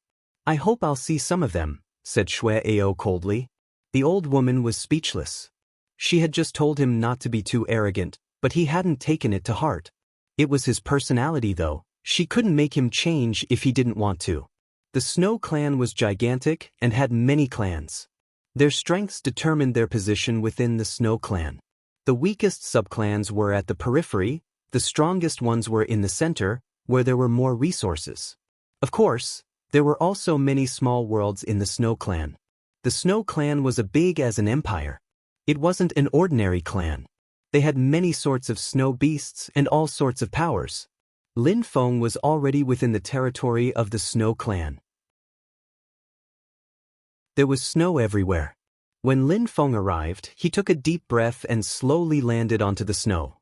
I hope I'll see some of them, said Shui Ao coldly. The old woman was speechless. She had just told him not to be too arrogant, but he hadn't taken it to heart. It was his personality though. She couldn't make him change if he didn't want to. The Snow clan was gigantic and had many clans. Their strengths determined their position within the Snow clan. The weakest subclans were at the periphery, the strongest ones were in the center, where there were more resources. Of course, there were also many small worlds in the Snow clan. The Snow clan was as big as an empire. It wasn't an ordinary clan. They had many sorts of snow beasts and all sorts of powers. Lin Feng was already within the territory of the Snow clan. There was snow everywhere. When Lin Feng arrived, he took a deep breath and slowly landed onto the snow.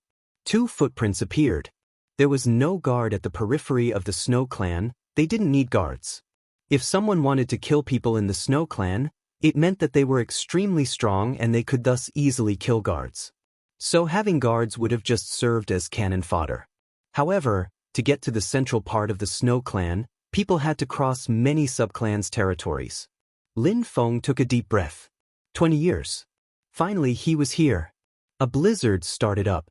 2 footprints appeared. There was no guard at the periphery of the Snow clan. They didn't need guards. If someone wanted to kill people in the Snow clan, it meant that they were extremely strong and they could thus easily kill guards. So having guards would have just served as cannon fodder. However, to get to the central part of the Snow clan, people had to cross many subclans' territories. Lin Feng took a deep breath. 20 years. Finally he was here. A blizzard started up.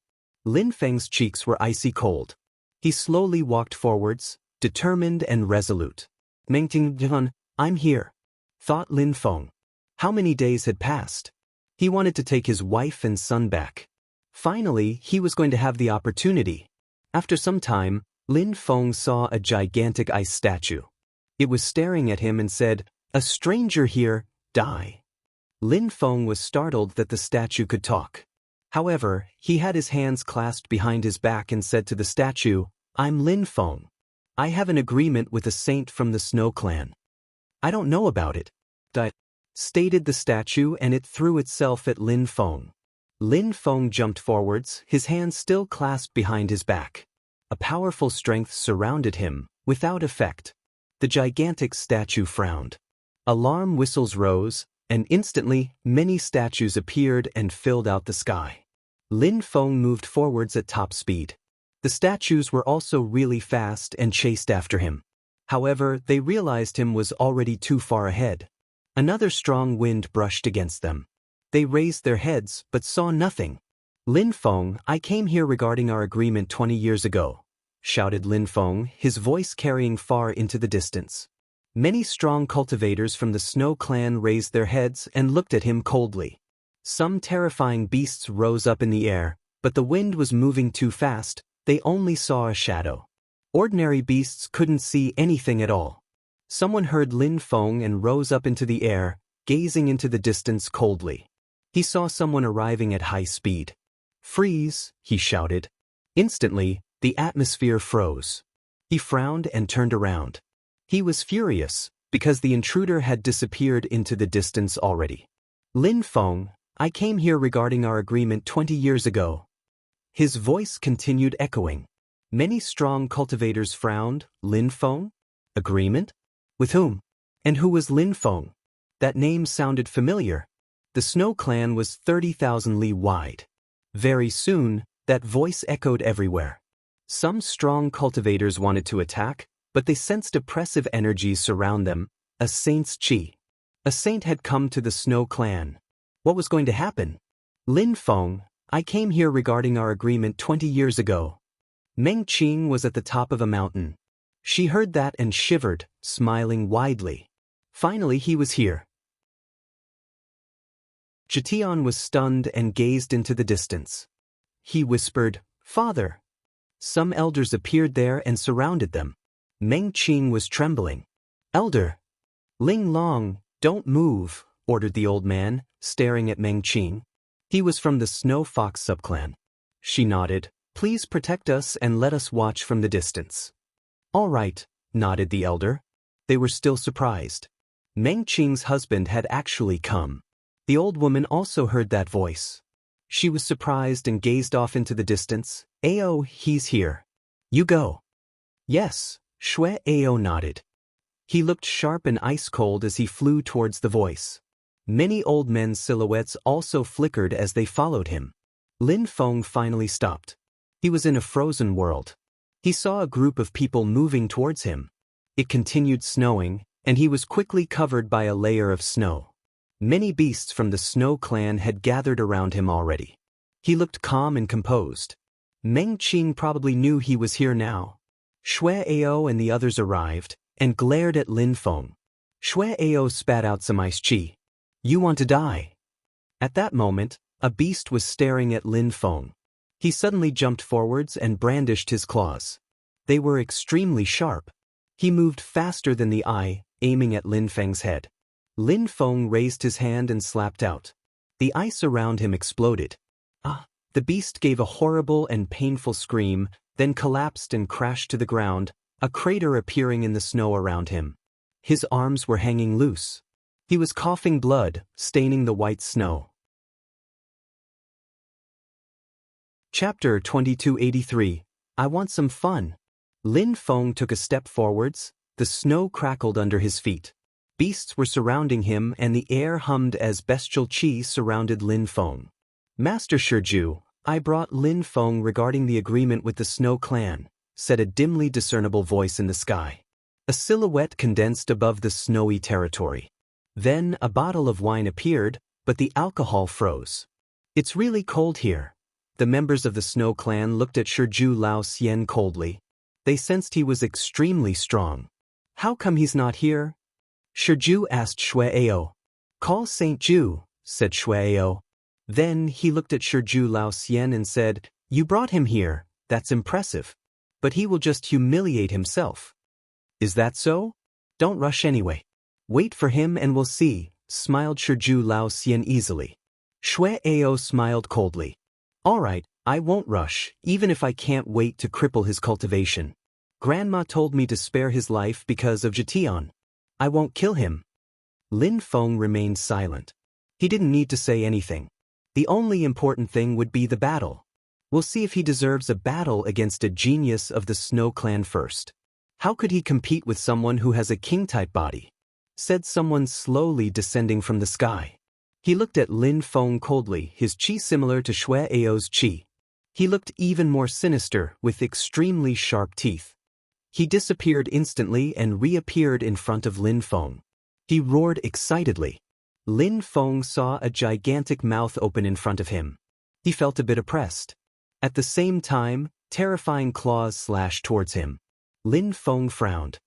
Lin Feng's cheeks were icy cold. He slowly walked forwards, determined and resolute. Mengting, I'm here, thought Lin Feng. How many days had passed? He wanted to take his wife and son back. Finally, he was going to have the opportunity. After some time, Lin Feng saw a gigantic ice statue. It was staring at him and said, "A stranger here, die." Lin Feng was startled that the statue could talk. However, he had his hands clasped behind his back and said to the statue, "I'm Lin Feng. I have an agreement with a saint from the Snow clan." "I don't know about it," stated the statue, and it threw itself at Lin Feng. Lin Feng jumped forwards, his hands still clasped behind his back. A powerful strength surrounded him, without effect. The gigantic statue frowned. Alarm whistles rose, and instantly, many statues appeared and filled out the sky. Lin Feng moved forwards at top speed. The statues were also really fast and chased after him. However, they realized him was already too far ahead. Another strong wind brushed against them. They raised their heads but saw nothing. "Lin Feng, I came here regarding our agreement 20 years ago," shouted Lin Feng, his voice carrying far into the distance. Many strong cultivators from the Snow clan raised their heads and looked at him coldly. Some terrifying beasts rose up in the air, but the wind was moving too fast, they only saw a shadow. Ordinary beasts couldn't see anything at all. Someone heard Lin Feng and rose up into the air, gazing into the distance coldly. He saw someone arriving at high speed. "Freeze!" he shouted. Instantly, the atmosphere froze. He frowned and turned around. He was furious, because the intruder had disappeared into the distance already. "Lin Feng, I came here regarding our agreement 20 years ago." His voice continued echoing. Many strong cultivators frowned. Lin Feng? Agreement? With whom? And who was Lin Feng? That name sounded familiar. The Snow clan was 30,000 li wide. Very soon, that voice echoed everywhere. Some strong cultivators wanted to attack, but they sensed oppressive energies surround them, a saint's chi. A saint had come to the Snow clan. What was going to happen? "Lin Feng, I came here regarding our agreement 20 years ago." Meng Qing was at the top of a mountain. She heard that and shivered, smiling widely. Finally he was here. Chitian was stunned and gazed into the distance. He whispered, "Father." Some elders appeared there and surrounded them. Meng Qing was trembling. "Elder." "Ling Long, don't move," ordered the old man, staring at Meng Qing. He was from the Snow Fox subclan. She nodded. "Please protect us and let us watch from the distance." "All right," nodded the elder. They were still surprised. Meng Qing's husband had actually come. The old woman also heard that voice. She was surprised and gazed off into the distance. "Ao, he's here. You go." "Yes," Shui Ao nodded. He looked sharp and ice-cold as he flew towards the voice. Many old men's silhouettes also flickered as they followed him. Lin Feng finally stopped. He was in a frozen world. He saw a group of people moving towards him. It continued snowing, and he was quickly covered by a layer of snow. Many beasts from the Snow Clan had gathered around him already. He looked calm and composed. Meng Qing probably knew he was here now. Xue Ao and the others arrived, and glared at Lin Feng. Xue Ao spat out some ice chi. "You want to die?" At that moment, a beast was staring at Lin Feng. He suddenly jumped forwards and brandished his claws. They were extremely sharp. He moved faster than the eye, aiming at Lin Feng's head. Lin Feng raised his hand and slapped out. The ice around him exploded. The beast gave a horrible and painful scream, then collapsed and crashed to the ground, a crater appearing in the snow around him. His arms were hanging loose. He was coughing blood, staining the white snow. Chapter 2283. I want some fun. Lin Feng took a step forwards. The snow crackled under his feet. Beasts were surrounding him and the air hummed as bestial qi surrounded Lin Feng. "Master Shiju, I brought Lin Feng regarding the agreement with the Snow Clan," said a dimly discernible voice in the sky. A silhouette condensed above the snowy territory. Then a bottle of wine appeared, but the alcohol froze. "It's really cold here." The members of the Snow Clan looked at Shiju Lao Xian coldly. They sensed he was extremely strong. "How come he's not here?" Shiju asked Xue Ao. "Call Saint Ju," said Xue Ao. Then he looked at Shiju Lao Xian and said, "You brought him here, that's impressive. But he will just humiliate himself." "Is that so? Don't rush anyway. Wait for him and we'll see," smiled Shiju Lao Xian easily. Xue Ao smiled coldly. "All right, I won't rush, even if I can't wait to cripple his cultivation. Grandma told me to spare his life because of Jitian. I won't kill him." Lin Feng remained silent. He didn't need to say anything. The only important thing would be the battle. We'll see if he deserves a battle against a genius of the Snow Clan first. "How could he compete with someone who has a king-type body?" said someone slowly descending from the sky. He looked at Lin Feng coldly, his qi similar to Xue Ao's qi. He looked even more sinister, with extremely sharp teeth. He disappeared instantly and reappeared in front of Lin Feng. He roared excitedly. Lin Feng saw a gigantic mouth open in front of him. He felt a bit oppressed. At the same time, terrifying claws slashed towards him. Lin Feng frowned.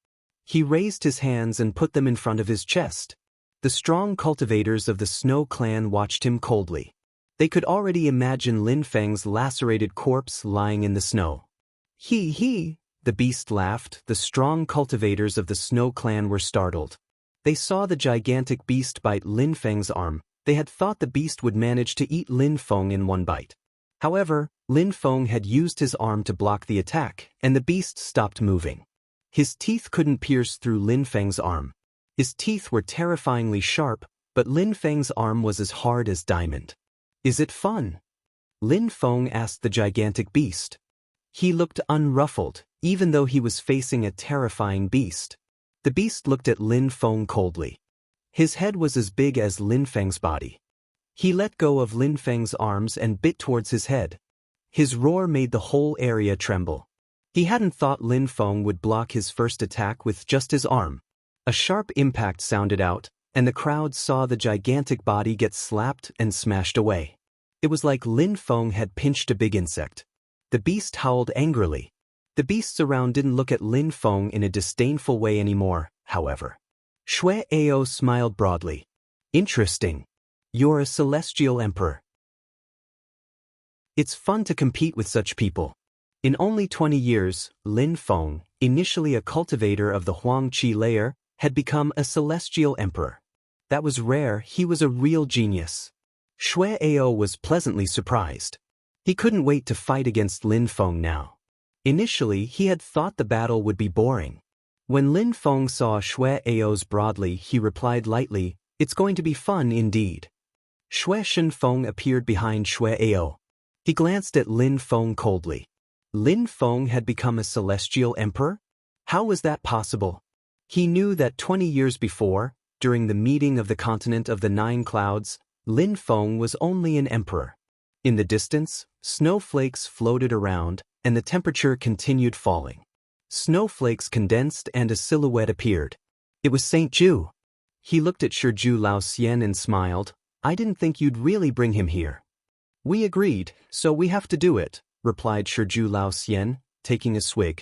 He raised his hands and put them in front of his chest. The strong cultivators of the Snow Clan watched him coldly. They could already imagine Lin Feng's lacerated corpse lying in the snow. He, the beast laughed. The strong cultivators of the Snow Clan were startled. They saw the gigantic beast bite Lin Feng's arm. They had thought the beast would manage to eat Lin Feng in one bite. However, Lin Feng had used his arm to block the attack, and the beast stopped moving. His teeth couldn't pierce through Lin Feng's arm. His teeth were terrifyingly sharp, but Lin Feng's arm was as hard as diamond. "Is it fun?" Lin Feng asked the gigantic beast. He looked unruffled, even though he was facing a terrifying beast. The beast looked at Lin Feng coldly. His head was as big as Lin Feng's body. He let go of Lin Feng's arms and bit towards his head. His roar made the whole area tremble. He hadn't thought Lin Feng would block his first attack with just his arm. A sharp impact sounded out, and the crowd saw the gigantic body get slapped and smashed away. It was like Lin Feng had pinched a big insect. The beast howled angrily. The beasts around didn't look at Lin Feng in a disdainful way anymore, however. Xue Ao smiled broadly. "Interesting. You're a celestial emperor. It's fun to compete with such people." In only 20 years, Lin Feng, initially a cultivator of the Huang Qi layer, had become a celestial emperor. That was rare. He was a real genius. Xue Ao was pleasantly surprised. He couldn't wait to fight against Lin Feng now. Initially, he had thought the battle would be boring. When Lin Feng saw Xue Ao's broadly, he replied lightly, "It's going to be fun indeed." Xue Shenfeng appeared behind Xue Ao. He glanced at Lin Feng coldly. Lin Feng had become a celestial emperor? How was that possible? He knew that 20 years before, during the meeting of the continent of the 9 clouds, Lin Feng was only an emperor. In the distance, snowflakes floated around, and the temperature continued falling. Snowflakes condensed and a silhouette appeared. It was Saint Ju. He looked at Shiju Lao Xian and smiled. I didn't think you'd really bring him here. We agreed, so we have to do it, replied Shiju Lao Xian, taking a swig.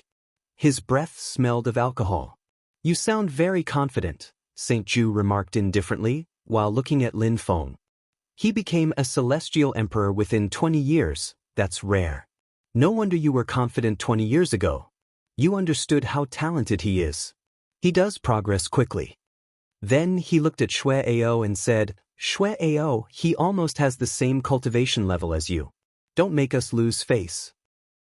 His breath smelled of alcohol. You sound very confident, Saint Ju remarked indifferently, while looking at Lin Feng. He became a celestial emperor within 20 years, that's rare. No wonder you were confident 20 years ago. You understood how talented he is. He does progress quickly. Then he looked at Shui Ao and said, Shui Ao, he almost has the same cultivation level as you. Don't make us lose face.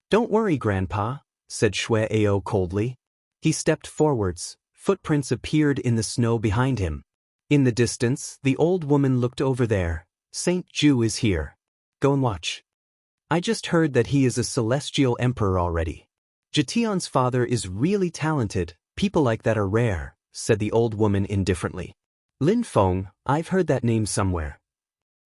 Don't worry, Grandpa, said Shui Ao coldly. He stepped forwards. Footprints appeared in the snow behind him. In the distance, the old woman looked over there. Saint Ju is here. Go and watch. I just heard that he is a celestial emperor already. Jitian's father is really talented. People like that are rare, said the old woman indifferently. Lin Feng, I've heard that name somewhere.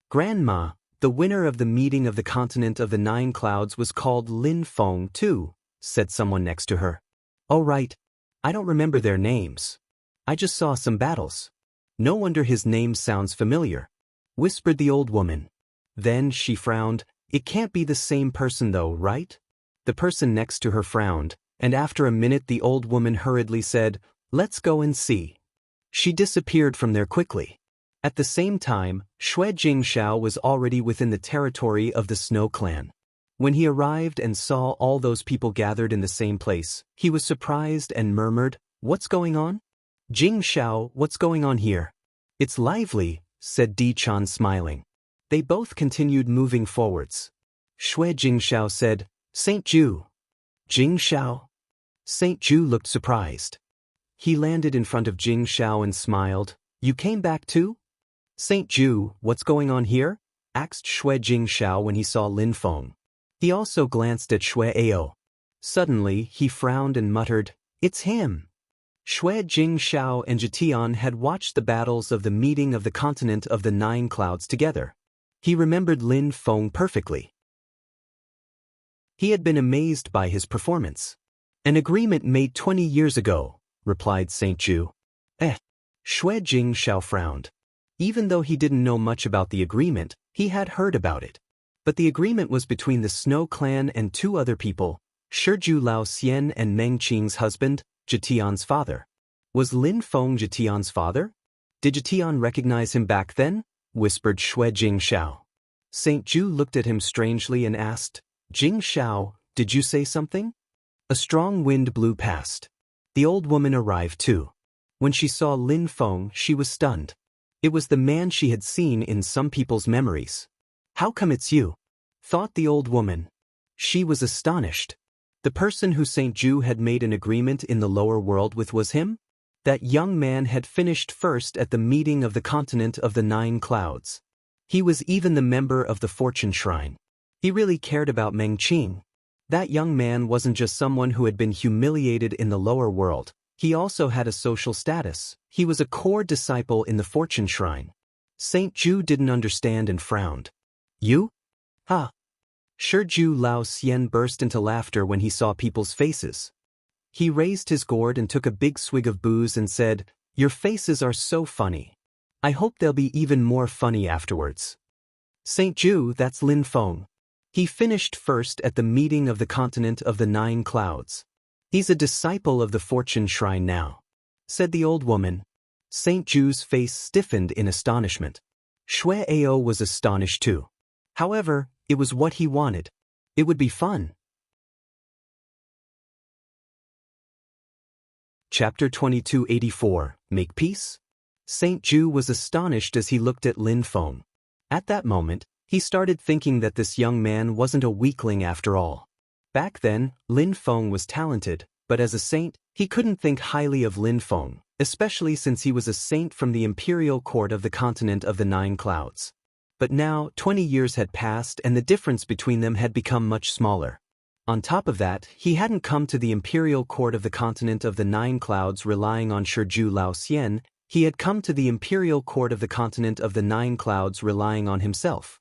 Grandma, the winner of the meeting of the continent of the 9 clouds was called Lin Feng too, said someone next to her. Oh right. I don't remember their names. I just saw some battles. No wonder his name sounds familiar, whispered the old woman. Then she frowned. It can't be the same person though, right? The person next to her frowned, and after a minute the old woman hurriedly said, Let's go and see. She disappeared from there quickly. At the same time, Shui Jingshao was already within the territory of the Snow Clan. When he arrived and saw all those people gathered in the same place, he was surprised and murmured, What's going on? Jingshao, what's going on here? It's lively, said Di Chan smiling. They both continued moving forwards. Shui Jingshao said, Saint Ju. Jingshao? Saint Ju looked surprised. He landed in front of Jingshao and smiled. You came back too? Saint Ju, what's going on here? Asked Shui Jingshao when he saw Lin Feng. He also glanced at Shui Ao. Suddenly, he frowned and muttered, It's him. Shui Jingshao and Jitian had watched the battles of the meeting of the continent of the 9 clouds together. He remembered Lin Feng perfectly. He had been amazed by his performance. An agreement made 20 years ago, replied Saint Ju. Shui Jingshao frowned. Even though he didn't know much about the agreement, he had heard about it. But the agreement was between the Snow Clan and 2 other people, Shiju Lao Xian and Meng Qing's husband, Jitian's father. Was Lin Feng Jitian's father? Did Jitian recognize him back then? Whispered Shui Jingshao. Saint Ju looked at him strangely and asked, Jingshao, did you say something? A strong wind blew past. The old woman arrived too. When she saw Lin Feng, she was stunned. It was the man she had seen in some people's memories. How come it's you? Thought the old woman. She was astonished. The person who Saint Ju had made an agreement in the lower world with was him? That young man had finished first at the meeting of the continent of the 9 clouds. He was even the member of the Fortune Shrine. He really cared about Meng Qing. That young man wasn't just someone who had been humiliated in the lower world. He also had a social status. He was a core disciple in the Fortune Shrine. Saint Ju didn't understand and frowned. You? Ha! Shiju Lao Xian burst into laughter when he saw people's faces. He raised his gourd and took a big swig of booze and said, Your faces are so funny. I hope they'll be even more funny afterwards. Saint Ju, that's Lin Feng. He finished first at the meeting of the continent of the 9 clouds. He's a disciple of the Fortune Shrine now, said the old woman. Saint Ju's face stiffened in astonishment. Shui Ao was astonished too. However, it was what he wanted. It would be fun. Chapter 2284, Make Peace? Saint Ju was astonished as he looked at Lin Feng. At that moment, he started thinking that this young man wasn't a weakling after all. Back then, Lin Feng was talented, but as a saint, he couldn't think highly of Lin Feng, especially since he was a saint from the imperial court of the continent of the 9 clouds. But now, 20 years had passed and the difference between them had become much smaller. On top of that, he hadn't come to the imperial court of the continent of the 9 clouds relying on Shiju Lao Xian. He had come to the imperial court of the continent of the 9 clouds relying on himself.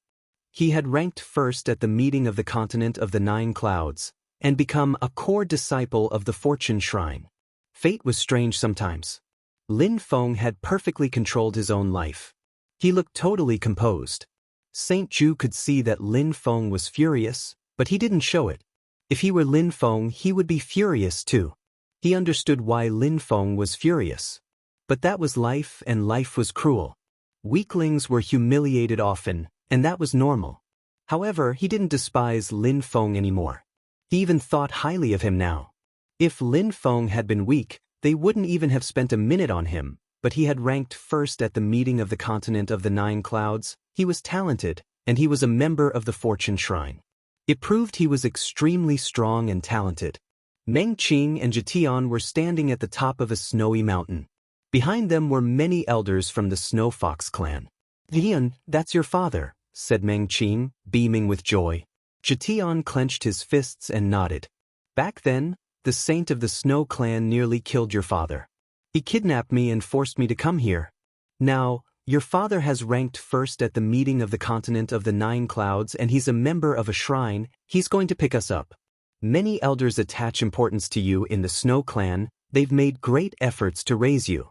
he had ranked first at the meeting of the continent of the 9 clouds, and become a core disciple of the Fortune Shrine. Fate was strange sometimes. Lin Feng had perfectly controlled his own life. He looked totally composed. Saint Ju could see that Lin Feng was furious, but he didn't show it. If he were Lin Feng, he would be furious too. He understood why Lin Feng was furious. But that was life, and life was cruel. Weaklings were humiliated often, and that was normal. However, he didn't despise Lin Feng anymore. He even thought highly of him now. If Lin Feng had been weak, they wouldn't even have spent a minute on him, but he had ranked first at the meeting of the continent of the 9 clouds, he was talented, and he was a member of the Fortune Shrine. It proved he was extremely strong and talented. Meng Qing and Jitian were standing at the top of a snowy mountain. Behind them were many elders from the Snow Fox clan. "Dian, that's your father," said Meng Qing, beaming with joy. Jitian clenched his fists and nodded. "Back then, the saint of the Snow clan nearly killed your father. He kidnapped me and forced me to come here. Now, your father has ranked first at the meeting of the continent of the 9 clouds, and he's a member of a shrine. He's going to pick us up. Many elders attach importance to you in the Snow clan. They've made great efforts to raise you.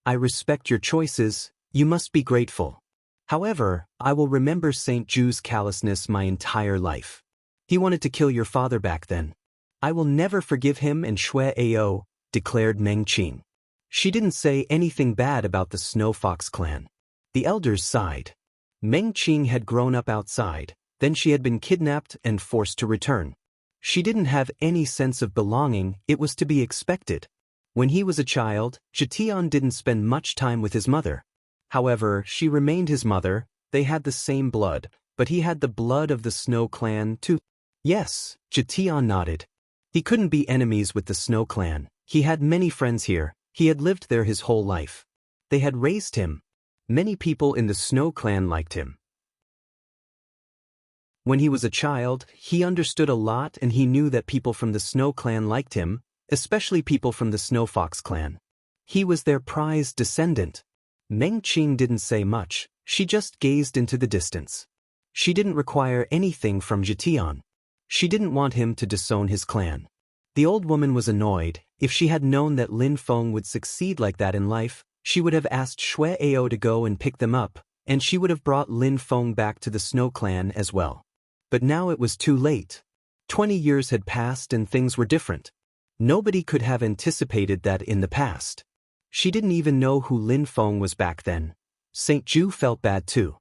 I respect your choices. You must be grateful. However, I will remember Saint Ju's callousness my entire life. He wanted to kill your father back then. I will never forgive him and Shui Ao," declared Meng Qing. She didn't say anything bad about the Snow Fox clan. The elders sighed. Meng Qing had grown up outside, then she had been kidnapped and forced to return. She didn't have any sense of belonging. It was to be expected. When he was a child, Jitian didn't spend much time with his mother. However, she remained his mother. They had the same blood, but he had the blood of the Snow clan too. Yes, Jitian nodded. He couldn't be enemies with the Snow clan. He had many friends here. He had lived there his whole life. They had raised him. Many people in the Snow clan liked him. When he was a child, he understood a lot, and he knew that people from the Snow clan liked him, especially people from the Snow Fox clan. He was their prized descendant. Meng Qing didn't say much. She just gazed into the distance. She didn't require anything from Jitian. She didn't want him to disown his clan. The old woman was annoyed. If she had known that Lin Feng would succeed like that in life, she would have asked Shui Ao to go and pick them up, and she would have brought Lin Feng back to the Snow clan as well. But now it was too late. 20 years had passed and things were different. Nobody could have anticipated that in the past. She didn't even know who Lin Feng was back then. Saint Ju felt bad too.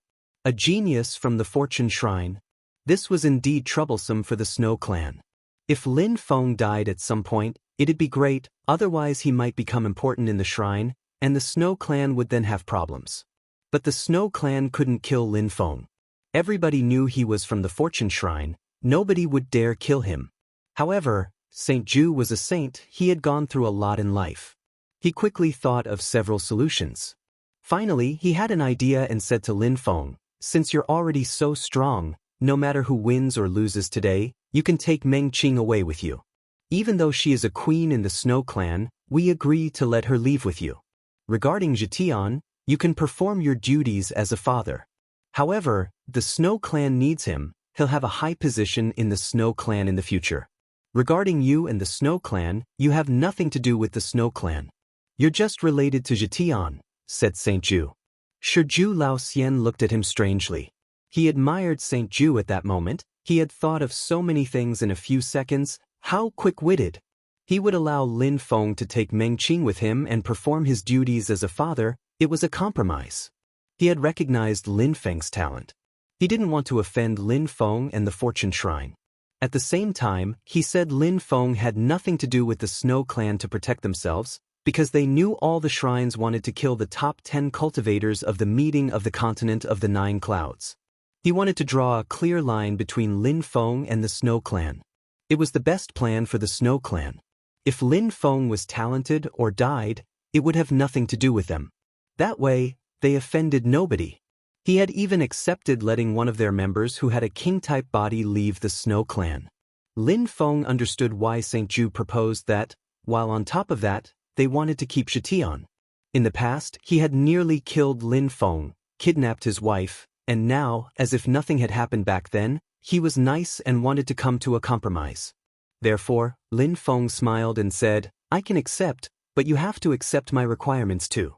A genius from the Fortune Shrine. This was indeed troublesome for the Snow clan. If Lin Feng died at some point, it'd be great, otherwise he might become important in the shrine, and the Snow clan would then have problems. But the Snow clan couldn't kill Lin Feng. Everybody knew he was from the Fortune Shrine. Nobody would dare kill him. However, Saint Ju was a saint. He had gone through a lot in life. He quickly thought of several solutions. Finally, he had an idea and said to Lin Feng, "Since you're already so strong, no matter who wins or loses today, you can take Meng Qing away with you. Even though she is a queen in the Snow clan, we agree to let her leave with you. Regarding Jitian, you can perform your duties as a father. However, the Snow clan needs him. He'll have a high position in the Snow clan in the future. Regarding you and the Snow clan, you have nothing to do with the Snow clan. You're just related to Jitian," said Saint Ju. Shiju Lao Xian looked at him strangely. He admired Saint Ju at that moment. He had thought of so many things in a few seconds. How quick-witted! He would allow Lin Feng to take Meng Qing with him and perform his duties as a father. It was a compromise. He had recognized Lin Feng's talent. He didn't want to offend Lin Feng and the Fortune Shrine. At the same time, he said Lin Feng had nothing to do with the Snow clan to protect themselves, because they knew all the shrines wanted to kill the top 10 cultivators of the meeting of the continent of the 9 clouds. He wanted to draw a clear line between Lin Feng and the Snow clan. It was the best plan for the Snow clan. If Lin Feng was talented or died, it would have nothing to do with them. That way, they offended nobody. He had even accepted letting one of their members who had a king-type body leave the Snow clan. Lin Feng understood why Saint Ju proposed that, while on top of that, they wanted to keep Jitian. In the past, he had nearly killed Lin Feng, kidnapped his wife, And now, as if nothing had happened back then, he was nice and wanted to come to a compromise. Therefore, Lin Feng smiled and said, I can accept, but you have to accept my requirements too.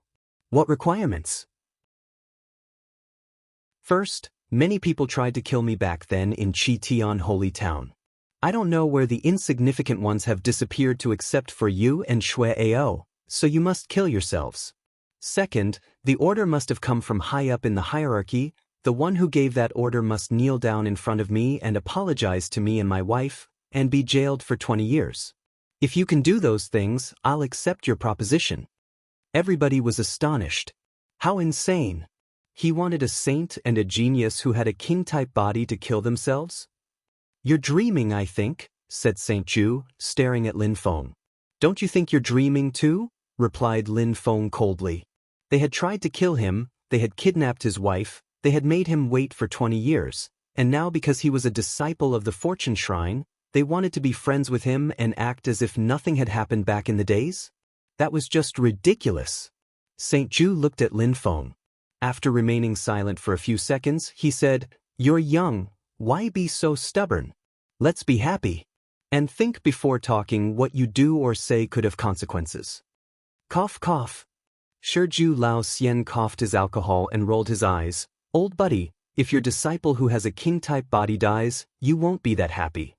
What requirements? First, many people tried to kill me back then in Chi-Tian Holy Town. I don't know where the insignificant ones have disappeared to except for you and Shui-Ao, so you must kill yourselves. Second, the order must have come from high up in the hierarchy. The one who gave that order must kneel down in front of me and apologize to me and my wife, and be jailed for 20 years. If you can do those things, I'll accept your proposition. Everybody was astonished. How insane! He wanted a saint and a genius who had a king-type body to kill themselves? You're dreaming, I think, said Saint Ju, staring at Lin Feng. Don't you think you're dreaming too? Replied Lin Feng coldly. They had tried to kill him, they had kidnapped his wife, they had made him wait for 20 years, and now because he was a disciple of the Fortune Shrine, they wanted to be friends with him and act as if nothing had happened back in the days? That was just ridiculous. Saint Ju looked at Lin Feng. After remaining silent for a few seconds, he said, You're young, why be so stubborn? Let's be happy. And think before talking. What you do or say could have consequences. Cough cough. Shiju Lao Xian coughed his alcohol and rolled his eyes. Old buddy, if your disciple who has a king-type body dies, you won't be that happy.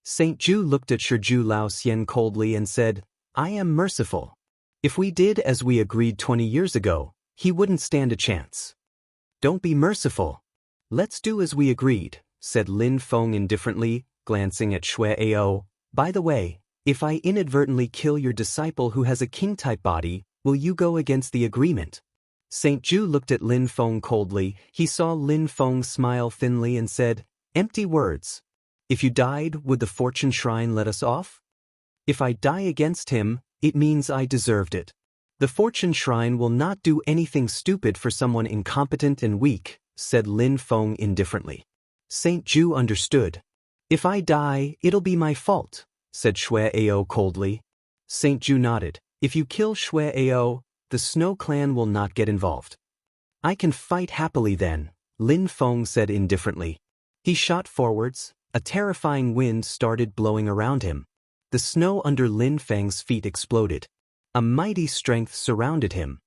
Saint Ju looked at Shiju Lao Xian coldly and said, I am merciful. If we did as we agreed 20 years ago, he wouldn't stand a chance. Don't be merciful. Let's do as we agreed, said Lin Feng indifferently, glancing at Shui-Ao. By the way, if I inadvertently kill your disciple who has a king-type body, will you go against the agreement? Saint Ju looked at Lin Feng coldly. He saw Lin Feng smile thinly and said, Empty words. If you died, would the Fortune Shrine let us off? If I die against him, it means I deserved it. The Fortune Shrine will not do anything stupid for someone incompetent and weak, said Lin Feng indifferently. Saint Ju understood. If I die, it'll be my fault, said Shui-Ao coldly. Saint Ju nodded. If you kill Shui-Ao, the Snow Clan will not get involved. I can fight happily then, Lin Feng said indifferently. He shot forwards. A terrifying wind started blowing around him. The snow under Lin Feng's feet exploded. A mighty strength surrounded him.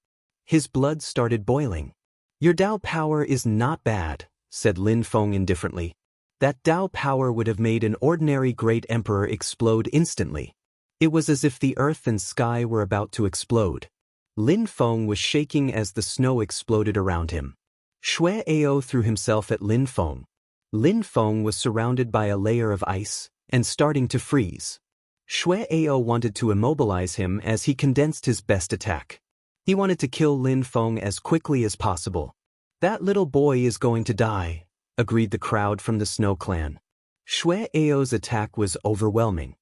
His blood started boiling. Your Dao power is not bad, said Lin Feng indifferently. That Dao power would have made an ordinary great emperor explode instantly. It was as if the earth and sky were about to explode. Lin Feng was shaking as the snow exploded around him. Shui-Ao threw himself at Lin Feng. Lin Feng was surrounded by a layer of ice and starting to freeze. Shui-Ao wanted to immobilize him as he condensed his best attack. He wanted to kill Lin Feng as quickly as possible. That little boy is going to die, agreed the crowd from the Snow Clan. Shui-Ao's attack was overwhelming.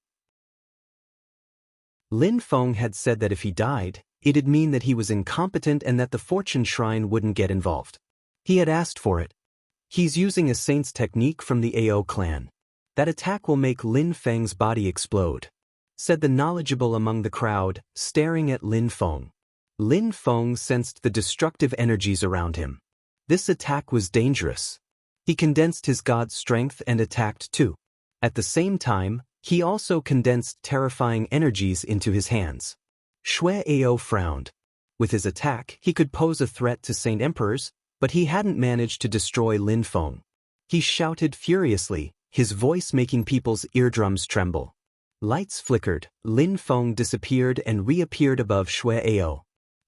Lin Feng had said that if he died, it'd mean that he was incompetent and that the Fortune Shrine wouldn't get involved. He had asked for it. He's using a saint's technique from the Ao clan. That attack will make Lin Feng's body explode, said the knowledgeable among the crowd, staring at Lin Feng. Lin Feng sensed the destructive energies around him. This attack was dangerous. He condensed his god's strength and attacked too. At the same time, he also condensed terrifying energies into his hands. Shui-Ao frowned. With his attack, he could pose a threat to Saint Emperors, but he hadn't managed to destroy Lin Feng. He shouted furiously, his voice making people's eardrums tremble. Lights flickered, Lin Feng disappeared and reappeared above Shui-Ao.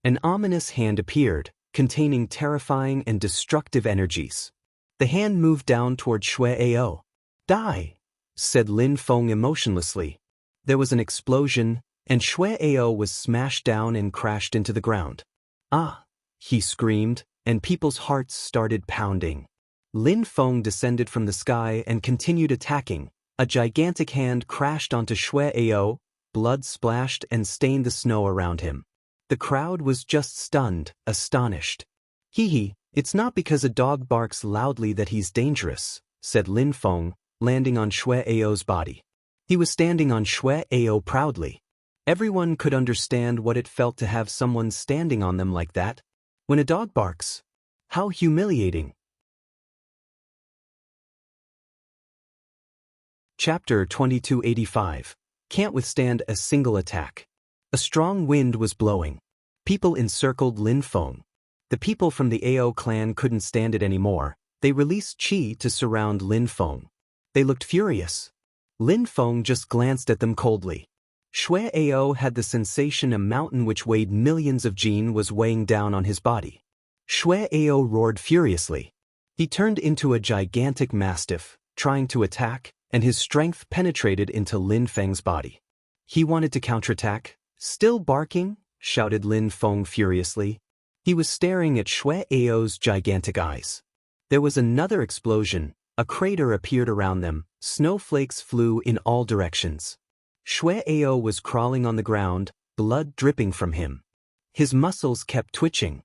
An ominous hand appeared, containing terrifying and destructive energies. The hand moved down toward Shui-Ao. Die, said Lin Feng emotionlessly. There was an explosion, and Shui-Ao was smashed down and crashed into the ground. Ah, he screamed, and people's hearts started pounding. Lin Feng descended from the sky and continued attacking. A gigantic hand crashed onto Shui-Ao, blood splashed and stained the snow around him. The crowd was just stunned, astonished. Hee, it's not because a dog barks loudly that he's dangerous, said Lin Feng, landing on Shui-Ao's body. He was standing on Shui-Ao proudly. Everyone could understand what it felt to have someone standing on them like that. When a dog barks, how humiliating. Chapter 2285. Can't withstand a single attack. A strong wind was blowing. People encircled Lin Feng. The people from the Ao clan couldn't stand it anymore. They released Qi to surround Lin Feng. They looked furious. Lin Feng just glanced at them coldly. Shui Ao had the sensation a mountain which weighed millions of jin was weighing down on his body. Shui Ao roared furiously. He turned into a gigantic mastiff, trying to attack, and his strength penetrated into Lin Feng's body. He wanted to counterattack. Still barking? Shouted Lin Feng furiously. He was staring at Shui Ao's gigantic eyes. There was another explosion. A crater appeared around them. Snowflakes flew in all directions. Shui Ao was crawling on the ground, blood dripping from him. His muscles kept twitching.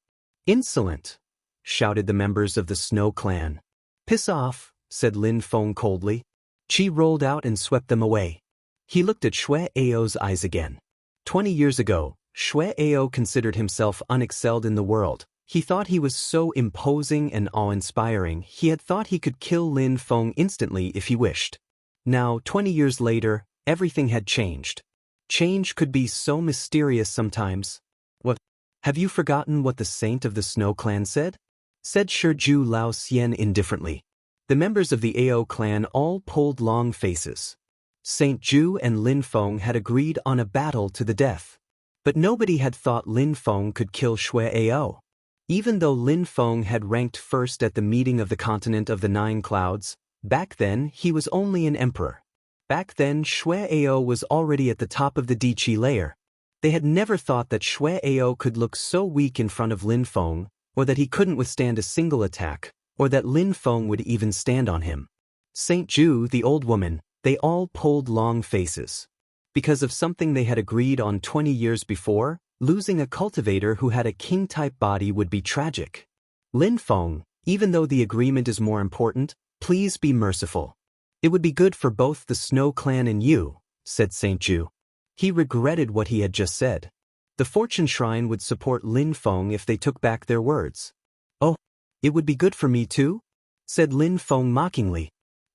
Insolent! Shouted the members of the Snow Clan. Piss off, said Lin Feng coldly. Qi rolled out and swept them away. He looked at Shui Ao's eyes again. 20 years ago, Shui Ao considered himself unexcelled in the world. He thought he was so imposing and awe-inspiring, he had thought he could kill Lin Feng instantly if he wished. Now, 20 years later, everything had changed. Change could be so mysterious sometimes. What? Have you forgotten what the saint of the Snow Clan said? Said Shiju Lao Xian indifferently. The members of the Ao clan all pulled long faces. Saint Ju and Lin Feng had agreed on a battle to the death. But nobody had thought Lin Feng could kill Shui Ao. Even though Lin Feng had ranked first at the meeting of the continent of the 9 clouds, back then he was only an emperor. Back then Shui Ao was already at the top of the Diqi layer. They had never thought that Shui Ao could look so weak in front of Lin Feng, or that he couldn't withstand a single attack, or that Lin Feng would even stand on him. Saint Ju, the old woman, they all pulled long faces. Because of something they had agreed on 20 years before, losing a cultivator who had a king-type body would be tragic. Lin Feng, even though the agreement is more important, please be merciful. It would be good for both the Snow Clan and you, said Saint Ju. He regretted what he had just said. The Fortune Shrine would support Lin Feng if they took back their words. Oh, it would be good for me too? Said Lin Feng mockingly.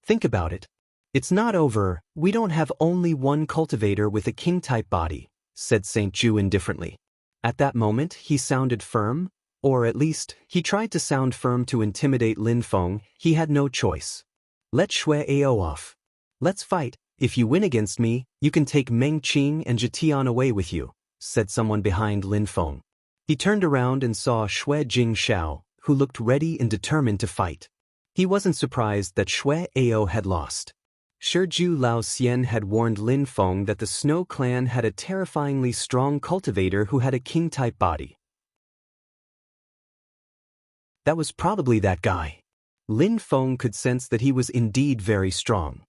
Think about it. It's not over, we don't have only one cultivator with a king-type body, said Saint Ju indifferently. At that moment he sounded firm, or at least, he tried to sound firm to intimidate Lin Feng. He had no choice. Let Shui Ao off. Let's fight. If you win against me, you can take Meng Qing and Jitian away with you, said someone behind Lin Feng. He turned around and saw Shui Jingshao, who looked ready and determined to fight. He wasn't surprised that Shui Ao had lost. Shiju Lao Xian had warned Lin Feng that the Snow Clan had a terrifyingly strong cultivator who had a king-type body. That was probably that guy. Lin Feng could sense that he was indeed very strong.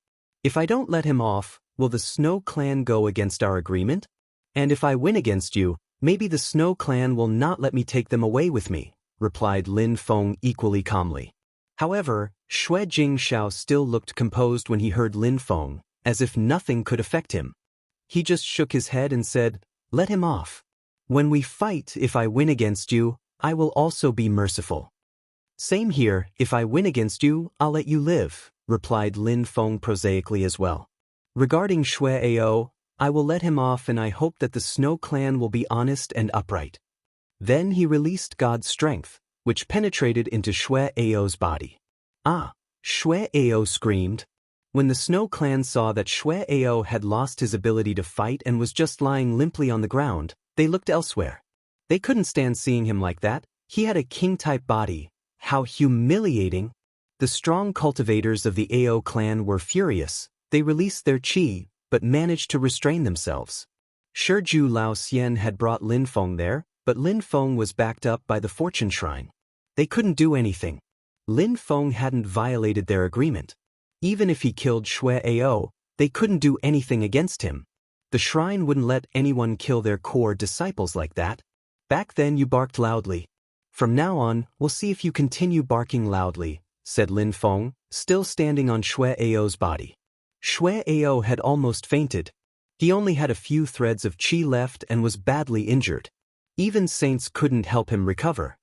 If I don't let him off, will the Snow Clan go against our agreement? And if I win against you, maybe the Snow Clan will not let me take them away with me, replied Lin Feng equally calmly. However, Shui Jingshao still looked composed when he heard Lin Feng, as if nothing could affect him. He just shook his head and said, let him off. When we fight, if I win against you, I will also be merciful. Same here, if I win against you, I'll let you live, replied Lin Feng prosaically as well. Regarding Shui Ao, I will let him off and I hope that the Snow Clan will be honest and upright. Then he released God's strength, which penetrated into Shui Ao's body. Ah! Shui Ao screamed. When the Snow Clan saw that Shui Ao had lost his ability to fight and was just lying limply on the ground, they looked elsewhere. They couldn't stand seeing him like that. He had a king-type body. How humiliating! The strong cultivators of the Ao clan were furious. They released their qi, but managed to restrain themselves. Shiju Lao Xian had brought Lin Feng there, but Lin Feng was backed up by the Fortune Shrine. They couldn't do anything. Lin Feng hadn't violated their agreement. Even if he killed Shui Ao, they couldn't do anything against him. The shrine wouldn't let anyone kill their core disciples like that. Back then you barked loudly. From now on, we'll see if you continue barking loudly, said Lin Feng, still standing on Shui Ao's body. Shui Ao had almost fainted. He only had a few threads of qi left and was badly injured. Even saints couldn't help him recover.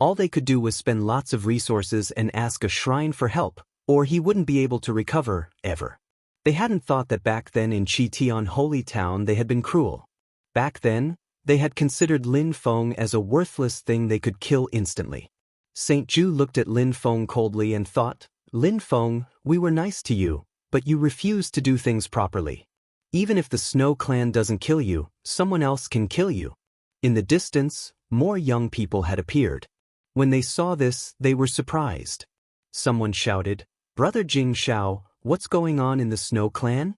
All they could do was spend lots of resources and ask a shrine for help, or he wouldn't be able to recover, ever. They hadn't thought that back then in Qitian Holy Town they had been cruel. Back then, they had considered Lin Feng as a worthless thing they could kill instantly. Saint Ju looked at Lin Feng coldly and thought, Lin Feng, we were nice to you, but you refused to do things properly. Even if the Snow Clan doesn't kill you, someone else can kill you. In the distance, more young people had appeared. When they saw this, they were surprised. Someone shouted, Brother Jing Shao, what's going on in the Snow Clan?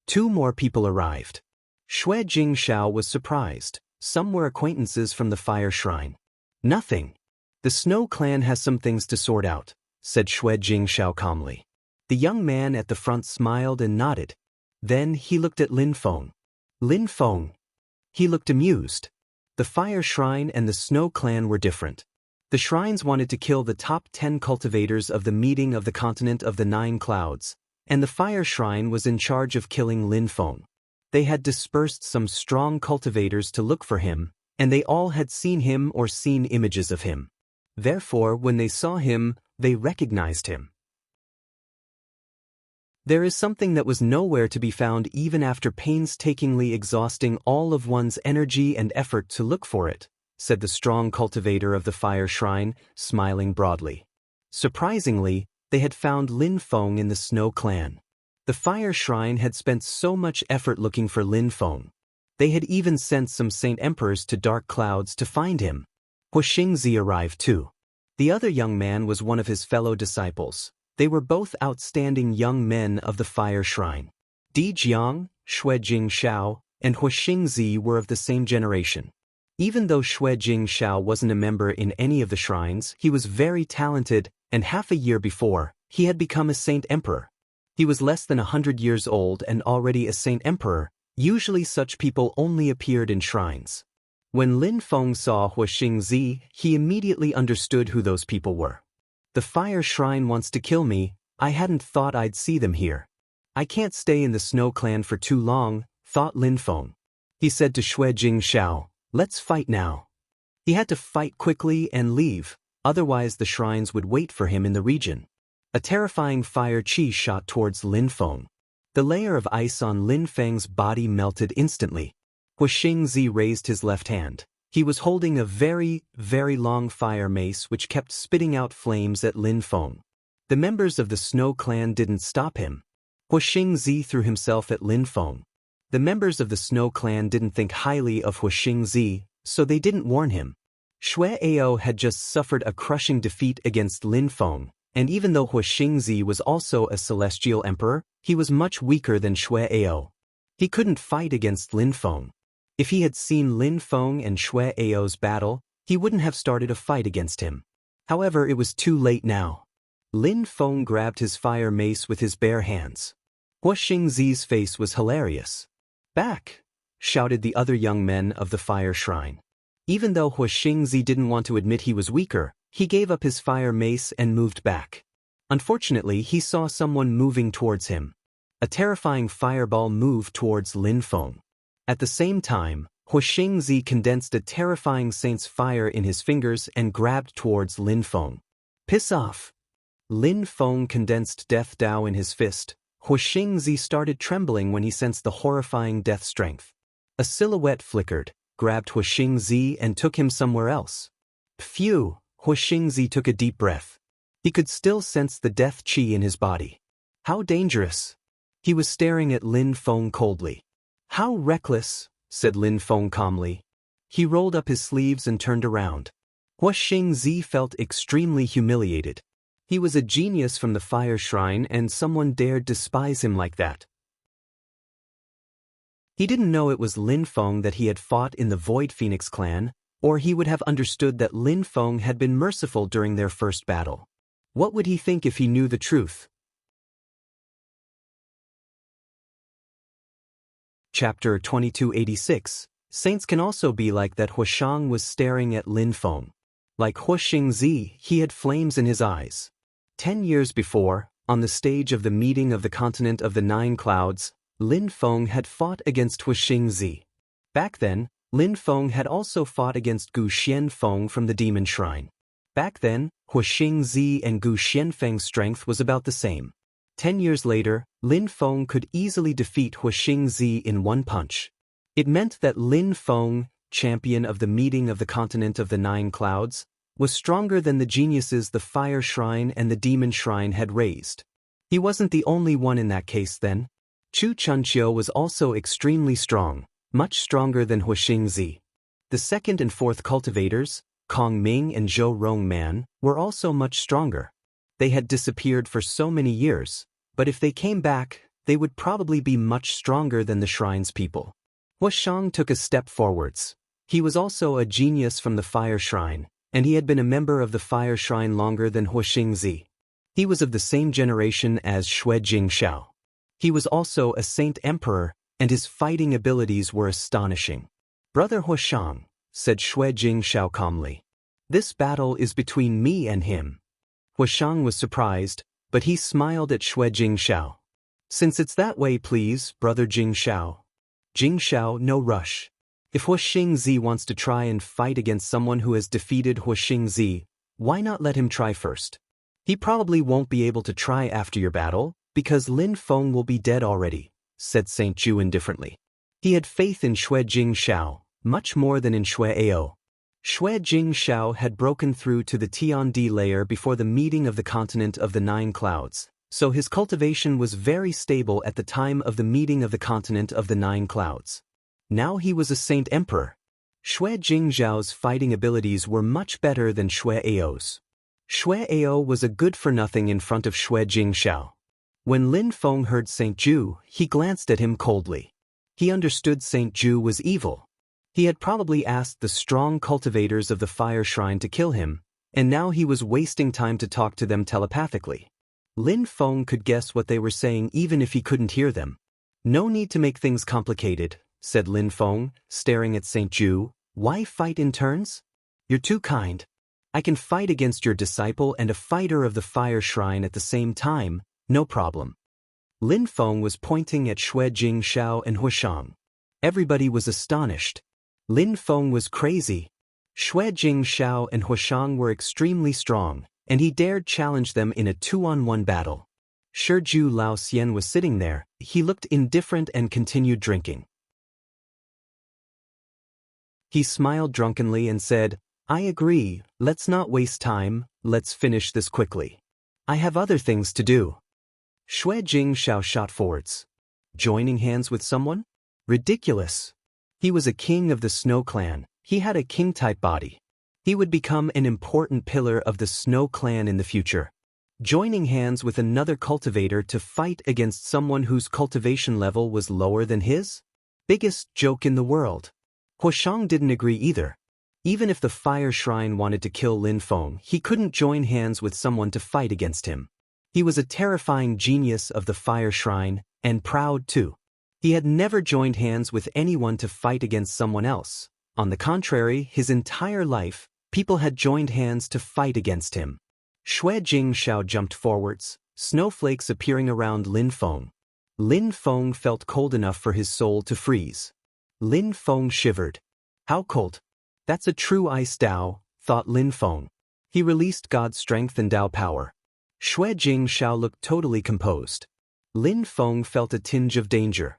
2 more people arrived. Shui Jing Shao was surprised. Some were acquaintances from the fire shrine. Nothing. The Snow Clan has some things to sort out, said Shui Jing Shao calmly. The young man at the front smiled and nodded. Then he looked at Lin Feng. Lin Feng. He looked amused. The fire shrine and the Snow Clan were different. The shrines wanted to kill the top 10 cultivators of the meeting of the continent of the 9 clouds, and the fire shrine was in charge of killing Lin Feng. They had dispersed some strong cultivators to look for him, and they all had seen him or seen images of him. Therefore, when they saw him, they recognized him. There is something that was nowhere to be found even after painstakingly exhausting all of one's energy and effort to look for it, said the strong cultivator of the fire shrine, smiling broadly. Surprisingly, they had found Lin Feng in the Snow Clan. The fire shrine had spent so much effort looking for Lin Feng. They had even sent some Saint Emperors to dark clouds to find him. Hu Xingzi arrived too. The other young man was one of his fellow disciples. They were both outstanding young men of the fire shrine. Di Jiang, Shui Jing Shao, and Hu Xingzi were of the same generation. Even though Shui Jing Shao wasn't a member in any of the shrines, he was very talented, and half a year before, he had become a Saint Emperor. He was less than 100 years old and already a Saint Emperor. Usually such people only appeared in shrines. When Lin Feng saw Hu Xingzi, he immediately understood who those people were. The fire shrine wants to kill me. I hadn't thought I'd see them here. I can't stay in the Snow Clan for too long, thought Lin Feng. He said to Shui Jing Shao, let's fight now. He had to fight quickly and leave, otherwise the shrines would wait for him in the region. A terrifying fire chi shot towards Lin Feng. The layer of ice on Lin Feng's body melted instantly. Hu Xingzi raised his left hand. He was holding a very, very long fire mace which kept spitting out flames at Lin Feng. The members of the Snow Clan didn't stop him. Hu Xingzi threw himself at Lin Feng. The members of the Snow Clan didn't think highly of Hu Xingzi, so they didn't warn him. Shui Ao had just suffered a crushing defeat against Lin Feng, and even though Hu Xingzi was also a celestial emperor, he was much weaker than Shui Ao. He couldn't fight against Lin Feng. If he had seen Lin Feng and Shui Ao's battle, he wouldn't have started a fight against him. However, it was too late now. Lin Feng grabbed his fire mace with his bare hands. Hu Xingzi's face was hilarious. Back! Shouted the other young men of the fire shrine. Even though Hu Xingzi didn't want to admit he was weaker, he gave up his fire mace and moved back. Unfortunately, he saw someone moving towards him. A terrifying fireball moved towards Lin Feng. At the same time, Hu Xingzi condensed a terrifying saint's fire in his fingers and grabbed towards Lin Feng. Piss off! Lin Feng condensed death Dao in his fist. Hu Xingzi started trembling when he sensed the horrifying death strength. A silhouette flickered, grabbed Hu Xingzi and took him somewhere else. Phew! Hu Xingzi took a deep breath. He could still sense the death chi in his body. How dangerous! He was staring at Lin Feng coldly. How reckless, said Lin Feng calmly. He rolled up his sleeves and turned around. Hu Xingzi felt extremely humiliated. He was a genius from the fire shrine and someone dared despise him like that. He didn't know it was Lin Feng that he had fought in the Void Phoenix clan, or he would have understood that Lin Feng had been merciful during their first battle. What would he think if he knew the truth? Chapter 2286. Saints can also be like that. Huashang was staring at Lin Feng. Like Hu Xingzi, he had flames in his eyes. 10 years before, on the stage of the meeting of the continent of the 9 clouds, Lin Feng had fought against Hu Xingzi. Back then, Lin Feng had also fought against Gu Xianfeng from the Demon Shrine. Back then, Hu Xingzi and Gu Xianfeng's strength was about the same. 10 years later, Lin Feng could easily defeat Huixing Zi in one punch. It meant that Lin Feng, champion of the meeting of the continent of the 9 clouds, was stronger than the geniuses the Fire Shrine and the Demon Shrine had raised. He wasn't the only one in that case then. Chu Chunqiu was also extremely strong, much stronger than Huixing Zi. The second and fourth cultivators, Kong Ming and Zhou Rongman, were also much stronger. They had disappeared for so many years, but if they came back, they would probably be much stronger than the shrine's people. Huashang took a step forwards. He was also a genius from the Fire Shrine, and he had been a member of the Fire Shrine longer than Huixing Zi. He was of the same generation as Xue Jingxiao. He was also a Saint Emperor, and his fighting abilities were astonishing. "Brother Huashang," said Xue Jingxiao calmly, "this battle is between me and him." Huashang was surprised, but he smiled at Xue Jingxiao. "Since it's that way, please, brother Jingxiao." "Jingxiao, no rush. If Huixing Zi wants to try and fight against someone who has defeated Huixing Zi, why not let him try first? He probably won't be able to try after your battle, because Lin Feng will be dead already," said Saint Ju indifferently. He had faith in Xue Jingxiao, much more than in Xue Ao. Xue Jingxiao had broken through to the Tiandi layer before the meeting of the continent of the 9 clouds, so his cultivation was very stable at the time of the meeting of the continent of the 9 clouds. Now he was a Saint Emperor. Xue Jingxiao's fighting abilities were much better than Xue Ao's. Xue Ao was a good-for-nothing in front of Xue Jingxiao. When Lin Feng heard Saint Ju, he glanced at him coldly. He understood Saint Ju was evil. He had probably asked the strong cultivators of the Fire Shrine to kill him, and now he was wasting time to talk to them telepathically. Lin Feng could guess what they were saying even if he couldn't hear them. "No need to make things complicated," said Lin Feng, staring at Saint Ju. "Why fight in turns? You're too kind. I can fight against your disciple and a fighter of the Fire Shrine at the same time, no problem." Lin Feng was pointing at Xue Jingxiao and Huashang. Everybody was astonished. Lin Feng was crazy. Xue Jingxiao and Huashang were extremely strong, and he dared challenge them in a 2-on-1 battle. Shiju Lao Xian was sitting there. He looked indifferent and continued drinking. He smiled drunkenly and said, "I agree, let's not waste time, let's finish this quickly. I have other things to do." Xue Jingxiao shot forwards. Joining hands with someone? Ridiculous. He was a king of the Snow Clan. He had a king-type body. He would become an important pillar of the Snow Clan in the future. Joining hands with another cultivator to fight against someone whose cultivation level was lower than his? Biggest joke in the world. Huashang didn't agree either. Even if the Fire Shrine wanted to kill Lin Feng, he couldn't join hands with someone to fight against him. He was a terrifying genius of the Fire Shrine, and proud too. He had never joined hands with anyone to fight against someone else. On the contrary, his entire life, people had joined hands to fight against him. Xue Jingxiao jumped forwards, snowflakes appearing around Lin Feng. Lin Feng felt cold enough for his soul to freeze. Lin Feng shivered. "How cold? That's a true ice Dao," thought Lin Feng. He released God's strength and Dao power. Xue Jingxiao looked totally composed. Lin Feng felt a tinge of danger.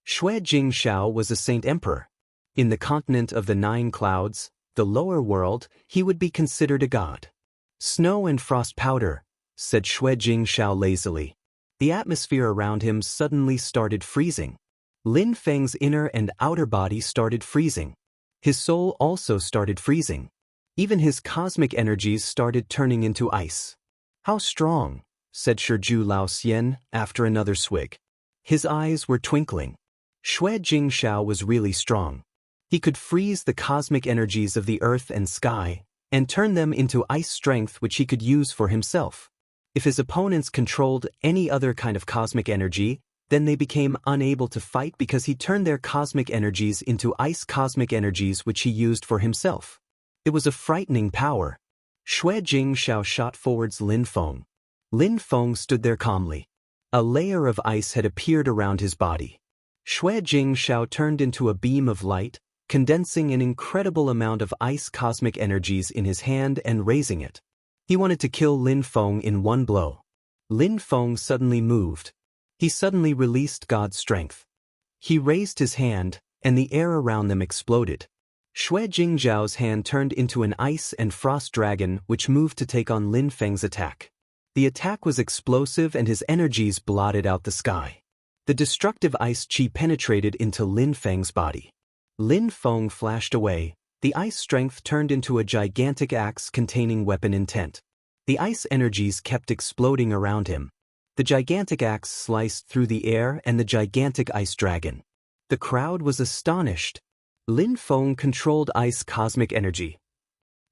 Xue Jingxiao was a Saint Emperor. In the continent of the 9 clouds, the lower world, he would be considered a god. "Snow and frost powder," said Xue Jingxiao lazily. The atmosphere around him suddenly started freezing. Lin Feng's inner and outer body started freezing. His soul also started freezing. Even his cosmic energies started turning into ice. "How strong," said Shiju Lao Xian after another swig. His eyes were twinkling. Xue Jingxiao was really strong. He could freeze the cosmic energies of the earth and sky, and turn them into ice strength which he could use for himself. If his opponents controlled any other kind of cosmic energy, then they became unable to fight because he turned their cosmic energies into ice cosmic energies which he used for himself. It was a frightening power. Xue Jingxiao shot forwards Lin Feng. Lin Feng stood there calmly. A layer of ice had appeared around his body. Xue Jingxiao turned into a beam of light, condensing an incredible amount of ice cosmic energies in his hand and raising it. He wanted to kill Lin Feng in one blow. Lin Feng suddenly moved. He suddenly released God's strength. He raised his hand, and the air around them exploded. Xue Jingzhao's hand turned into an ice and frost dragon which moved to take on Lin Feng's attack. The attack was explosive and his energies blotted out the sky. The destructive ice chi penetrated into Lin Feng's body. Lin Feng flashed away. The ice strength turned into a gigantic axe containing weapon intent. The ice energies kept exploding around him. The gigantic axe sliced through the air and the gigantic ice dragon. The crowd was astonished. Lin Feng controlled ice cosmic energy.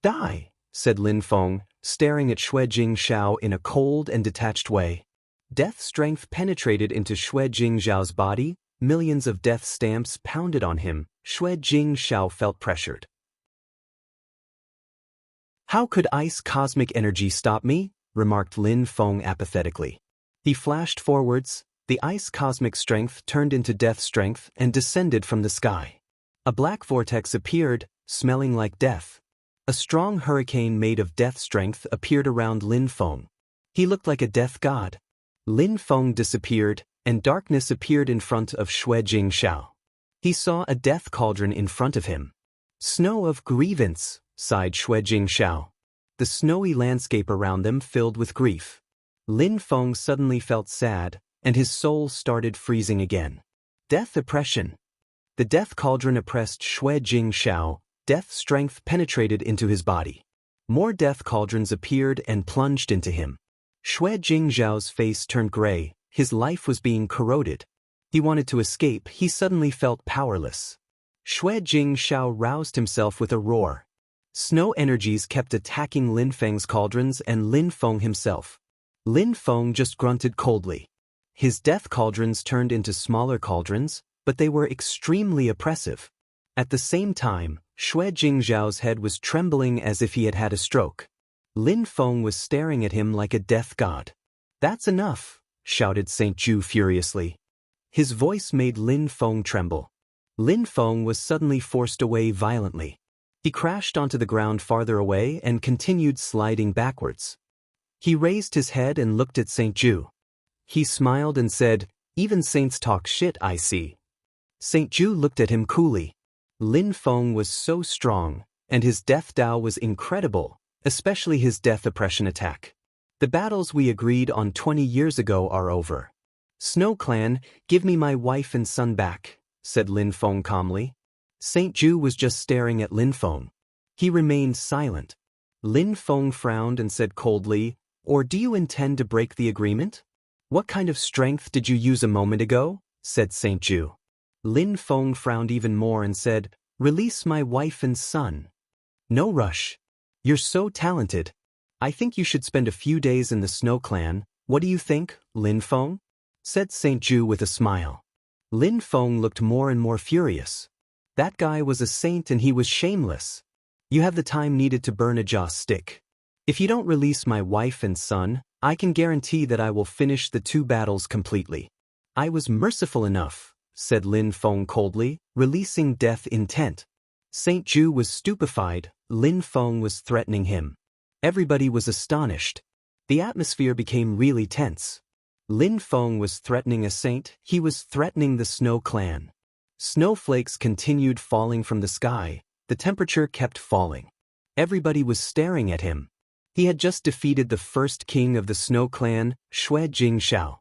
"Die," said Lin Feng, staring at Xue Jingzhao in a cold and detached way. Death strength penetrated into Xue Jingzhao's body. Millions of death stamps pounded on him. Xue Jingzhao felt pressured. "How could ice cosmic energy stop me?" remarked Lin Feng apathetically. He flashed forwards. The ice cosmic strength turned into death strength and descended from the sky. A black vortex appeared, smelling like death. A strong hurricane made of death strength appeared around Lin Feng. He looked like a death god. Lin Feng disappeared, and darkness appeared in front of Xue Jingzhao. He saw a death cauldron in front of him. "Snow of grievance," sighed Xue Jingzhao. The snowy landscape around them filled with grief. Lin Feng suddenly felt sad, and his soul started freezing again. Death oppression. The death cauldron oppressed Xue Jingzhao. Death strength penetrated into his body. More death cauldrons appeared and plunged into him. Xue Jingzhao's face turned gray. His life was being corroded. He wanted to escape. He suddenly felt powerless. Xue Jingzhao roused himself with a roar. Snow energies kept attacking Lin Feng's cauldrons and Lin Feng himself. Lin Feng just grunted coldly. His death cauldrons turned into smaller cauldrons, but they were extremely oppressive. At the same time, Xue Jingzhao's head was trembling as if he had had a stroke. Lin Feng was staring at him like a death god. "That's enough," shouted Saint Ju furiously. His voice made Lin Feng tremble. Lin Feng was suddenly forced away violently. He crashed onto the ground farther away and continued sliding backwards. He raised his head and looked at Saint Ju. He smiled and said, "Even saints talk shit, I see." Saint Ju looked at him coolly. Lin Feng was so strong, and his death Dao was incredible, especially his death oppression attack. "The battles we agreed on 20 years ago are over. Snow Clan, give me my wife and son back," said Lin Feng calmly. Saint Ju was just staring at Lin Feng. He remained silent. Lin Feng frowned and said coldly, "Or do you intend to break the agreement?" "What kind of strength did you use a moment ago?" said Saint Ju. Lin Feng frowned even more and said, "Release my wife and son." "No rush. You're so talented. I think you should spend a few days in the Snow Clan. What do you think, Lin Feng?" said Saint Ju with a smile. Lin Feng looked more and more furious. That guy was a saint and he was shameless. "You have the time needed to burn a joss stick. If you don't release my wife and son, I can guarantee that I will finish the 2 battles completely." "I was merciful enough," said Lin Feng coldly, releasing death intent. Saint Ju was stupefied. Lin Feng was threatening him. Everybody was astonished. The atmosphere became really tense. Lin Feng was threatening a saint. He was threatening the Snow Clan. Snowflakes continued falling from the sky. The temperature kept falling. Everybody was staring at him. He had just defeated the first king of the Snow Clan, Xue Jingzhao.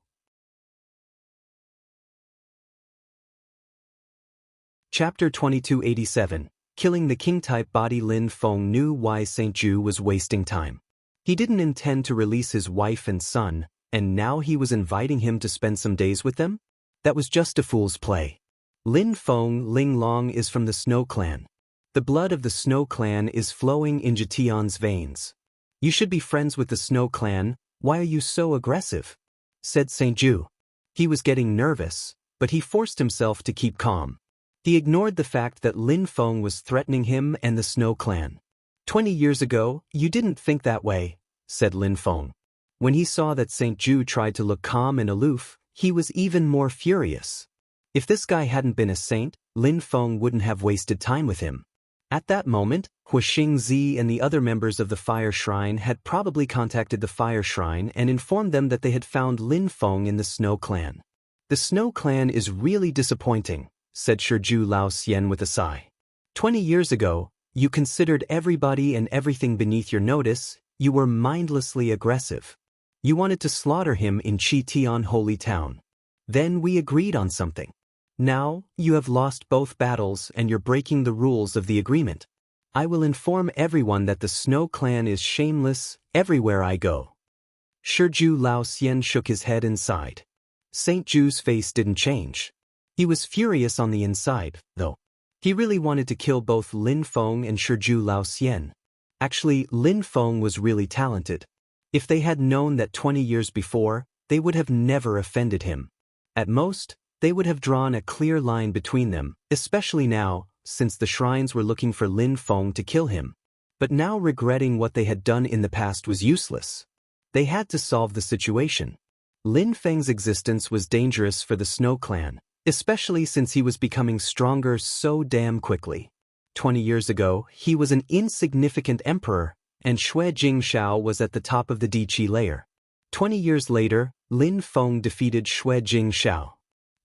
Chapter 2287. Killing the king-type body. Lin Feng knew why Saint Ju was wasting time. He didn't intend to release his wife and son, and now he was inviting him to spend some days with them? That was just a fool's play. Lin Feng Linglong is from the Snow Clan. The blood of the Snow Clan is flowing in Jition's veins. "You should be friends with the Snow Clan. Why are you so aggressive?" said Saint Ju. He was getting nervous, but he forced himself to keep calm. He ignored the fact that Lin Feng was threatening him and the Snow Clan. 20 years ago, you didn't think that way," said Lin Feng. When he saw that Saint Ju tried to look calm and aloof, he was even more furious. If this guy hadn't been a saint, Lin Feng wouldn't have wasted time with him. At that moment, Huixingzi and the other members of the Fire Shrine had probably contacted the Fire Shrine and informed them that they had found Lin Feng in the Snow Clan. The Snow Clan is really disappointing, said Shiju Lao Xian with a sigh. 20 years ago, you considered everybody and everything beneath your notice. You were mindlessly aggressive. You wanted to slaughter him in Qitian Holy Town. Then we agreed on something. Now, you have lost both battles and you're breaking the rules of the agreement. I will inform everyone that the Snow Clan is shameless everywhere I go. Shiju Lao Xian shook his head and sighed. St. Ju's face didn't change. He was furious on the inside, though. He really wanted to kill both Lin Feng and Shiju Lao Xian. Actually, Lin Feng was really talented. If they had known that 20 years before, they would have never offended him. At most, they would have drawn a clear line between them, especially now, since the shrines were looking for Lin Feng to kill him. But now regretting what they had done in the past was useless. They had to solve the situation. Lin Feng's existence was dangerous for the Snow Clan, especially since he was becoming stronger so damn quickly. 20 years ago, he was an insignificant emperor, and Xue Jingshao was at the top of the Diqi layer. 20 years later, Lin Feng defeated Xue Jingshao.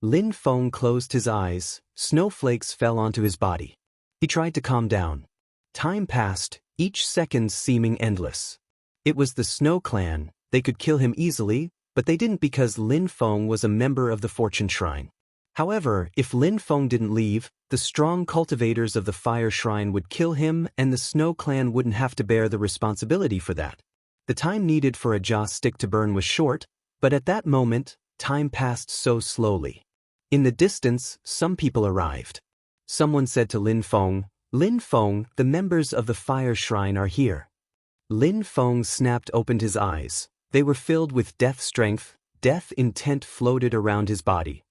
Lin Feng closed his eyes, snowflakes fell onto his body. He tried to calm down. Time passed, each second seeming endless. It was the Snow Clan. They could kill him easily, but they didn't because Lin Feng was a member of the Fortune Shrine. However, if Lin Feng didn't leave, the strong cultivators of the Fire Shrine would kill him and the Snow Clan wouldn't have to bear the responsibility for that. The time needed for a joss stick to burn was short, but at that moment, time passed so slowly. In the distance, some people arrived. Someone said to Lin Feng, the members of the Fire Shrine are here. Lin Feng snapped opened his eyes. They were filled with death strength, death intent floated around his body.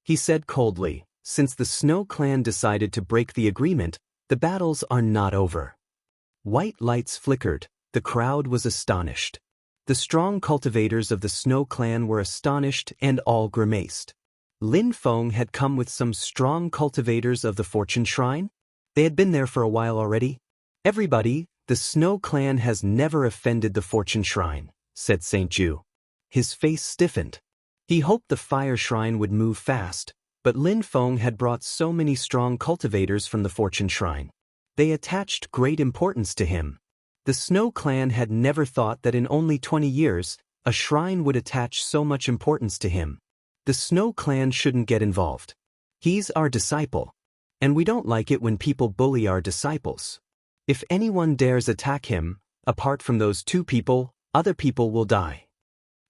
He said coldly, since the Snow Clan decided to break the agreement, the battles are not over. White lights flickered, the crowd was astonished. The strong cultivators of the Snow Clan were astonished and all grimaced. Lin Feng had come with some strong cultivators of the Fortune Shrine? They had been there for a while already. Everybody, the Snow Clan has never offended the Fortune Shrine, said St. Ju. His face stiffened. He hoped the Fire Shrine would move fast, but Lin Feng had brought so many strong cultivators from the Fortune Shrine. They attached great importance to him. The Snow Clan had never thought that in only 20 years, a shrine would attach so much importance to him. The Snow Clan shouldn't get involved. He's our disciple. And we don't like it when people bully our disciples. If anyone dares attack him, apart from those two people, other people will die.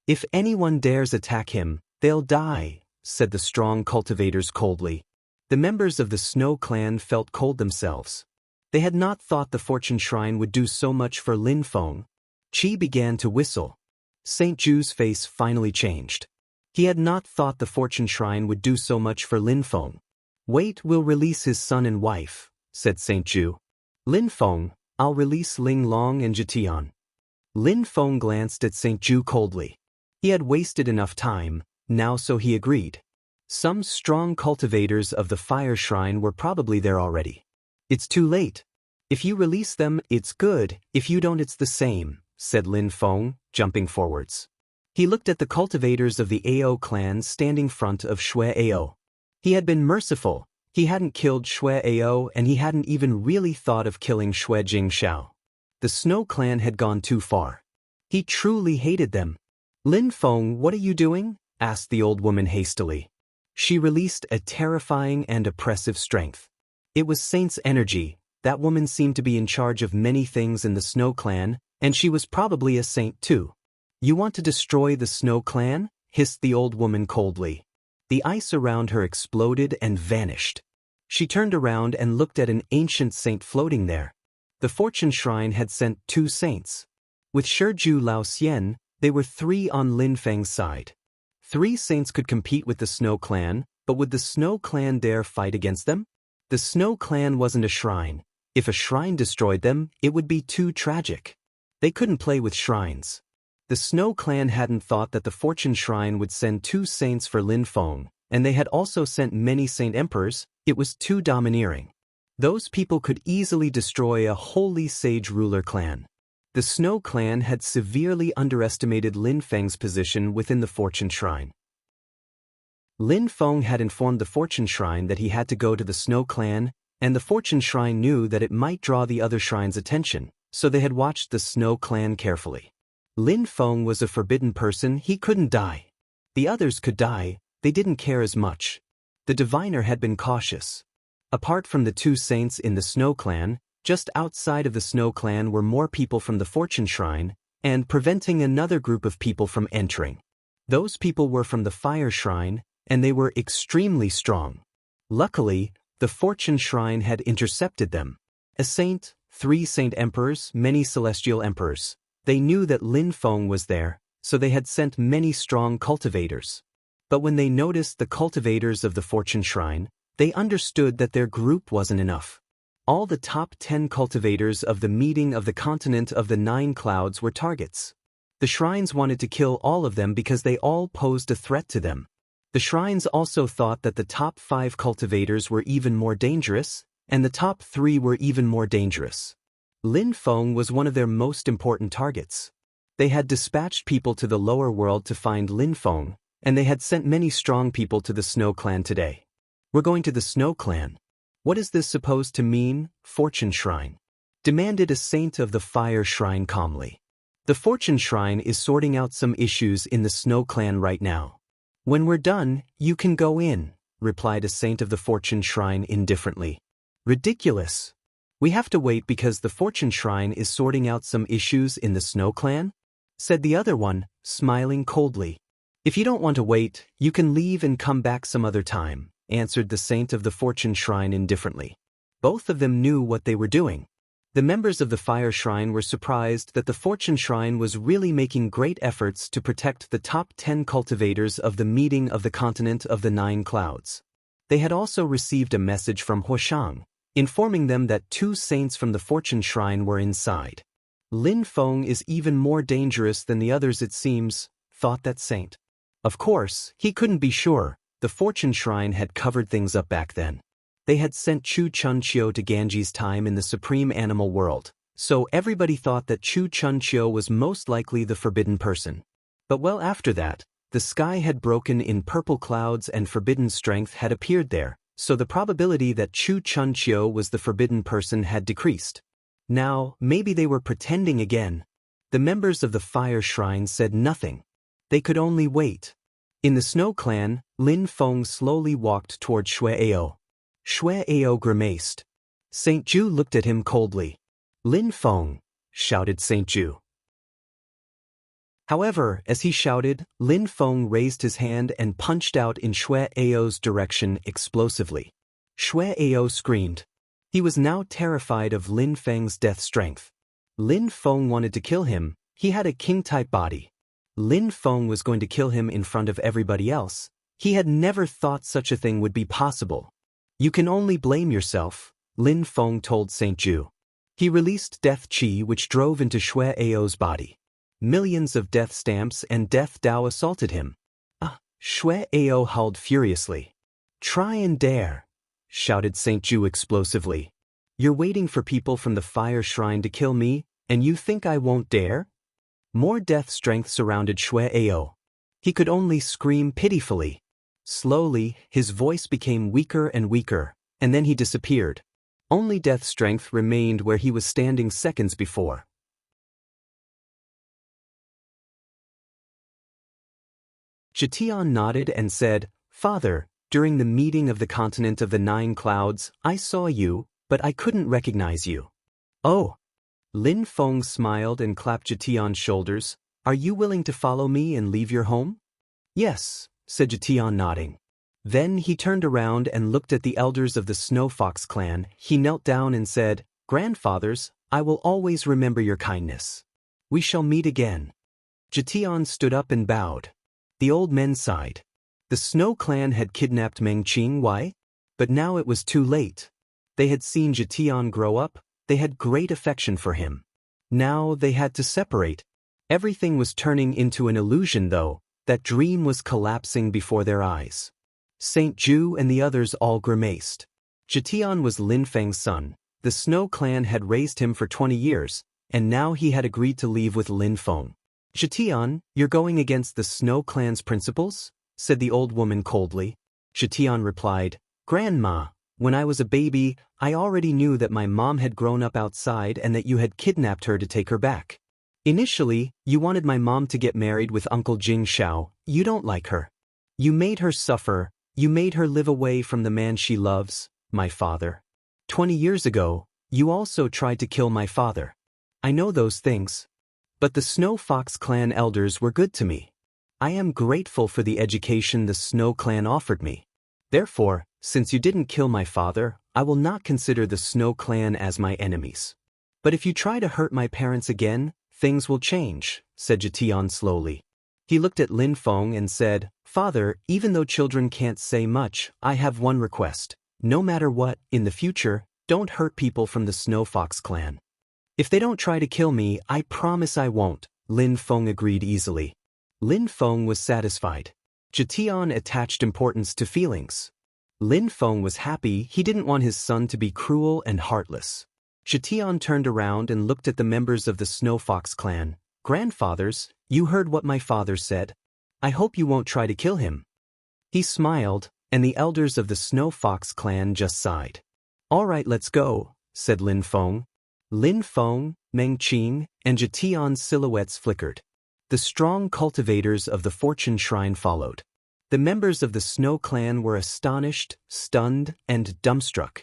If anyone dares attack him, they'll die, said the strong cultivators coldly. The members of the Snow Clan felt cold themselves. They had not thought the Fortune Shrine would do so much for Lin Feng. Qi began to whistle. St. Ju's face finally changed. He had not thought the Fortune Shrine would do so much for Lin Feng. Wait, we'll release his son and wife, said St. Ju. Lin Feng, I'll release Ling Long and Jitian. Lin Feng glanced at St. Ju coldly. He had wasted enough time, now so he agreed. Some strong cultivators of the Fire Shrine were probably there already. It's too late. If you release them, it's good, if you don't it's the same, said Lin Feng, jumping forwards. He looked at the cultivators of the Ao clan standing front of Xue Ao. He had been merciful, he hadn't killed Xue Ao and he hadn't even really thought of killing Xue Jingshao. The Snow Clan had gone too far. He truly hated them. Lin Feng, what are you doing? Asked the old woman hastily. She released a terrifying and oppressive strength. It was Saint's energy. That woman seemed to be in charge of many things in the Snow Clan, and she was probably a saint too. You want to destroy the Snow Clan? Hissed the old woman coldly. The ice around her exploded and vanished. She turned around and looked at an ancient saint floating there. The Fortune Shrine had sent 2 saints. With Shiju Lao Xian, they were 3 on Lin Feng's side. 3 saints could compete with the Snow Clan, but would the Snow Clan dare fight against them? The Snow Clan wasn't a shrine. If a shrine destroyed them, it would be too tragic. They couldn't play with shrines. The Snow Clan hadn't thought that the Fortune Shrine would send 2 saints for Lin Feng, and they had also sent many saint emperors. It was too domineering. Those people could easily destroy a holy sage ruler clan. The Snow Clan had severely underestimated Lin Feng's position within the Fortune Shrine. Lin Feng had informed the Fortune Shrine that he had to go to the Snow Clan, and the Fortune Shrine knew that it might draw the other shrines' attention, so they had watched the Snow Clan carefully. Lin Feng was a forbidden person, he couldn't die. The others could die, they didn't care as much. The diviner had been cautious. Apart from the two saints in the Snow Clan, just outside of the Snow Clan were more people from the Fortune Shrine, and preventing another group of people from entering. Those people were from the Fire Shrine, and they were extremely strong. Luckily, the Fortune Shrine had intercepted them. A saint, 3 saint emperors, many celestial emperors. They knew that Lin Feng was there, so they had sent many strong cultivators. But when they noticed the cultivators of the Fortune Shrine, they understood that their group wasn't enough. All the top 10 cultivators of the meeting of the continent of the 9 clouds were targets. The shrines wanted to kill all of them because they all posed a threat to them. The shrines also thought that the top 5 cultivators were even more dangerous, and the top 3 were even more dangerous. Lin Feng was one of their most important targets. They had dispatched people to the lower world to find Lin Feng, and they had sent many strong people to the Snow Clan today. We're going to the Snow Clan. What is this supposed to mean, Fortune Shrine? Demanded a saint of the Fire Shrine calmly. The Fortune Shrine is sorting out some issues in the Snow Clan right now. When we're done, you can go in, replied a saint of the Fortune Shrine indifferently. Ridiculous. We have to wait because the Fortune Shrine is sorting out some issues in the Snow Clan? Said the other one, smiling coldly. If you don't want to wait, you can leave and come back some other time, answered the saint of the Fortune Shrine indifferently. Both of them knew what they were doing. The members of the Fire Shrine were surprised that the Fortune Shrine was really making great efforts to protect the top 10 cultivators of the meeting of the continent of the 9 clouds. They had also received a message from Huoshang, informing them that 2 saints from the Fortune Shrine were inside. Lin Feng is even more dangerous than the others it seems, thought that saint. Of course, he couldn't be sure. The Fortune Shrine had covered things up back then. They had sent Chu Chunqiu to Ganji's time in the supreme animal world, so everybody thought that Chu Chunqiu was most likely the forbidden person. But well after that, the sky had broken in purple clouds and forbidden strength had appeared there, so the probability that Chu Chunqiu was the forbidden person had decreased. Now, maybe they were pretending again. The members of the Fire Shrine said nothing. They could only wait. In the Snow Clan, Lin Feng slowly walked toward Shue'eo. Shue'eo grimaced. Saint Ju looked at him coldly. Lin Feng, shouted Saint Ju. However, as he shouted, Lin Feng raised his hand and punched out in Shue'eo's direction explosively. Shue'eo screamed. He was now terrified of Lin Feng's death strength. Lin Feng wanted to kill him, he had a king-type body. Lin Feng was going to kill him in front of everybody else. He had never thought such a thing would be possible. You can only blame yourself, Lin Feng told Saint Ju. He released Death Qi which drove into Shue'eo's body. Millions of death stamps and death Dao assaulted him. Shue'eo howled furiously. Try and dare, shouted Saint Ju explosively. You're waiting for people from the Fire Shrine to kill me, and you think I won't dare? More death strength surrounded Shue'eo. He could only scream pitifully. Slowly, his voice became weaker and weaker, and then he disappeared. Only death strength remained where he was standing seconds before. Jitian nodded and said, Father, during the meeting of the continent of the 9 clouds, I saw you, but I couldn't recognize you. Oh. Lin Feng smiled and clapped Jitian's shoulders. Are you willing to follow me and leave your home? Yes, said Jitian nodding. Then he turned around and looked at the elders of the Snow Fox clan. He knelt down and said, Grandfathers, I will always remember your kindness. We shall meet again. Jitian stood up and bowed. The old men sighed. The Snow clan had kidnapped Meng Qingwei, but now it was too late. They had seen Jitian grow up, they had great affection for him. Now they had to separate. Everything was turning into an illusion though, that dream was collapsing before their eyes. Saint Ju and the others all grimaced. Jitian was Lin Feng's son. The Snow clan had raised him for 20 years, and now he had agreed to leave with Lin Feng. Jitian, you're going against the Snow clan's principles? Said the old woman coldly. Jitian replied, Grandma, when I was a baby, I already knew that my mom had grown up outside and that you had kidnapped her to take her back. Initially, you wanted my mom to get married with Uncle Jing Xiao. You don't like her. You made her suffer. You made her live away from the man she loves, my father. 20 years ago, you also tried to kill my father. I know those things. But the Snow Fox clan elders were good to me. I am grateful for the education the Snow clan offered me. Therefore, since you didn't kill my father, I will not consider the Snow clan as my enemies. But if you try to hurt my parents again, things will change, said Jitian slowly. He looked at Lin Feng and said, Father, even though children can't say much, I have one request. No matter what, in the future, don't hurt people from the Snow Fox clan. If they don't try to kill me, I promise I won't, Lin Feng agreed easily. Lin Feng was satisfied. Jitian attached importance to feelings. Lin Feng was happy. He didn't want his son to be cruel and heartless. Jitian turned around and looked at the members of the Snow Fox clan. Grandfathers, you heard what my father said. I hope you won't try to kill him. He smiled, and the elders of the Snow Fox clan just sighed. All right, let's go, said Lin Feng. Lin Feng, Meng Qing, and Jitian's silhouettes flickered. The strong cultivators of the Fortune Shrine followed. The members of the Snow clan were astonished, stunned, and dumbstruck.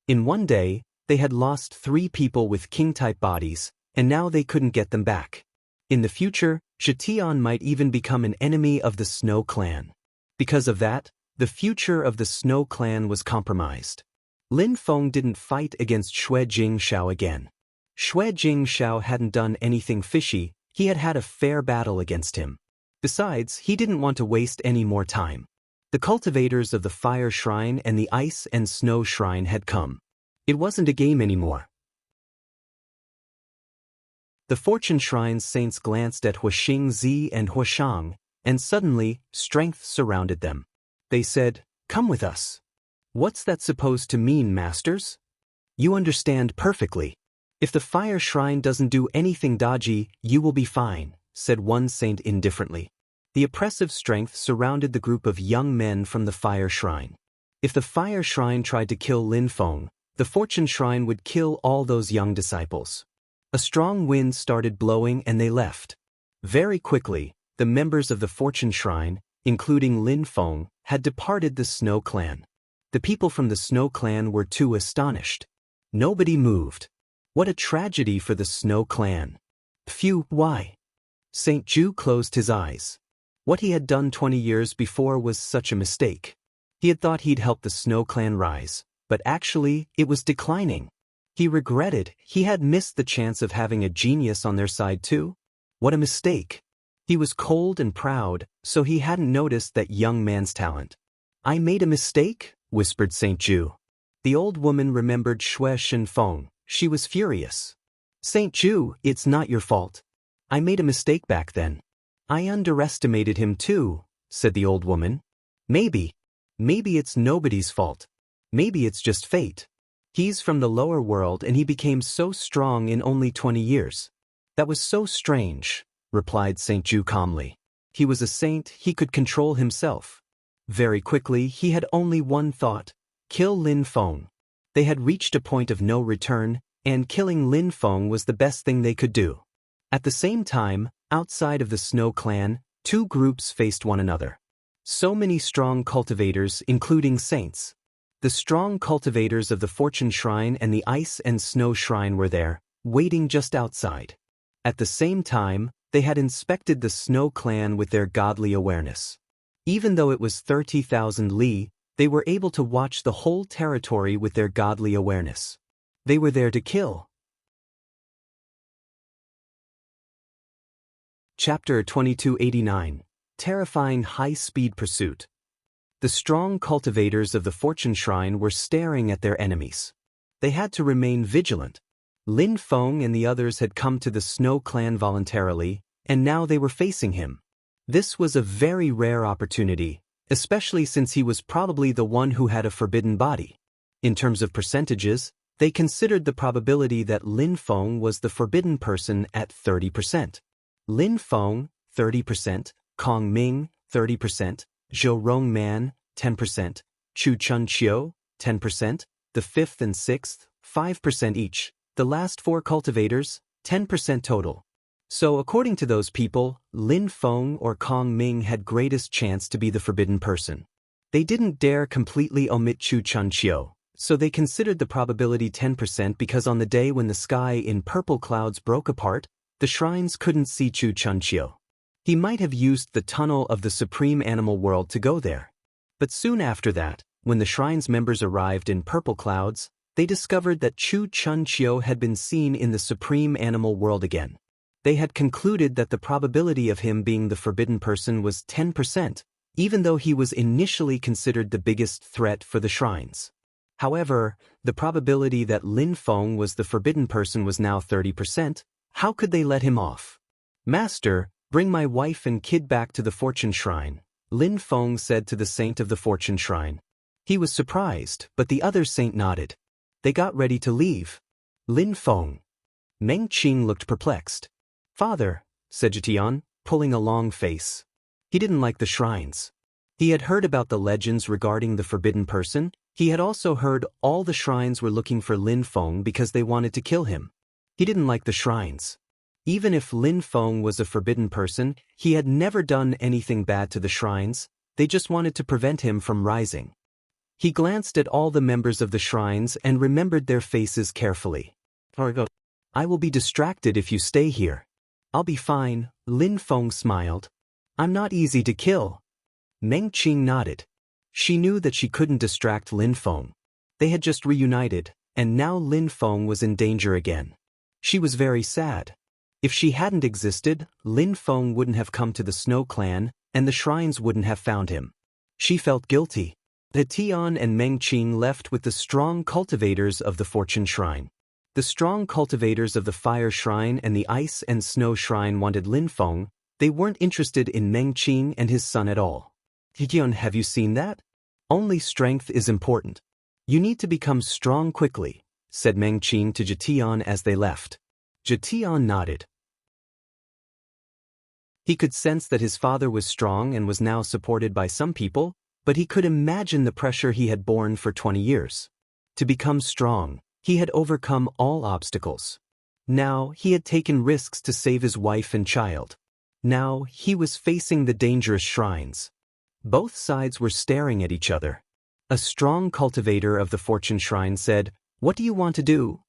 In one day, they had lost 3 people with king-type bodies, and now they couldn't get them back. In the future, Jitian might even become an enemy of the Snow clan. Because of that, the future of the Snow clan was compromised. Lin Feng didn't fight against Xue Jing Xiao again. Xue Jing Xiao hadn't done anything fishy. He had had a fair battle against him. Besides, he didn't want to waste any more time. The cultivators of the Fire Shrine and the Ice and Snow Shrine had come. It wasn't a game anymore. The Fortune Shrine's saints glanced at Huaxing Zi and Huashang, and suddenly, strength surrounded them. They said, Come with us. What's that supposed to mean, masters? You understand perfectly. If the Fire Shrine doesn't do anything dodgy, you will be fine, said one saint indifferently. The oppressive strength surrounded the group of young men from the Fire Shrine. If the Fire Shrine tried to kill Lin Feng, the Fortune Shrine would kill all those young disciples. A strong wind started blowing and they left. Very quickly, the members of the Fortune Shrine, including Lin Feng, had departed the Snow clan. The people from the Snow clan were too astonished. Nobody moved. What a tragedy for the Snow clan. Phew, why? Saint Ju closed his eyes. What he had done 20 years before was such a mistake. He had thought he'd help the Snow clan rise, but actually, it was declining. He regretted he had missed the chance of having a genius on their side too. What a mistake. He was cold and proud, so he hadn't noticed that young man's talent. I made a mistake, whispered Saint Ju. The old woman remembered Xue Shenfeng. She was furious. Saint Ju, it's not your fault. I made a mistake back then. I underestimated him too, said the old woman. Maybe it's nobody's fault. Maybe it's just fate. He's from the lower world and he became so strong in only 20 years. That was so strange, replied Saint Ju calmly. He was a saint, he could control himself. Very quickly, he had only one thought: kill Lin Feng. They had reached a point of no return, and killing Lin Feng was the best thing they could do. At the same time, outside of the Snow clan, 2 groups faced one another. So many strong cultivators, including saints. The strong cultivators of the Fortune Shrine and the Ice and Snow Shrine were there, waiting just outside. At the same time, they had inspected the Snow clan with their godly awareness. Even though it was 30,000 li, they were able to watch the whole territory with their godly awareness. They were there to kill. Chapter 2289. Terrifying High-Speed Pursuit. The strong cultivators of the Fortune Shrine were staring at their enemies. They had to remain vigilant. Lin Feng and the others had come to the Snow clan voluntarily, and now they were facing him. This was a very rare opportunity, especially since he was probably the one who had a forbidden body. In terms of percentages, they considered the probability that Lin Feng was the forbidden person at 30%. Lin Feng, 30%, Kong Ming, 30%, Zhou Rongman, 10%, Chu Chunqiu, 10%, the fifth and sixth, 5% each, the last four cultivators, 10% total. So according to those people, Lin Feng or Kong Ming had greatest chance to be the forbidden person. They didn't dare completely omit Chu Chunqiu, so they considered the probability 10% because on the day when the sky in purple clouds broke apart, the shrines couldn't see Chu Chunqiu. He might have used the tunnel of the supreme animal world to go there. But soon after that, when the shrine's members arrived in purple clouds, they discovered that Chu Chunqiu had been seen in the supreme animal world again. They had concluded that the probability of him being the forbidden person was 10%, even though he was initially considered the biggest threat for the shrines. However, the probability that Lin Feng was the forbidden person was now 30%. How could they let him off? "Master, bring my wife and kid back to the fortune shrine," Lin Feng said to the saint of the fortune shrine. He was surprised, but the other saint nodded. They got ready to leave. Lin Feng. Meng Qing looked perplexed. "Father," said Jitian, pulling a long face. He didn't like the shrines. He had heard about the legends regarding the forbidden person. He had also heard all the shrines were looking for Lin Feng because they wanted to kill him. He didn't like the shrines. Even if Lin Feng was a forbidden person, he had never done anything bad to the shrines. They just wanted to prevent him from rising. He glanced at all the members of the shrines and remembered their faces carefully. "I will be distracted if you stay here." "I'll be fine," Lin Feng smiled. "I'm not easy to kill." Meng Qing nodded. She knew that she couldn't distract Lin Feng. They had just reunited, and now Lin Feng was in danger again. She was very sad. If she hadn't existed, Lin Feng wouldn't have come to the Snow Clan, and the shrines wouldn't have found him. She felt guilty. Tian and Meng Qing left with the strong cultivators of the Fortune Shrine. The strong cultivators of the Fire Shrine and the Ice and Snow Shrine wanted Lin Feng. They weren't interested in Meng Qing and his son at all. "Tian, have you seen that? Only strength is important. You need to become strong quickly," said Meng Qing to Jitian as they left. Jitian nodded. He could sense that his father was strong and was now supported by some people, but he could imagine the pressure he had borne for 20 years. To become strong, he had overcome all obstacles. Now he had taken risks to save his wife and child. Now he was facing the dangerous shrines. Both sides were staring at each other. A strong cultivator of the Fortune Shrine said, "What do you want to do?"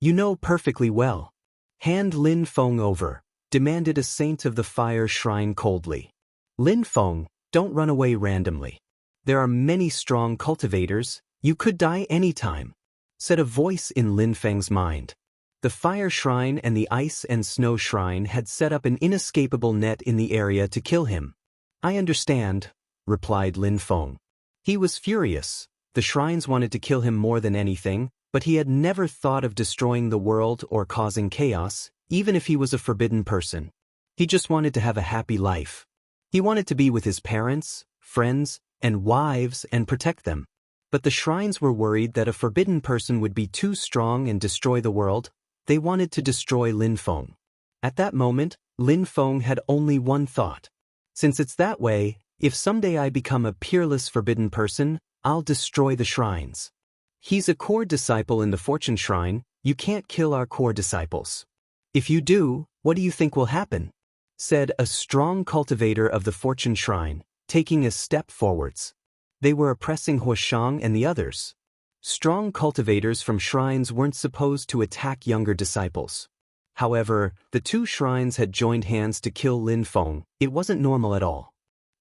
"You know perfectly well." "Hand Lin Feng over," demanded a saint of the Fire Shrine coldly. "Lin Feng, don't run away randomly. There are many strong cultivators. You could die any time," said a voice in Lin Feng's mind. The Fire Shrine and the Ice and Snow Shrine had set up an inescapable net in the area to kill him. "I understand," replied Lin Feng. He was furious. The shrines wanted to kill him more than anything, but he had never thought of destroying the world or causing chaos, even if he was a forbidden person. He just wanted to have a happy life. He wanted to be with his parents, friends, and wives and protect them. But the shrines were worried that a forbidden person would be too strong and destroy the world. They wanted to destroy Lin Feng. At that moment, Lin Feng had only one thought. "Since it's that way, if someday I become a peerless forbidden person, I'll destroy the shrines. He's a core disciple in the Fortune Shrine. You can't kill our core disciples. If you do, what do you think will happen?" said a strong cultivator of the Fortune Shrine, taking a step forwards. They were oppressing Huashang and the others. Strong cultivators from shrines weren't supposed to attack younger disciples. However, the two shrines had joined hands to kill Lin Feng. It wasn't normal at all.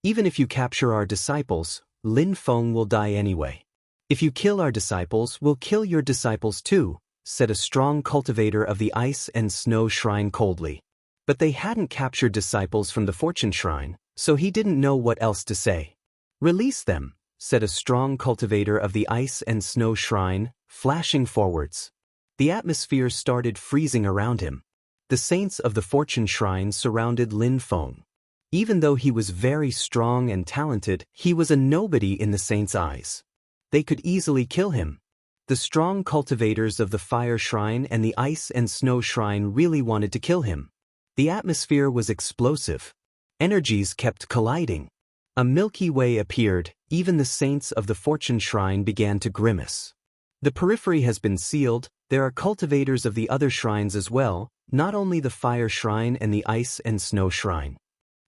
"Even if you capture our disciples, Lin Feng will die anyway. If you kill our disciples, we'll kill your disciples too," said a strong cultivator of the Ice and Snow Shrine coldly. But they hadn't captured disciples from the Fortune Shrine, so he didn't know what else to say. "Release them," said a strong cultivator of the Ice and Snow Shrine, flashing forwards. The atmosphere started freezing around him. The saints of the Fortune Shrine surrounded Lin Feng. Even though he was very strong and talented, he was a nobody in the saints' eyes. They could easily kill him. The strong cultivators of the fire shrine and the ice and snow shrine really wanted to kill him. The atmosphere was explosive. Energies kept colliding. A Milky Way appeared, even the saints of the fortune shrine began to grimace. The periphery has been sealed, there are cultivators of the other shrines as well, not only the fire shrine and the ice and snow shrine.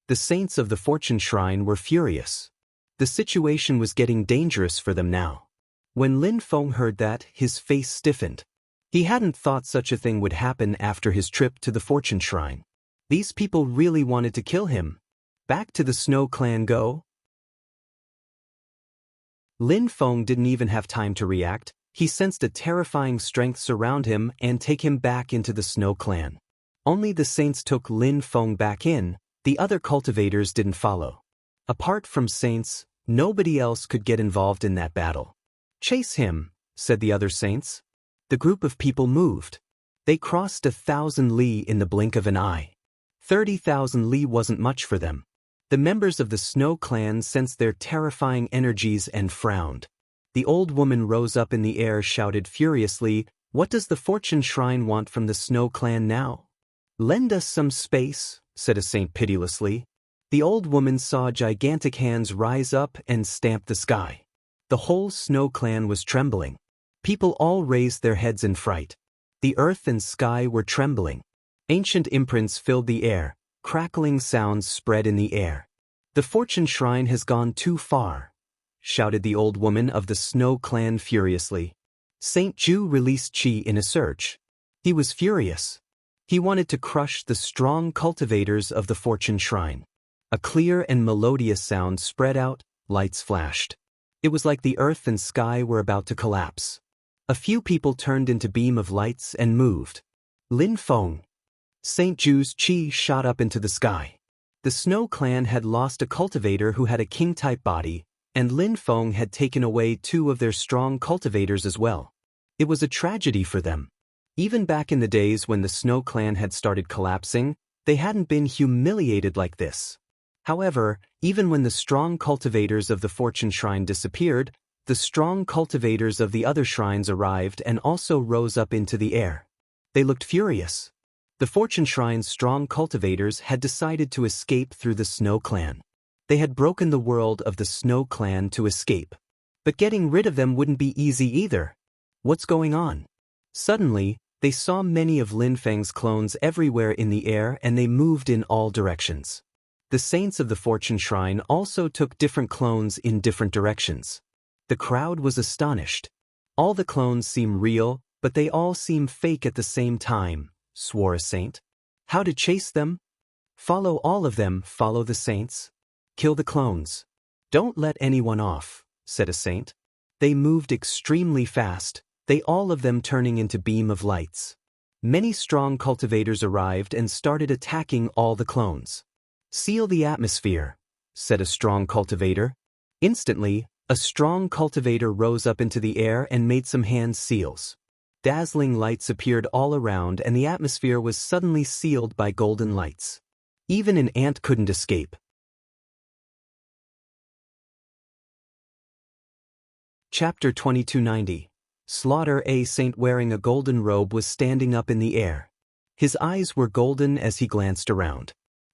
The saints of the fortune shrine were furious. The situation was getting dangerous for them now. When Lin Feng heard that, his face stiffened. He hadn't thought such a thing would happen after his trip to the fortune shrine. These people really wanted to kill him. Back to the Snow Clan go? Lin Feng didn't even have time to react. He sensed a terrifying strength surround him and take him back into the Snow Clan. Only the saints took Lin Feng back in, the other cultivators didn't follow. Apart from saints, nobody else could get involved in that battle. Chase him, said the other saints. The group of people moved. They crossed 1,000 li in the blink of an eye. 30,000 li wasn't much for them. The members of the Snow Clan sensed their terrifying energies and frowned. The old woman rose up in the air, shouted furiously, "What does the fortune shrine want from the Snow Clan now?" "Lend us some space," said a saint pitilessly. The old woman saw gigantic hands rise up and stamp the sky. The whole Snow Clan was trembling. People all raised their heads in fright. The earth and sky were trembling. Ancient imprints filled the air, crackling sounds spread in the air. "The fortune shrine has gone too far," shouted the old woman of the Snow Clan furiously. Saint Ju released Qi in a surge. He was furious. He wanted to crush the strong cultivators of the fortune shrine. A clear and melodious sound spread out, lights flashed. It was like the earth and sky were about to collapse. A few people turned into beam of lights and moved. Lin Feng. Saint Ju's Qi shot up into the sky. The Snow Clan had lost a cultivator who had a king-type body, and Lin Feng had taken away 2 of their strong cultivators as well. It was a tragedy for them. Even back in the days when the Snow Clan had started collapsing, they hadn't been humiliated like this. However, even when the strong cultivators of the fortune shrine disappeared, the strong cultivators of the other shrines arrived and also rose up into the air. They looked furious. The fortune shrine's strong cultivators had decided to escape through the Snow Clan. They had broken the world of the Snow Clan to escape. But getting rid of them wouldn't be easy either. What's going on? Suddenly, they saw many of Lin Feng's clones everywhere in the air and they moved in all directions. The saints of the fortune shrine also took different clones in different directions. The crowd was astonished. "All the clones seem real, but they all seem fake at the same time," swore a saint. "How to chase them? Follow all of them, follow the saints. Kill the clones. Don't let anyone off," said a saint. They moved extremely fast, they all of them turning into beam of lights. Many strong cultivators arrived and started attacking all the clones. "Seal the atmosphere," said a strong cultivator. Instantly, a strong cultivator rose up into the air and made some hand seals. Dazzling lights appeared all around and the atmosphere was suddenly sealed by golden lights. Even an ant couldn't escape. Chapter 2290. Slaughter. A saint wearing a golden robe was standing up in the air. His eyes were golden as he glanced around.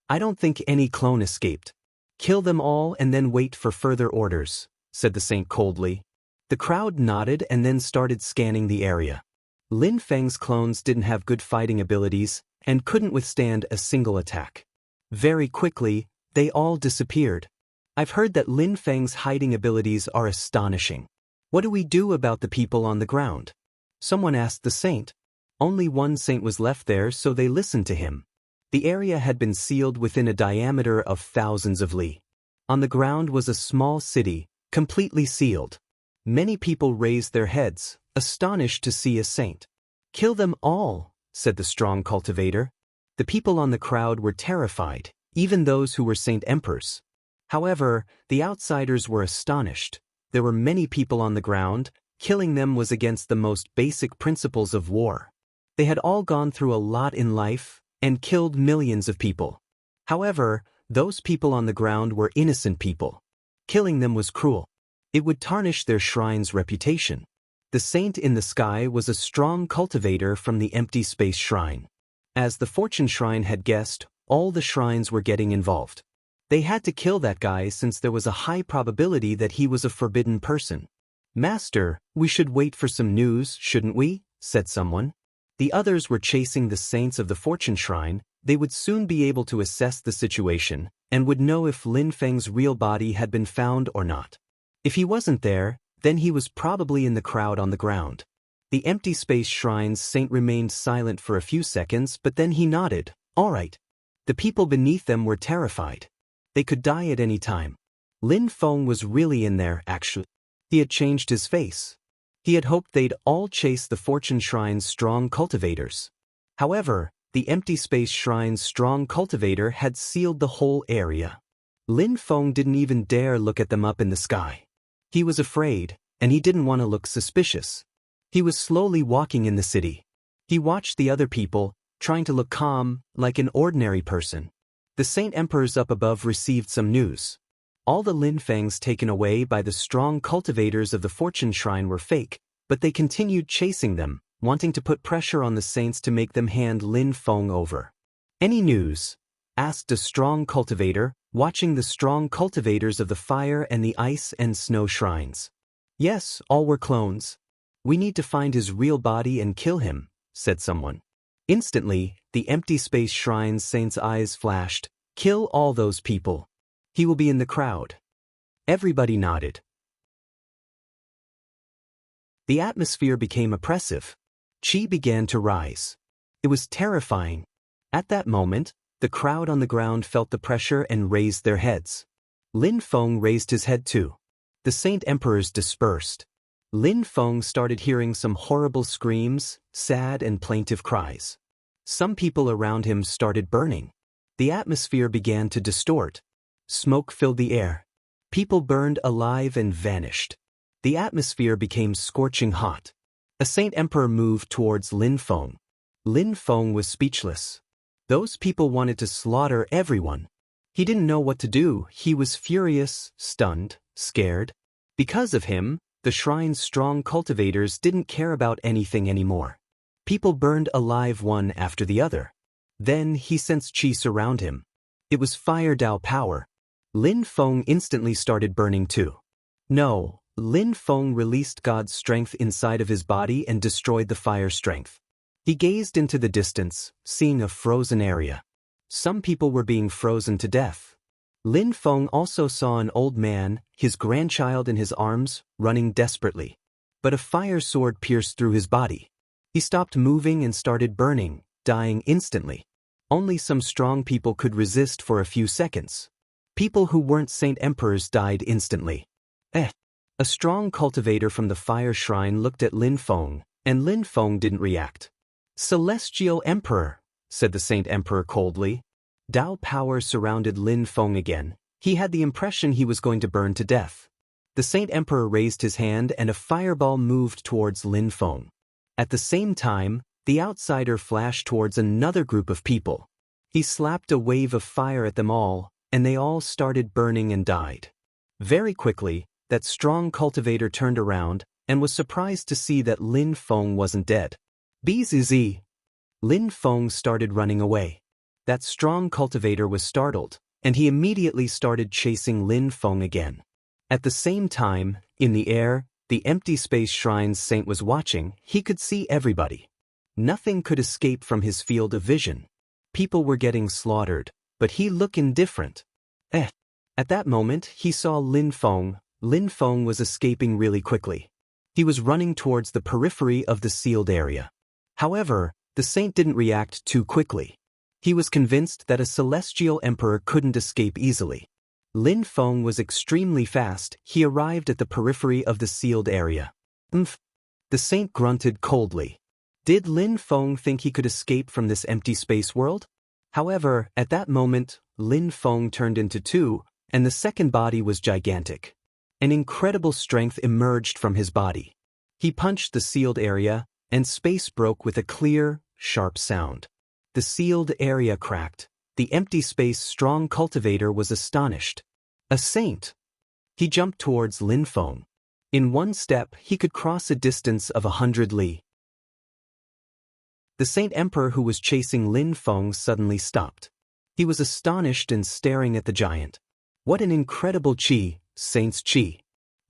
"I don't think any clone escaped. Kill them all and then wait for further orders," said the saint coldly. The crowd nodded and then started scanning the area. Lin Feng's clones didn't have good fighting abilities and couldn't withstand a single attack. Very quickly, they all disappeared. "I've heard that Lin Feng's hiding abilities are astonishing. What do we do about the people on the ground?" someone asked the saint. Only one saint was left there, so they listened to him. The area had been sealed within a diameter of thousands of li. On the ground was a small city, completely sealed. Many people raised their heads, astonished to see a saint. "Kill them all," said the strong cultivator. The people on the crowd were terrified, even those who were saint emperors. However, the outsiders were astonished. There were many people on the ground. Killing them was against the most basic principles of war. They had all gone through a lot in life and killed millions of people. However, those people on the ground were innocent people. Killing them was cruel. It would tarnish their shrine's reputation. The saint in the sky was a strong cultivator from the empty space shrine. As the fortune shrine had guessed, all the shrines were getting involved. They had to kill that guy since there was a high probability that he was a forbidden person. "Master, we should wait for some news, shouldn't we?" said someone. The others were chasing the saints of the fortune shrine. They would soon be able to assess the situation and would know if Lin Feng's real body had been found or not. If he wasn't there, then he was probably in the crowd on the ground. The empty space shrine's saint remained silent for a few seconds, but then he nodded. "All right." The people beneath them were terrified. They could die at any time. Lin Feng was really in there, actually. He had changed his face. He had hoped they'd all chase the fortune shrine's strong cultivators. However, the empty space shrine's strong cultivator had sealed the whole area. Lin Feng didn't even dare look at them up in the sky. He was afraid, and he didn't want to look suspicious. He was slowly walking in the city. He watched the other people, trying to look calm, like an ordinary person. The Saint Emperors up above received some news. All the Lin Fengs taken away by the strong cultivators of the fortune shrine were fake, but they continued chasing them, wanting to put pressure on the saints to make them hand Lin Feng over. "Any news?" asked a strong cultivator, watching the strong cultivators of the fire and the ice and snow shrines. "Yes, all were clones. We need to find his real body and kill him," said someone. Instantly, the empty space shrine's saint's eyes flashed. "Kill all those people. He will be in the crowd." Everybody nodded. The atmosphere became oppressive. Qi began to rise. It was terrifying. At that moment, the crowd on the ground felt the pressure and raised their heads. Lin Feng raised his head too. The Saint Emperors dispersed. Lin Feng started hearing some horrible screams, sad and plaintive cries. Some people around him started burning. The atmosphere began to distort. Smoke filled the air. People burned alive and vanished. The atmosphere became scorching hot. A Saint Emperor moved towards Lin Feng. Lin Feng was speechless. Those people wanted to slaughter everyone. He didn't know what to do. He was furious, stunned, scared. Because of him, the shrine's strong cultivators didn't care about anything anymore. People burned alive one after the other. Then he sensed qi surround him. It was fire Dao power. Lin Feng instantly started burning too. No, Lin Feng released God's strength inside of his body and destroyed the fire strength. He gazed into the distance, seeing a frozen area. Some people were being frozen to death. Lin Feng also saw an old man, his grandchild in his arms, running desperately. But a fire sword pierced through his body. He stopped moving and started burning, dying instantly. Only some strong people could resist for a few seconds. People who weren't Saint Emperors died instantly. A strong cultivator from the fire shrine looked at Lin Feng, and Lin Feng didn't react. "Celestial Emperor," said the Saint Emperor coldly. Dao power surrounded Lin Feng again. He had the impression he was going to burn to death. The Saint Emperor raised his hand and a fireball moved towards Lin Feng. At the same time, the outsider flashed towards another group of people. He slapped a wave of fire at them all, and they all started burning and died. Very quickly, that strong cultivator turned around and was surprised to see that Lin Feng wasn't dead. "Bzz." Lin Feng started running away. That strong cultivator was startled, and he immediately started chasing Lin Feng again. At the same time, in the air, the empty space shrine's saint was watching. He could see everybody. Nothing could escape from his field of vision. People were getting slaughtered, but he looked indifferent. At that moment, he saw Lin Feng. Lin Feng was escaping really quickly. He was running towards the periphery of the sealed area. However, the saint didn't react too quickly. He was convinced that a celestial emperor couldn't escape easily. Lin Feng was extremely fast. He arrived at the periphery of the sealed area. The saint grunted coldly. Did Lin Feng think he could escape from this empty space world? However, at that moment, Lin Feng turned into two, and the second body was gigantic. An incredible strength emerged from his body. He punched the sealed area, and space broke with a clear, sharp sound. The sealed area cracked. The empty space strong cultivator was astonished. A saint! He jumped towards Lin Feng. In one step, he could cross a distance of 100 li. The Saint Emperor who was chasing Lin Feng suddenly stopped. He was astonished and staring at the giant. What an incredible qi, Saint's qi.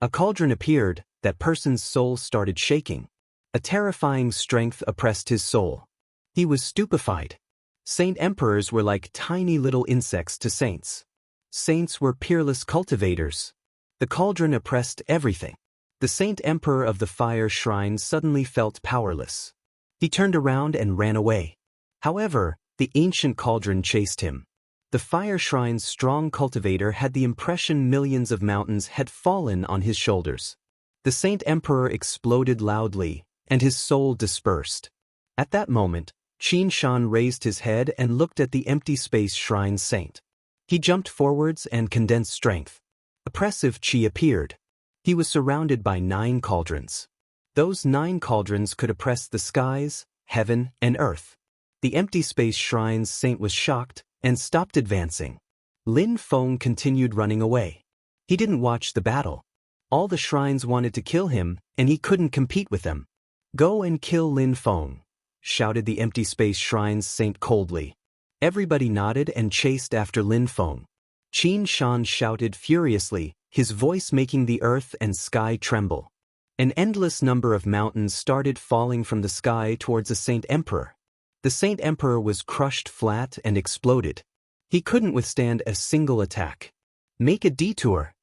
A cauldron appeared, that person's soul started shaking. A terrifying strength oppressed his soul. He was stupefied. Saint Emperors were like tiny little insects to saints. Saints were peerless cultivators. The cauldron oppressed everything. The Saint Emperor of the Fire Shrine suddenly felt powerless. He turned around and ran away. However, the ancient cauldron chased him. The Fire Shrine's strong cultivator had the impression millions of mountains had fallen on his shoulders. The Saint Emperor exploded loudly, and his soul dispersed. At that moment, Qin Shan raised his head and looked at the empty space shrine saint. He jumped forwards and condensed strength. Oppressive qi appeared. He was surrounded by 9 cauldrons. Those 9 cauldrons could oppress the skies, heaven, and earth. The empty space shrine's saint was shocked and stopped advancing. Lin Feng continued running away. He didn't watch the battle. All the shrines wanted to kill him, and he couldn't compete with them. "Go and kill Lin Feng," shouted the empty space shrine's saint coldly. Everybody nodded and chased after Lin Feng. Qin Shan shouted furiously, his voice making the earth and sky tremble. An endless number of mountains started falling from the sky towards the Saint Emperor. The Saint Emperor was crushed flat and exploded. He couldn't withstand a single attack. "Make a detour."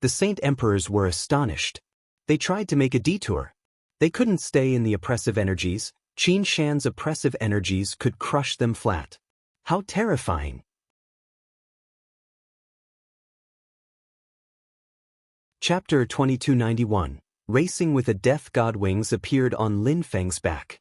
The Saint Emperors were astonished. They tried to make a detour. They couldn't stay in the oppressive energies. Qin Shan's oppressive energies could crush them flat. How terrifying! Chapter 2291. Racing with a death god. Wings appeared on Lin Feng's back.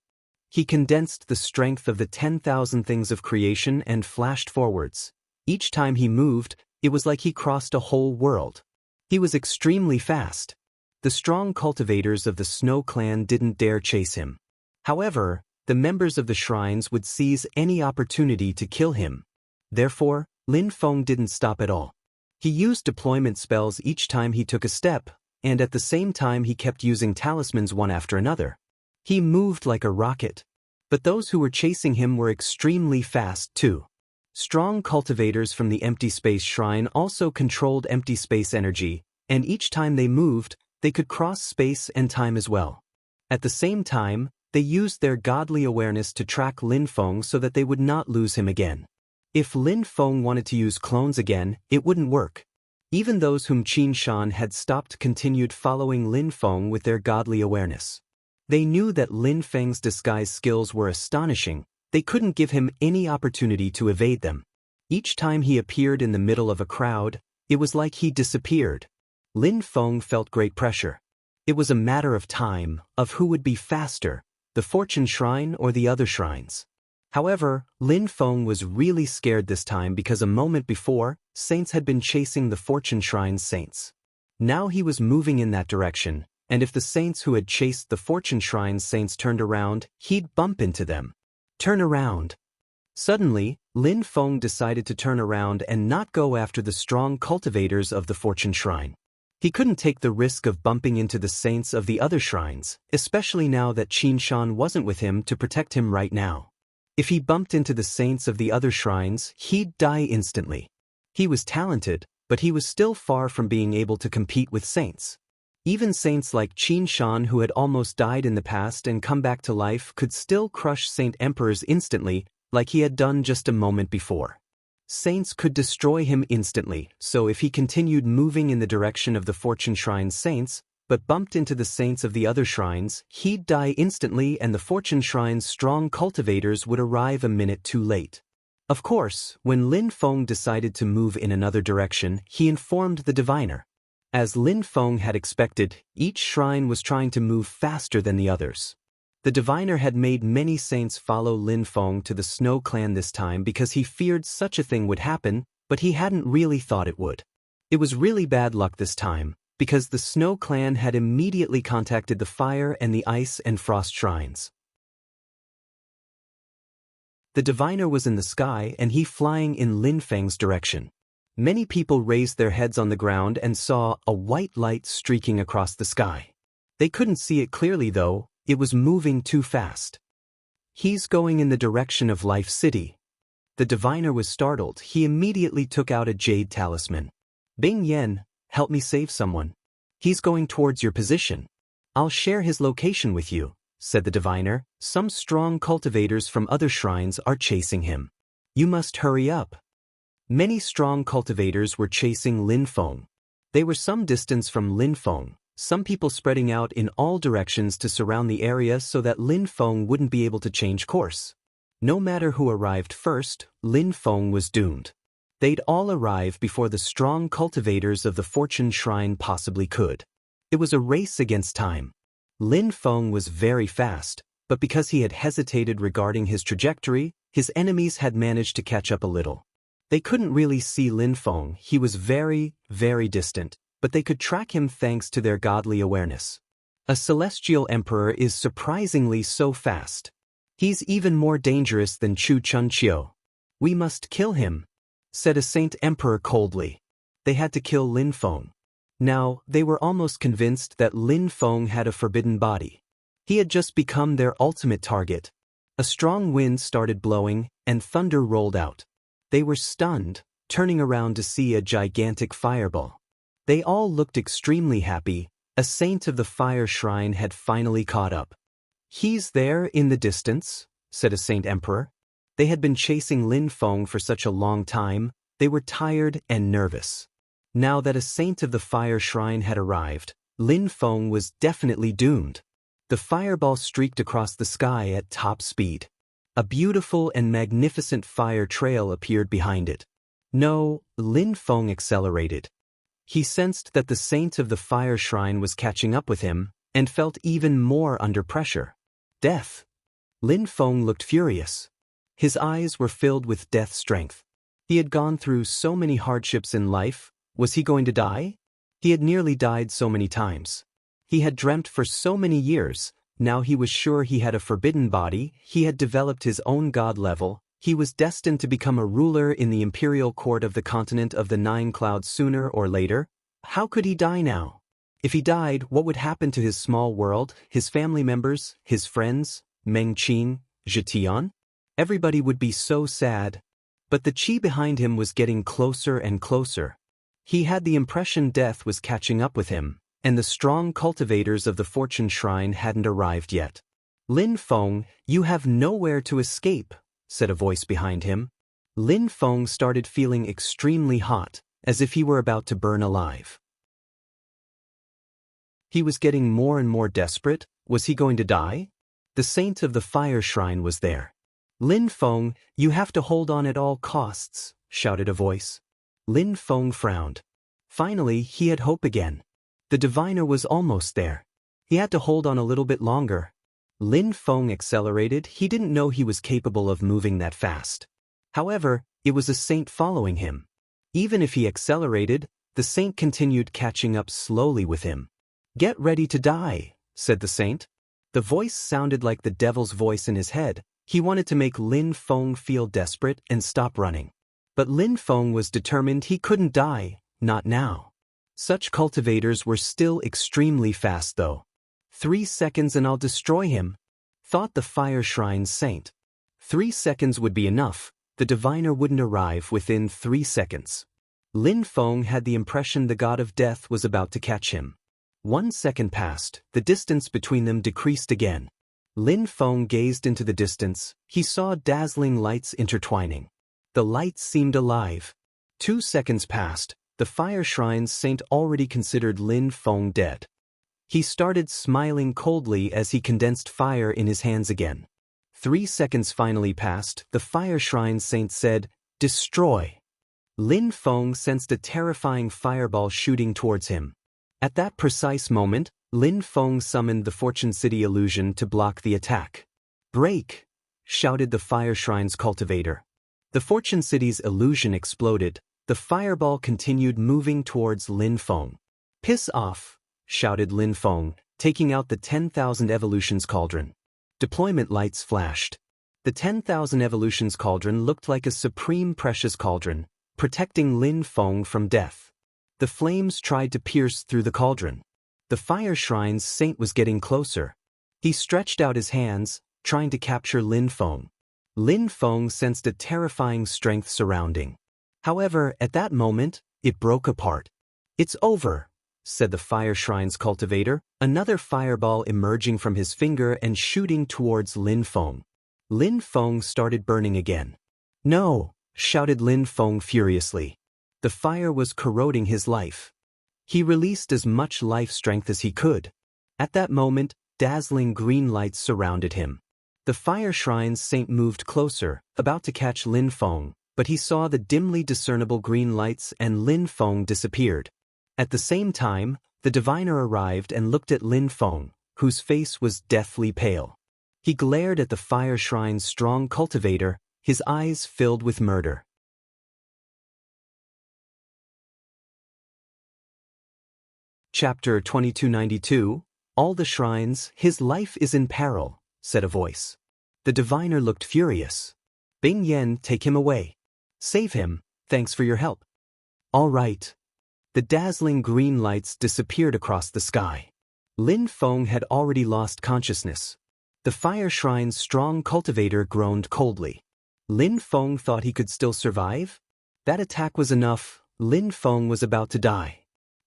He condensed the strength of the 10,000 things of creation and flashed forwards. Each time he moved, it was like he crossed a whole world. He was extremely fast. The strong cultivators of the Snow Clan didn't dare chase him. However, the members of the shrines would seize any opportunity to kill him. Therefore, Lin Feng didn't stop at all. He used deployment spells each time he took a step, and at the same time he kept using talismans one after another. He moved like a rocket. But those who were chasing him were extremely fast too. Strong cultivators from the empty space shrine also controlled empty space energy, and each time they moved, they could cross space and time as well. At the same time, they used their godly awareness to track Lin Feng so that they would not lose him again. If Lin Feng wanted to use clones again, it wouldn't work. Even those whom Qin Shan had stopped continued following Lin Feng with their godly awareness. They knew that Lin Feng's disguise skills were astonishing. They couldn't give him any opportunity to evade them. Each time he appeared in the middle of a crowd, it was like he disappeared. Lin Feng felt great pressure. It was a matter of time, of who would be faster, the Fortune Shrine or the other shrines. However, Lin Feng was really scared this time because a moment before, saints had been chasing the Fortune Shrine's saints. Now he was moving in that direction, and if the saints who had chased the Fortune Shrine's saints turned around, he'd bump into them. Turn around. Suddenly, Lin Feng decided to turn around and not go after the strong cultivators of the Fortune Shrine. He couldn't take the risk of bumping into the saints of the other shrines, especially now that Qin Shan wasn't with him to protect him right now. If he bumped into the saints of the other shrines, he'd die instantly. He was talented, but he was still far from being able to compete with saints. Even saints like Qin Shan, who had almost died in the past and come back to life, could still crush Saint Emperors instantly, like he had done just a moment before. Saints could destroy him instantly, so if he continued moving in the direction of the Fortune Shrine's saints, but bumped into the saints of the other shrines, he'd die instantly and the Fortune Shrine's strong cultivators would arrive a minute too late. Of course, when Lin Feng decided to move in another direction, he informed the diviner. As Lin Feng had expected, each shrine was trying to move faster than the others. The diviner had made many saints follow Lin Feng to the Snow Clan this time because he feared such a thing would happen, but he hadn't really thought it would. It was really bad luck this time, because the Snow Clan had immediately contacted the Fire and the Ice and Frost shrines. The diviner was in the sky and he flying in Lin Feng's direction. Many people raised their heads on the ground and saw a white light streaking across the sky. They couldn't see it clearly though, it was moving too fast. He's going in the direction of Life City. The diviner was startled. He immediately took out a jade talisman. Bing Yen, help me save someone. He's going towards your position. I'll share his location with you, said the diviner. Some strong cultivators from other shrines are chasing him. You must hurry up. Many strong cultivators were chasing Lin Feng. They were some distance from Lin Feng, some people spreading out in all directions to surround the area so that Lin Feng wouldn't be able to change course. No matter who arrived first, Lin Feng was doomed. They'd all arrive before the strong cultivators of the Fortune Shrine possibly could. It was a race against time. Lin Feng was very fast, but because he had hesitated regarding his trajectory, his enemies had managed to catch up a little. They couldn't really see Lin Feng, he was very, very distant, but they could track him thanks to their godly awareness. A celestial emperor is surprisingly so fast. He's even more dangerous than Chu Chunqiu. We must kill him, said a saint emperor coldly. They had to kill Lin Feng. Now, they were almost convinced that Lin Feng had a forbidden body. He had just become their ultimate target. A strong wind started blowing, and thunder rolled out. They were stunned, turning around to see a gigantic fireball. They all looked extremely happy. A saint of the fire shrine had finally caught up. He's there in the distance, said a saint emperor. They had been chasing Lin Feng for such a long time, they were tired and nervous. Now that a saint of the fire shrine had arrived, Lin Feng was definitely doomed. The fireball streaked across the sky at top speed. A beautiful and magnificent fire trail appeared behind it. No, Lin Feng accelerated. He sensed that the saint of the fire shrine was catching up with him, and felt even more under pressure. Death. Lin Feng looked furious. His eyes were filled with death strength. He had gone through so many hardships in life. Was he going to die? He had nearly died so many times. He had dreamt for so many years. Now he was sure he had a forbidden body. He had developed his own god level. He was destined to become a ruler in the imperial court of the continent of the Nine Clouds sooner or later. How could he die now? If he died, what would happen to his small world, his family members, his friends, Meng Qing, Zhetian? Everybody would be so sad. But the qi behind him was getting closer and closer. He had the impression death was catching up with him, and the strong cultivators of the Fortune Shrine hadn't arrived yet. Lin Feng, you have nowhere to escape, said a voice behind him. Lin Feng started feeling extremely hot, as if he were about to burn alive. He was getting more and more desperate. Was he going to die? The saint of the fire shrine was there. Lin Feng, you have to hold on at all costs, shouted a voice. Lin Feng frowned. Finally, he had hope again. The diviner was almost there. He had to hold on a little bit longer. Lin Feng accelerated. He didn't know he was capable of moving that fast. However, it was a saint following him. Even if he accelerated, the saint continued catching up slowly with him. Get ready to die, said the saint. The voice sounded like the devil's voice in his head. He wanted to make Lin Feng feel desperate and stop running. But Lin Feng was determined he couldn't die, not now. Such cultivators were still extremely fast though. 3 seconds and I'll destroy him, thought the fire shrine's saint. 3 seconds would be enough. The diviner wouldn't arrive within 3 seconds. Lin Feng had the impression the god of death was about to catch him. 1 second passed, the distance between them decreased again. Lin Feng gazed into the distance. He saw dazzling lights intertwining. The lights seemed alive. 2 seconds passed. The fire shrine's saint already considered Lin Feng dead. He started smiling coldly as he condensed fire in his hands again. 3 seconds finally passed. The fire shrine's saint said, "Destroy." Lin Feng sensed a terrifying fireball shooting towards him. At that precise moment, Lin Feng summoned the Fortune City illusion to block the attack. "Break!" shouted the fire shrine's cultivator. The Fortune City's illusion exploded. The fireball continued moving towards Lin Feng. "Piss off!" shouted Lin Feng, taking out the 10,000 Evolutions Cauldron. Deployment lights flashed. The 10,000 Evolutions Cauldron looked like a supreme precious cauldron, protecting Lin Feng from death. The flames tried to pierce through the cauldron. The fire shrine's saint was getting closer. He stretched out his hands, trying to capture Lin Feng. Lin Feng sensed a terrifying strength surrounding. However, at that moment, it broke apart. "It's over," said the fire shrine's cultivator, another fireball emerging from his finger and shooting towards Lin Feng. Lin Feng started burning again. "No!" shouted Lin Feng furiously. The fire was corroding his life. He released as much life strength as he could. At that moment, dazzling green lights surrounded him. The fire shrine's saint moved closer, about to catch Lin Feng, but he saw the dimly discernible green lights and Lin Feng disappeared. At the same time, the diviner arrived and looked at Lin Feng, whose face was deathly pale. He glared at the fire shrine's strong cultivator, his eyes filled with murder. Chapter 2292, All the Shrines, His Life is in Peril, said a voice. The diviner looked furious. "Bing Yen, take him away. Save him, thanks for your help." "All right." The dazzling green lights disappeared across the sky. Lin Feng had already lost consciousness. The fire shrine's strong cultivator groaned coldly. Lin Feng thought he could still survive? That attack was enough. Lin Feng was about to die.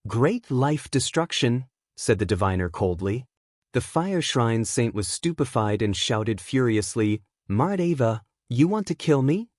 "Great life destruction," said the diviner coldly. The fire shrine saint was stupefied and shouted furiously, "Maradeva, you want to kill me?"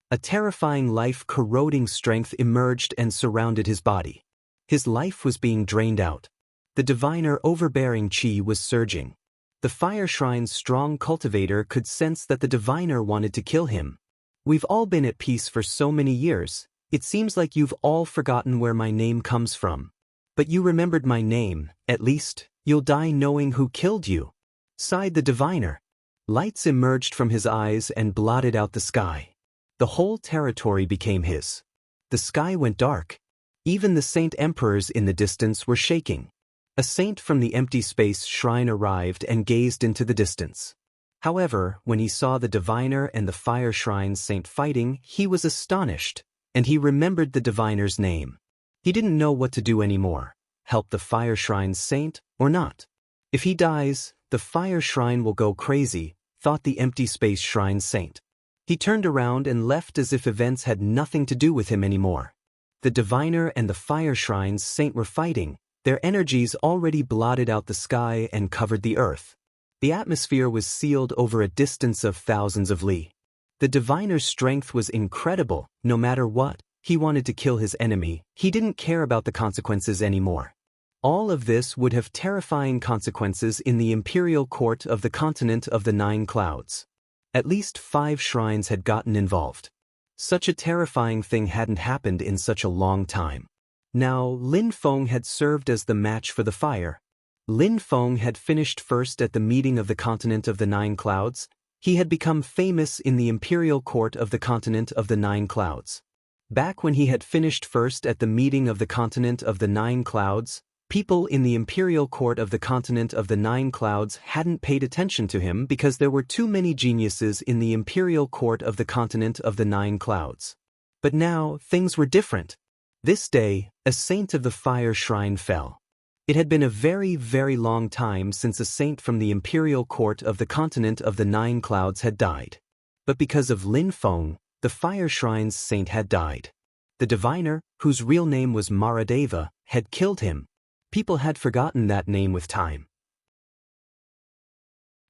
A terrifying life-corroding strength emerged and surrounded his body. His life was being drained out. The diviner overbearing chi was surging. The fire shrine's strong cultivator could sense that the diviner wanted to kill him. "We've all been at peace for so many years. It seems like you've all forgotten where my name comes from. But you remembered my name, at least. You'll die knowing who killed you," sighed the diviner. Lights emerged from his eyes and blotted out the sky. The whole territory became his. The sky went dark. Even the saint emperors in the distance were shaking. A saint from the empty space shrine arrived and gazed into the distance. However, when he saw the diviner and the fire shrine saint fighting, he was astonished, and he remembered the diviner's name. He didn't know what to do anymore. Help the fire shrine's saint or not? If he dies, the fire shrine will go crazy, thought the empty space shrine saint. He turned around and left as if events had nothing to do with him anymore. The diviner and the fire shrine's saint were fighting. Their energies already blotted out the sky and covered the earth. The atmosphere was sealed over a distance of thousands of li. The diviner's strength was incredible. No matter what, he wanted to kill his enemy. He didn't care about the consequences anymore. All of this would have terrifying consequences in the imperial court of the continent of the 9 clouds. At least 5 shrines had gotten involved. Such a terrifying thing hadn't happened in such a long time. Now, Lin Feng had served as the match for the fire. Lin Feng had finished first at the meeting of the continent of the 9 clouds. He had become famous in the imperial court of the continent of the 9 clouds. Back when he had finished first at the meeting of the continent of the 9 clouds, people in the imperial court of the continent of the 9 clouds hadn't paid attention to him because there were too many geniuses in the imperial court of the continent of the 9 clouds. But now, things were different. This day, a saint of the fire shrine fell. It had been a very, very long time since a saint from the imperial court of the continent of the 9 clouds had died. But because of Lin Feng, the fire shrine's saint had died. The diviner, whose real name was Maradeva, had killed him. People had forgotten that name with time.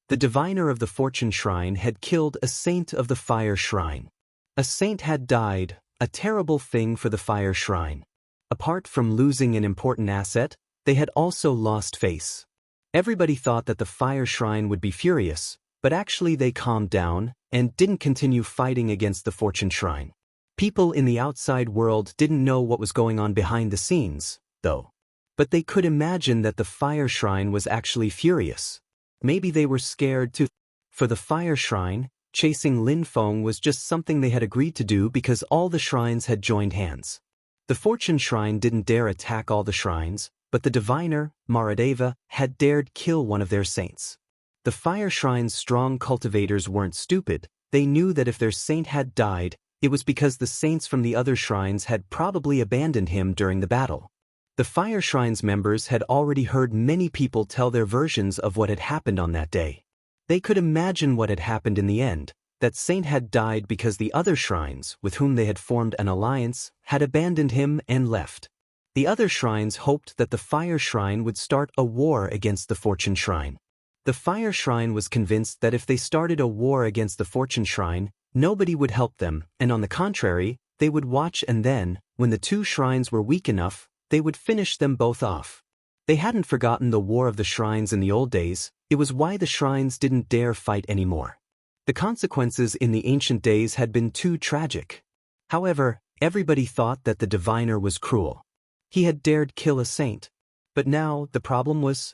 The diviner of the fortune shrine had killed a saint of the fire shrine. A saint had died, a terrible thing for the fire shrine. Apart from losing an important asset, they had also lost face. Everybody thought that the fire shrine would be furious, but actually they calmed down and didn't continue fighting against the fortune shrine. People in the outside world didn't know what was going on behind the scenes, though. But they could imagine that the fire shrine was actually furious. Maybe they were scared too. For the fire shrine, chasing Lin Feng was just something they had agreed to do because all the shrines had joined hands. The fortune shrine didn't dare attack all the shrines, but the diviner, Maradeva, had dared kill one of their saints. The fire shrine's strong cultivators weren't stupid. They knew that if their saint had died, It was because the saints from the other shrines had probably abandoned him during the battle. The Fire Shrine's members had already heard many people tell their versions of what had happened on that day. They could imagine what had happened in the end, that Saint had died because the other shrines, with whom they had formed an alliance, had abandoned him and left. The other shrines hoped that the Fire Shrine would start a war against the Fortune Shrine. The Fire Shrine was convinced that if they started a war against the Fortune Shrine, nobody would help them, and on the contrary, they would watch and then, when the two shrines were weak enough, they would finish them both off. They hadn't forgotten the War of the Shrines in the old days. It was why the shrines didn't dare fight anymore. The consequences in the ancient days had been too tragic. However, everybody thought that the diviner was cruel. He had dared kill a saint. But now, the problem was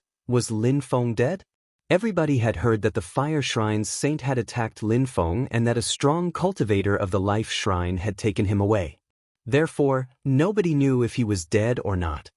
Lin Feng dead? Everybody had heard that the Fire Shrine's saint had attacked Lin Feng and that a strong cultivator of the Life Shrine had taken him away. Therefore, nobody knew if he was dead or not.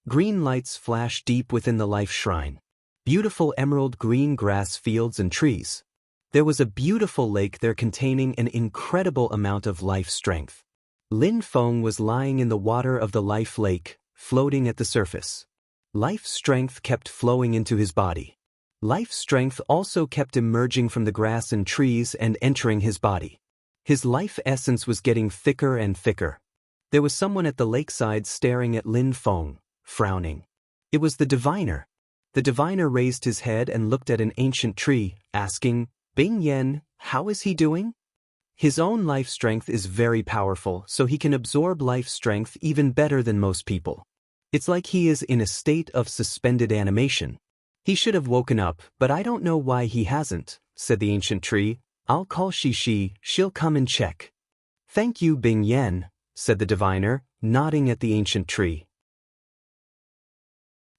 Green lights flashed deep within the Life Shrine. Beautiful emerald green grass fields and trees. There was a beautiful lake there containing an incredible amount of life strength. Lin Feng was lying in the water of the life lake, floating at the surface. Life strength kept flowing into his body. Life strength also kept emerging from the grass and trees and entering his body. His life essence was getting thicker and thicker. There was someone at the lakeside staring at Lin Feng, frowning. It was the diviner. The diviner raised his head and looked at an ancient tree, asking, "Bing Yen, how is he doing?" His own life strength is very powerful, so he can absorb life strength even better than most people. It's like he is in a state of suspended animation. He should have woken up, but I don't know why he hasn't, said the ancient tree. I'll call Shishi, she'll come and check. Thank you, Bing Yen, said the diviner, nodding at the ancient tree.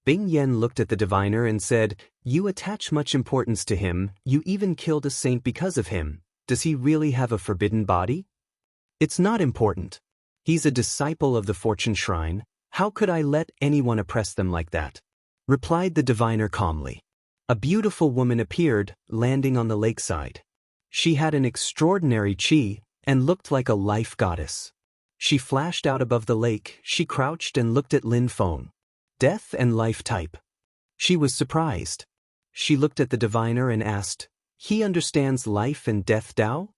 Bing Yen looked at the diviner and said, "You attach much importance to him, you even killed a saint because of him. Does he really have a forbidden body?" "It's not important. He's a disciple of the Fortune Shrine. How could I let anyone oppress them like that?" replied the diviner calmly. A beautiful woman appeared, landing on the lakeside. She had an extraordinary chi, and looked like a life goddess. She flashed out above the lake, she crouched and looked at Lin Feng. Death and life type. She was surprised. She looked at the diviner and asked, "He understands life and death Tao?"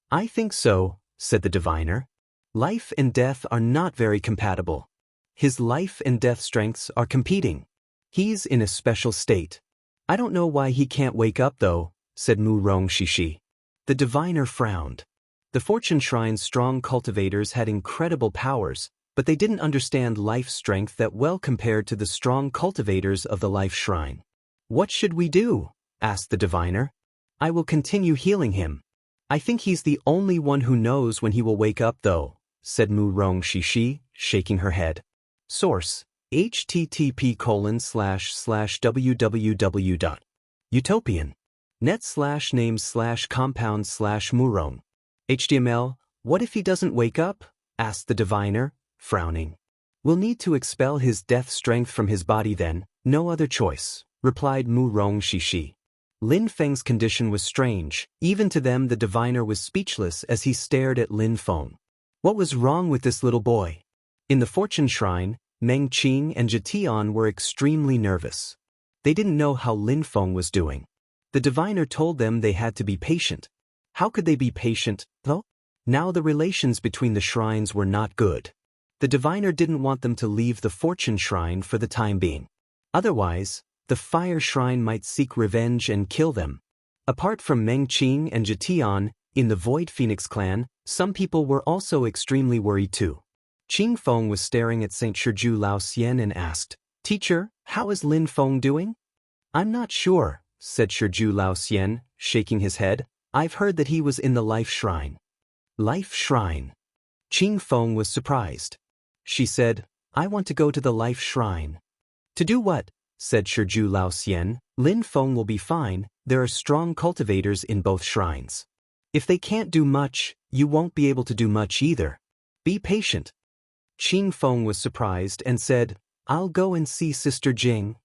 "I think so," said the diviner. "Life and death are not very compatible. His life and death strengths are competing. He's in a special state. I don't know why he can't wake up though," said Mu Rong Shishi. The diviner frowned. The Fortune Shrine's strong cultivators had incredible powers, but they didn't understand life strength that well compared to the strong cultivators of the Life Shrine. "What should we do?" asked the diviner. "I will continue healing him. I think he's the only one who knows when he will wake up though," said Mu Rong Shishi, shaking her head. Source: http://www.utopian.net/names/compounds/Murong. HTML: What if he doesn't wake up? Asked the diviner, frowning. "We'll need to expel his death strength from his body then, no other choice," replied Mu Rong Shishi. Lin Feng's condition was strange. Even to them the diviner was speechless as he stared at Lin Feng. What was wrong with this little boy? In the Fortune Shrine, Meng Qing and Jitian were extremely nervous. They didn't know how Lin Feng was doing. The diviner told them they had to be patient. How could they be patient, though? Now the relations between the shrines were not good. The diviner didn't want them to leave the Fortune Shrine for the time being. Otherwise, the Fire Shrine might seek revenge and kill them. Apart from Meng Qing and Jitian, in the Void Phoenix clan, some people were also extremely worried too. Qing Feng was staring at Saint Shiju Lao Xian and asked, "Teacher, how is Lin Feng doing?" "I'm not sure," said Shiju Lao Xian, shaking his head. "I've heard that he was in the Life Shrine." Life Shrine. Qing Feng was surprised. She said, "I want to go to the Life Shrine." "To do what?" said Shiju Lao Xian. "Lin Feng will be fine, there are strong cultivators in both shrines. If they can't do much, you won't be able to do much either. Be patient." Qing Feng was surprised and said, "I'll go and see Sister Jing."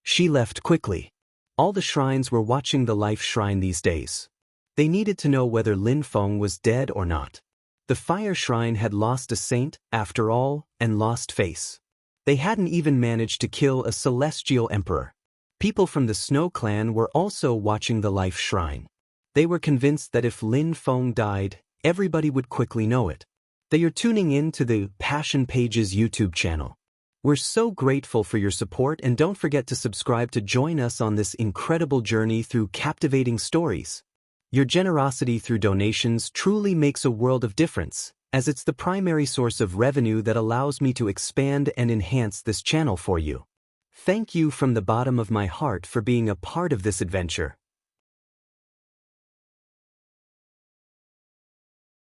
She left quickly. All the shrines were watching the Life Shrine these days. They needed to know whether Lin Feng was dead or not. The fire shrine had lost a saint, after all, and lost face. They hadn't even managed to kill a celestial emperor. People from the Snow Clan were also watching the life shrine. They were convinced that if Lin Feng died, everybody would quickly know it. They are tuning in to the Passion Pages YouTube channel. We're so grateful for your support, and don't forget to subscribe to join us on this incredible journey through captivating stories. Your generosity through donations truly makes a world of difference, as it's the primary source of revenue that allows me to expand and enhance this channel for you. Thank you from the bottom of my heart for being a part of this adventure.